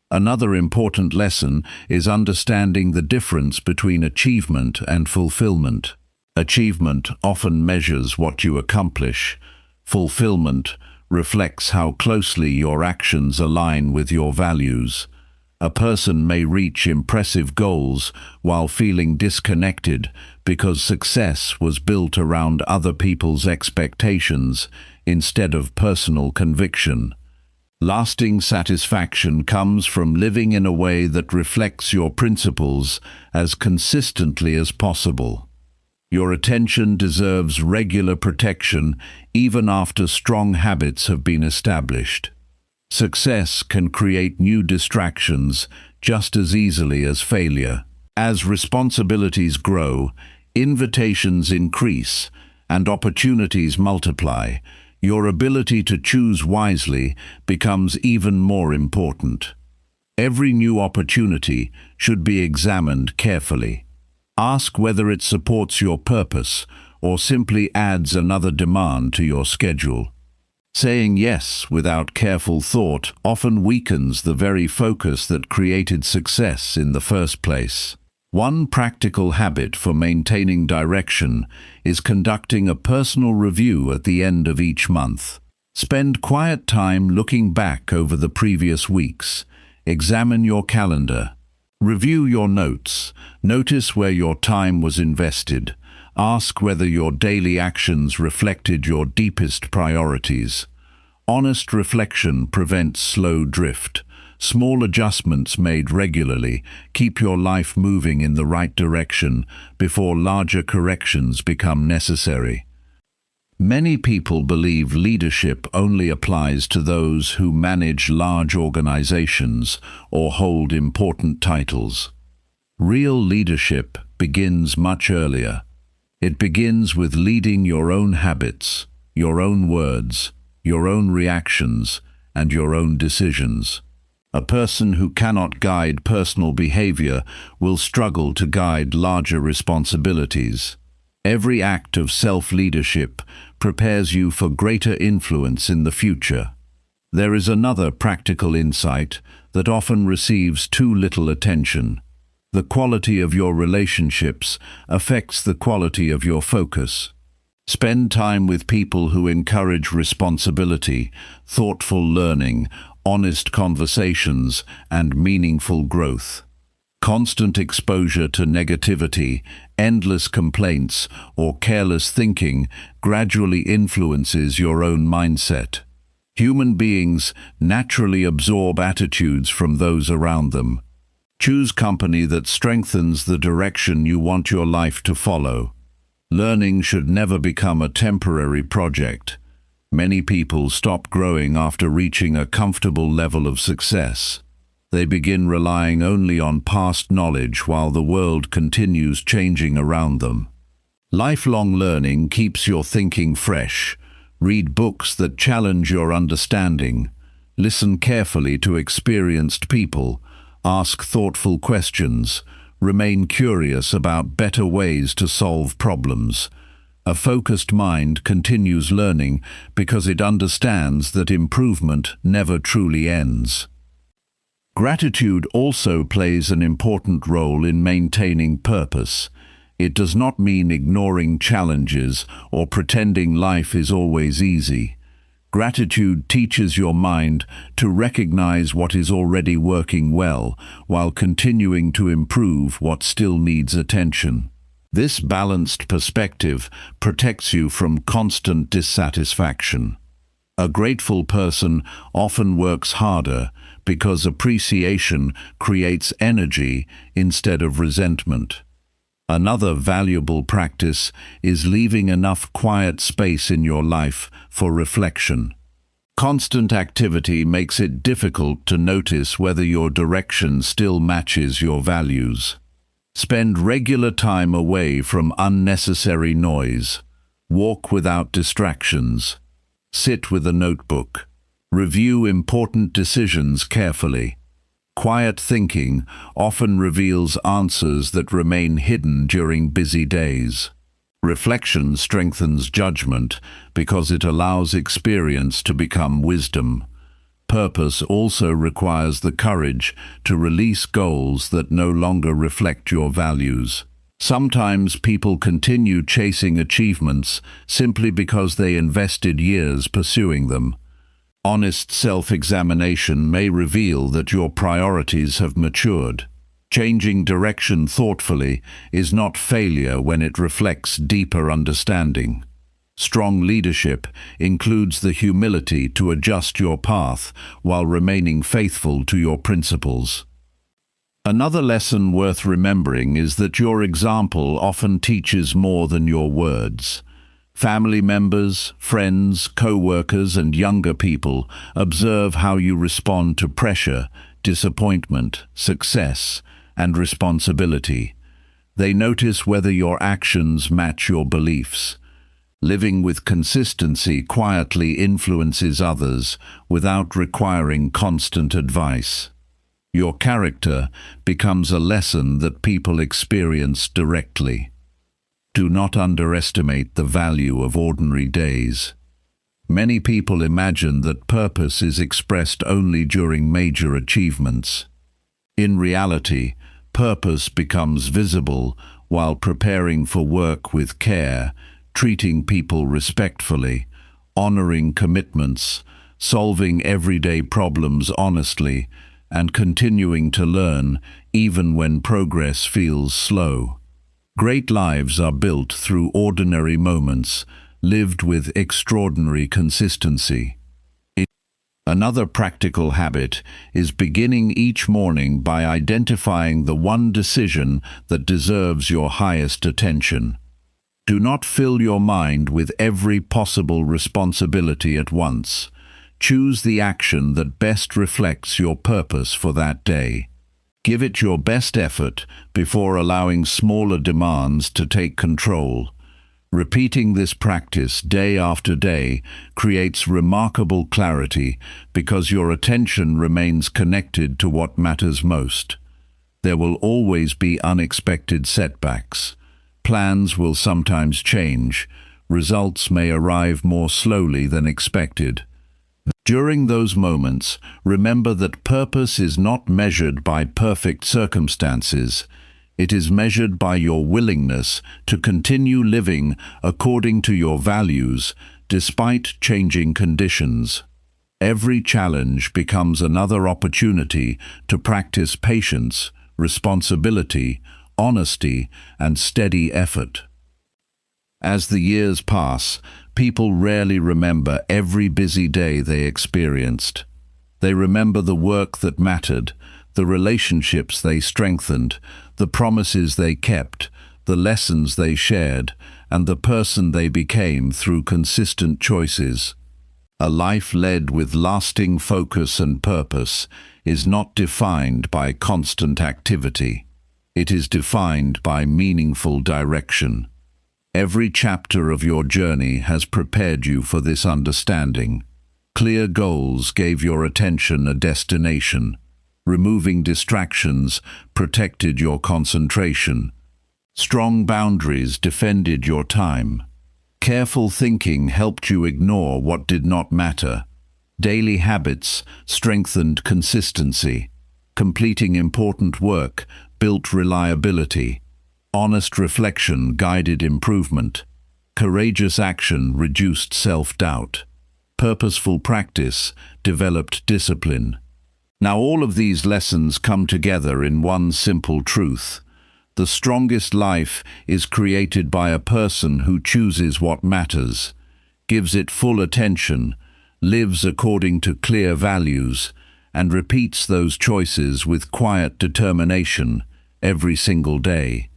Speaker 1: Another important lesson is understanding the difference between achievement and fulfillment. Achievement often measures what you accomplish. Fulfillment reflects how closely your actions align with your values. A person may reach impressive goals while feeling disconnected because success was built around other people's expectations instead of personal conviction. Lasting satisfaction comes from living in a way that reflects your principles as consistently as possible. Your attention deserves regular protection even after strong habits have been established. Success can create new distractions just as easily as failure. As responsibilities grow, invitations increase, and opportunities multiply, your ability to choose wisely becomes even more important. Every new opportunity should be examined carefully. Ask whether it supports your purpose or simply adds another demand to your schedule. Saying yes without careful thought often weakens the very focus that created success in the first place. One practical habit for maintaining direction is conducting a personal review at the end of each month. Spend quiet time looking back over the previous weeks. Examine your calendar. Review your notes. Notice where your time was invested. Ask whether your daily actions reflected your deepest priorities. Honest reflection prevents slow drift. Small adjustments made regularly keep your life moving in the right direction before larger corrections become necessary. Many people believe leadership only applies to those who manage large organizations or hold important titles. Real leadership begins much earlier. It begins with leading your own habits, your own words, your own reactions, and your own decisions. A person who cannot guide personal behavior will struggle to guide larger responsibilities. Every act of self-leadership prepares you for greater influence in the future. There is another practical insight that often receives too little attention. The quality of your relationships affects the quality of your focus. Spend time with people who encourage responsibility, thoughtful learning, honest conversations, and meaningful growth. Constant exposure to negativity, endless complaints, or careless thinking gradually influences your own mindset. Human beings naturally absorb attitudes from those around them. Choose company that strengthens the direction you want your life to follow. Learning should never become a temporary project. Many people stop growing after reaching a comfortable level of success. They begin relying only on past knowledge while the world continues changing around them. Lifelong learning keeps your thinking fresh. Read books that challenge your understanding. Listen carefully to experienced people. Ask thoughtful questions. Remain curious about better ways to solve problems. A focused mind continues learning because it understands that improvement never truly ends. Gratitude also plays an important role in maintaining purpose. It does not mean ignoring challenges or pretending life is always easy. Gratitude teaches your mind to recognize what is already working well, while continuing to improve what still needs attention. This balanced perspective protects you from constant dissatisfaction. A grateful person often works harder because appreciation creates energy instead of resentment. Another valuable practice is leaving enough quiet space in your life for reflection. Constant activity makes it difficult to notice whether your direction still matches your values. Spend regular time away from unnecessary noise. Walk without distractions. Sit with a notebook. Review important decisions carefully. Quiet thinking often reveals answers that remain hidden during busy days. Reflection strengthens judgment because it allows experience to become wisdom. Purpose also requires the courage to release goals that no longer reflect your values. Sometimes people continue chasing achievements simply because they invested years pursuing them. Honest self-examination may reveal that your priorities have matured. Changing direction thoughtfully is not failure when it reflects deeper understanding. Strong leadership includes the humility to adjust your path while remaining faithful to your principles. Another lesson worth remembering is that your example often teaches more than your words. Family members, friends, co-workers, and younger people observe how you respond to pressure, disappointment, success, and responsibility. They notice whether your actions match your beliefs. Living with consistency quietly influences others without requiring constant advice. Your character becomes a lesson that people experience directly. Do not underestimate the value of ordinary days. Many people imagine that purpose is expressed only during major achievements. In reality, purpose becomes visible while preparing for work with care, treating people respectfully, honoring commitments, solving everyday problems honestly, and continuing to learn even when progress feels slow. Great lives are built through ordinary moments, lived with extraordinary consistency. Another practical habit is beginning each morning by identifying the one decision that deserves your highest attention. Do not fill your mind with every possible responsibility at once. Choose the action that best reflects your purpose for that day. Give it your best effort before allowing smaller demands to take control. Repeating this practice day after day creates remarkable clarity because your attention remains connected to what matters most. There will always be unexpected setbacks. Plans will sometimes change. Results may arrive more slowly than expected. During those moments, remember that purpose is not measured by perfect circumstances. It is measured by your willingness to continue living according to your values, despite changing conditions. Every challenge becomes another opportunity to practice patience, responsibility, honesty, and steady effort. As the years pass, people rarely remember every busy day they experienced. They remember the work that mattered, the relationships they strengthened, the promises they kept, the lessons they shared, and the person they became through consistent choices. A life led with lasting focus and purpose is not defined by constant activity. It is defined by meaningful direction. Every chapter of your journey has prepared you for this understanding. Clear goals gave your attention a destination. Removing distractions protected your concentration. Strong boundaries defended your time. Careful thinking helped you ignore what did not matter. Daily habits strengthened consistency. Completing important work built reliability. Honest reflection guided improvement. Courageous action reduced self-doubt. purposeful practice, developed discipline. Now all of these lessons come together in one simple truth. The strongest life is created by a person who chooses what matters, gives it full attention, lives according to clear values, and repeats those choices with quiet determination every single day.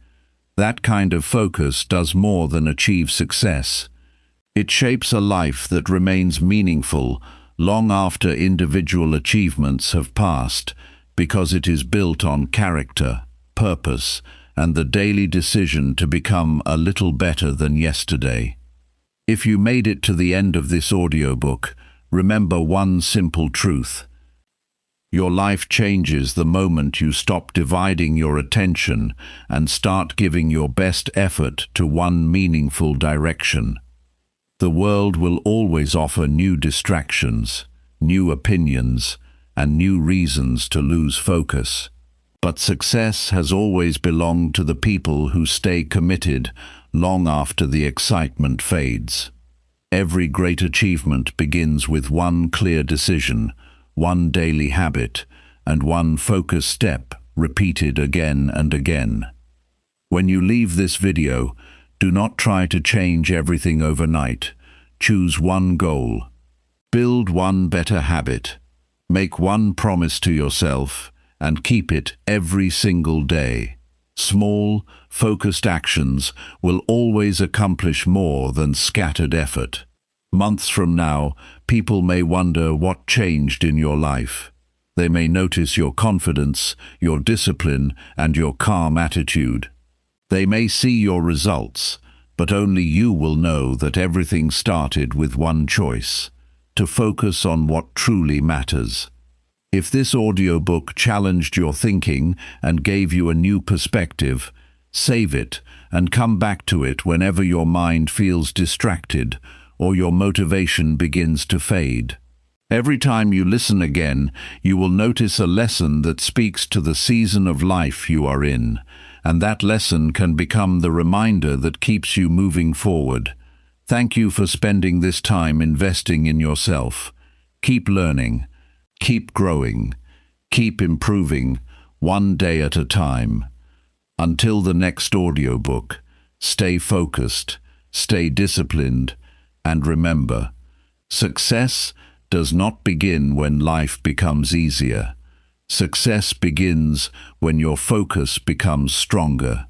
Speaker 1: That kind of focus does more than achieve success. It shapes a life that remains meaningful long after individual achievements have passed, because it is built on character, purpose, and the daily decision to become a little better than yesterday. If you made it to the end of this audiobook, remember one simple truth. Your life changes the moment you stop dividing your attention and start giving your best effort to one meaningful direction. The world will always offer new distractions, new opinions, and new reasons to lose focus. But success has always belonged to the people who stay committed long after the excitement fades. Every great achievement begins with one clear decision, one daily habit, and one focused step repeated again and again. When you leave this video, do not try to change everything overnight. Choose one goal. Build one better habit. Make one promise to yourself and keep it every single day. Small, focused actions will always accomplish more than scattered effort. Months from now, people may wonder what changed in your life. They may notice your confidence, your discipline, and your calm attitude. They may see your results, but only you will know that everything started with one choice: to focus on what truly matters. If this audiobook challenged your thinking and gave you a new perspective, save it and come back to it whenever your mind feels distracted or your motivation begins to fade. Every time you listen again, you will notice a lesson that speaks to the season of life you are in, and that lesson can become the reminder that keeps you moving forward. Thank you for spending this time investing in yourself. Keep learning, keep growing, keep improving, one day at a time. Until the next audiobook, stay focused, stay disciplined, and remember, success does not begin when life becomes easier. Success begins when your focus becomes stronger.